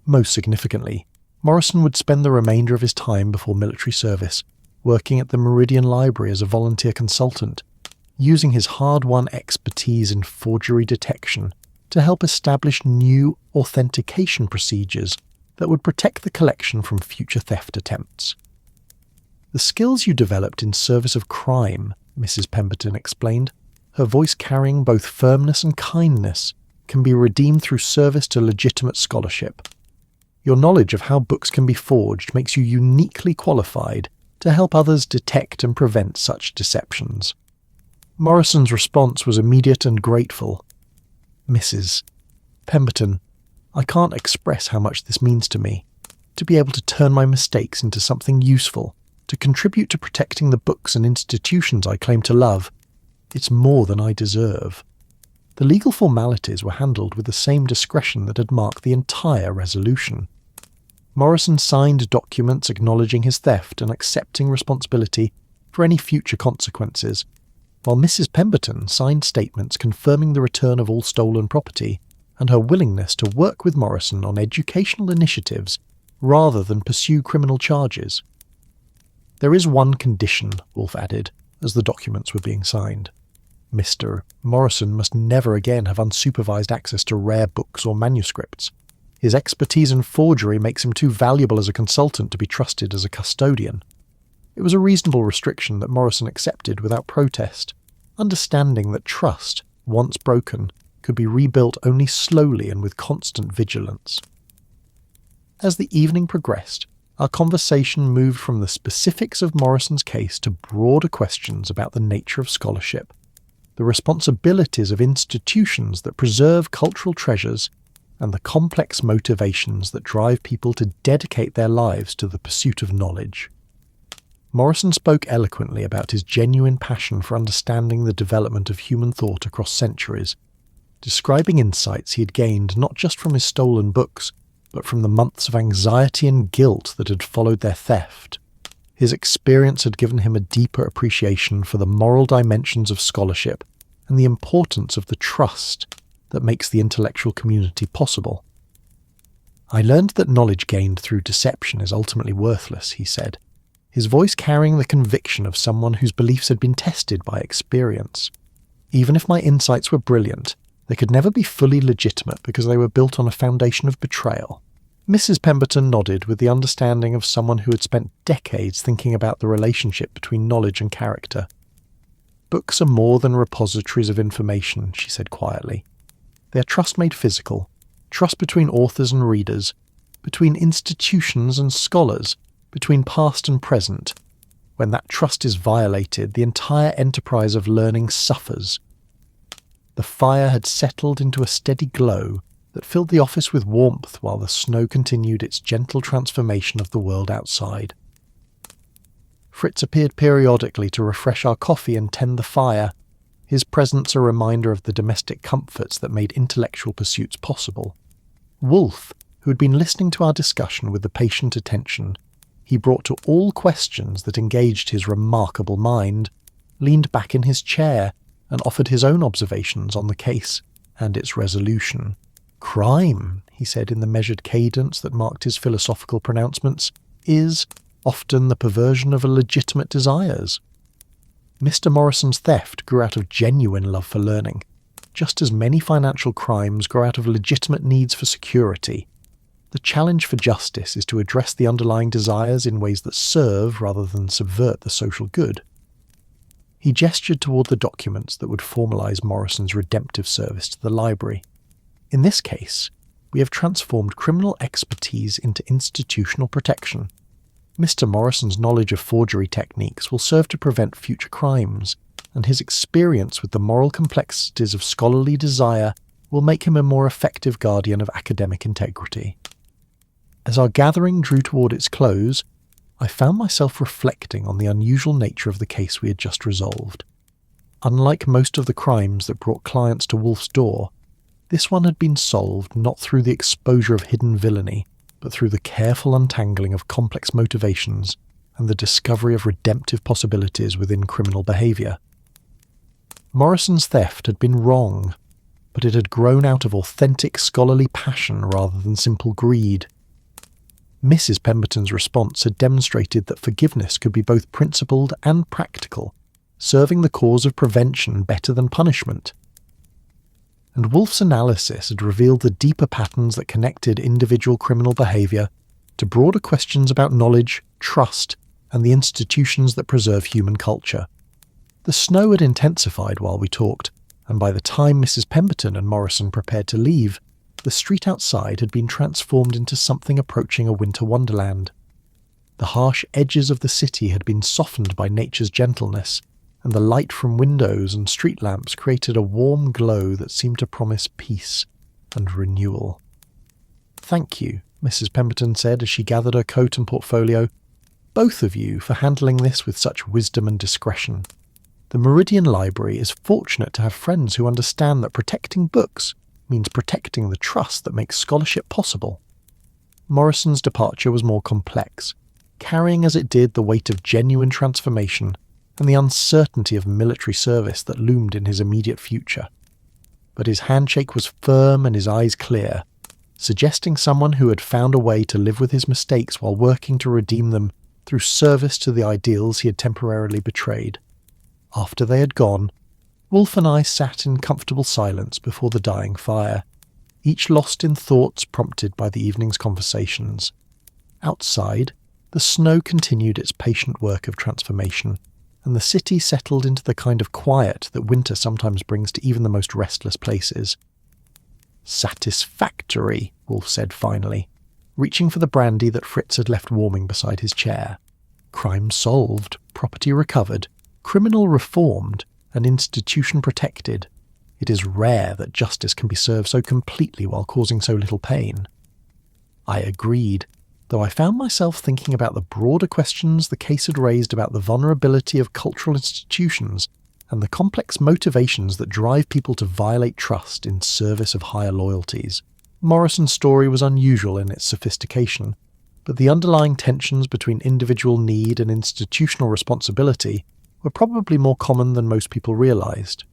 Most significantly, Morrison would spend the remainder of his time before military service working at the Meridian Library as a volunteer consultant, using his hard-won expertise in forgery detection to help establish new authentication procedures that would protect the collection from future theft attempts. "The skills you developed in service of crime," Mrs. Pemberton explained, her voice carrying both firmness and kindness, "can be redeemed through service to legitimate scholarship. Your knowledge of how books can be forged makes you uniquely qualified to help others detect and prevent such deceptions." Morrison's response was immediate and grateful. "Mrs. Pemberton, I can't express how much this means to me. To be able to turn my mistakes into something useful, to contribute to protecting the books and institutions I claim to love, it's more than I deserve." The legal formalities were handled with the same discretion that had marked the entire resolution. Morrison signed documents acknowledging his theft and accepting responsibility for any future consequences, while Mrs. Pemberton signed statements confirming the return of all stolen property and her willingness to work with Morrison on educational initiatives rather than pursue criminal charges. "There is one condition," Wolfe added, as the documents were being signed. "Mr. Morrison must never again have unsupervised access to rare books or manuscripts. His expertise in forgery makes him too valuable as a consultant to be trusted as a custodian." It was a reasonable restriction that Morrison accepted without protest, understanding that trust, once broken, could be rebuilt only slowly and with constant vigilance. As the evening progressed, our conversation moved from the specifics of Morrison's case to broader questions about the nature of scholarship, the responsibilities of institutions that preserve cultural treasures, and the complex motivations that drive people to dedicate their lives to the pursuit of knowledge. Morrison spoke eloquently about his genuine passion for understanding the development of human thought across centuries, describing insights he had gained not just from his stolen books, but from the months of anxiety and guilt that had followed their theft. His experience had given him a deeper appreciation for the moral dimensions of scholarship and the importance of the trust that makes the intellectual community possible. "I learned that knowledge gained through deception is ultimately worthless," he said, his voice carrying the conviction of someone whose beliefs had been tested by experience. "Even if my insights were brilliant, they could never be fully legitimate because they were built on a foundation of betrayal." Mrs. Pemberton nodded with the understanding of someone who had spent decades thinking about the relationship between knowledge and character. "Books are more than repositories of information," she said quietly. "They are trust made physical, trust between authors and readers, between institutions and scholars, between past and present. When that trust is violated, the entire enterprise of learning suffers." The fire had settled into a steady glow that filled the office with warmth while the snow continued its gentle transformation of the world outside. Fritz appeared periodically to refresh our coffee and tend the fire, his presence a reminder of the domestic comforts that made intellectual pursuits possible. Wolfe, who had been listening to our discussion with the patient attention he brought to all questions that engaged his remarkable mind, leaned back in his chair and offered his own observations on the case and its resolution. "Crime," he said in the measured cadence that marked his philosophical pronouncements, "is often the perversion of legitimate desires. Mr. Morrison's theft grew out of genuine love for learning, just as many financial crimes grow out of legitimate needs for security. The challenge for justice is to address the underlying desires in ways that serve rather than subvert the social good." He gestured toward the documents that would formalize Morrison's redemptive service to the library. "In this case, we have transformed criminal expertise into institutional protection. Mr. Morrison's knowledge of forgery techniques will serve to prevent future crimes, and his experience with the moral complexities of scholarly desire will make him a more effective guardian of academic integrity." As our gathering drew toward its close, I found myself reflecting on the unusual nature of the case we had just resolved. Unlike most of the crimes that brought clients to Wolfe's door, this one had been solved not through the exposure of hidden villainy, but through the careful untangling of complex motivations and the discovery of redemptive possibilities within criminal behaviour. Morrison's theft had been wrong, but it had grown out of authentic scholarly passion rather than simple greed. Mrs. Pemberton's response had demonstrated that forgiveness could be both principled and practical, serving the cause of prevention better than punishment. And Wolfe's analysis had revealed the deeper patterns that connected individual criminal behaviour to broader questions about knowledge, trust, and the institutions that preserve human culture. The snow had intensified while we talked, and by the time Mrs. Pemberton and Morrison prepared to leave, the street outside had been transformed into something approaching a winter wonderland. The harsh edges of the city had been softened by nature's gentleness, and the light from windows and street lamps created a warm glow that seemed to promise peace and renewal. "Thank you," Mrs. Pemberton said as she gathered her coat and portfolio, "both of you for handling this with such wisdom and discretion. The Meridian Library is fortunate to have friends who understand that protecting books means protecting the trust that makes scholarship possible." Morrison's departure was more complex, carrying as it did the weight of genuine transformation and the uncertainty of military service that loomed in his immediate future. But his handshake was firm and his eyes clear, suggesting someone who had found a way to live with his mistakes while working to redeem them through service to the ideals he had temporarily betrayed. After they had gone, Wolfe and I sat in comfortable silence before the dying fire, each lost in thoughts prompted by the evening's conversations. Outside, the snow continued its patient work of transformation, and the city settled into the kind of quiet that winter sometimes brings to even the most restless places. "Satisfactory," Wolfe said finally, reaching for the brandy that Fritz had left warming beside his chair. "Crime solved, property recovered, criminal reformed, an institution protected. It is rare that justice can be served so completely while causing so little pain." I agreed, though I found myself thinking about the broader questions the case had raised about the vulnerability of cultural institutions and the complex motivations that drive people to violate trust in service of higher loyalties. Morrison's story was unusual in its sophistication, but the underlying tensions between individual need and institutional responsibility were probably more common than most people realized.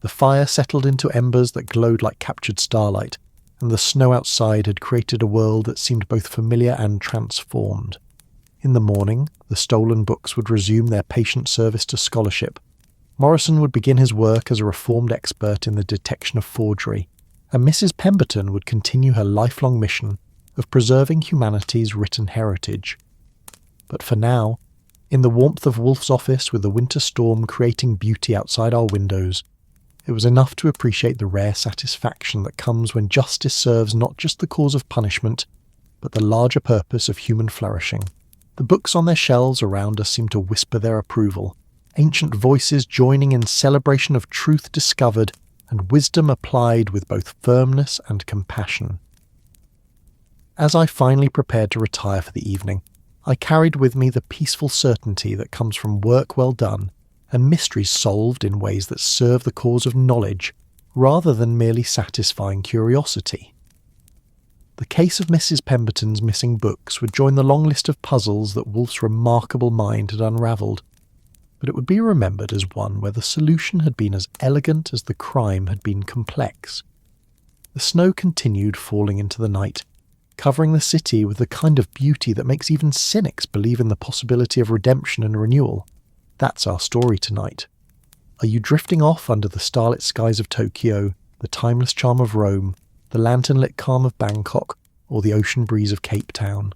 The fire settled into embers that glowed like captured starlight, and the snow outside had created a world that seemed both familiar and transformed. In the morning, the stolen books would resume their patient service to scholarship. Morrison would begin his work as a reformed expert in the detection of forgery, and Mrs. Pemberton would continue her lifelong mission of preserving humanity's written heritage. But for now, in the warmth of Wolfe's office with the winter storm creating beauty outside our windows, it was enough to appreciate the rare satisfaction that comes when justice serves not just the cause of punishment, but the larger purpose of human flourishing. The books on their shelves around us seemed to whisper their approval, ancient voices joining in celebration of truth discovered and wisdom applied with both firmness and compassion. As I finally prepared to retire for the evening, I carried with me the peaceful certainty that comes from work well done and mysteries solved in ways that serve the cause of knowledge rather than merely satisfying curiosity. The case of Mrs. Pemberton's missing books would join the long list of puzzles that Wolfe's remarkable mind had unravelled, but it would be remembered as one where the solution had been as elegant as the crime had been complex. The snow continued falling into the night, covering the city with the kind of beauty that makes even cynics believe in the possibility of redemption and renewal. That's our story tonight. Are you drifting off under the starlit skies of Tokyo, the timeless charm of Rome, the lantern-lit calm of Bangkok, or the ocean breeze of Cape Town?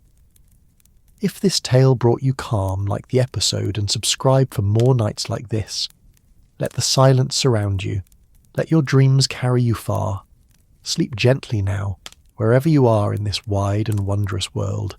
If this tale brought you calm like the episode and subscribe for more nights like this, let the silence surround you. Let your dreams carry you far. Sleep gently now, wherever you are in this wide and wondrous world.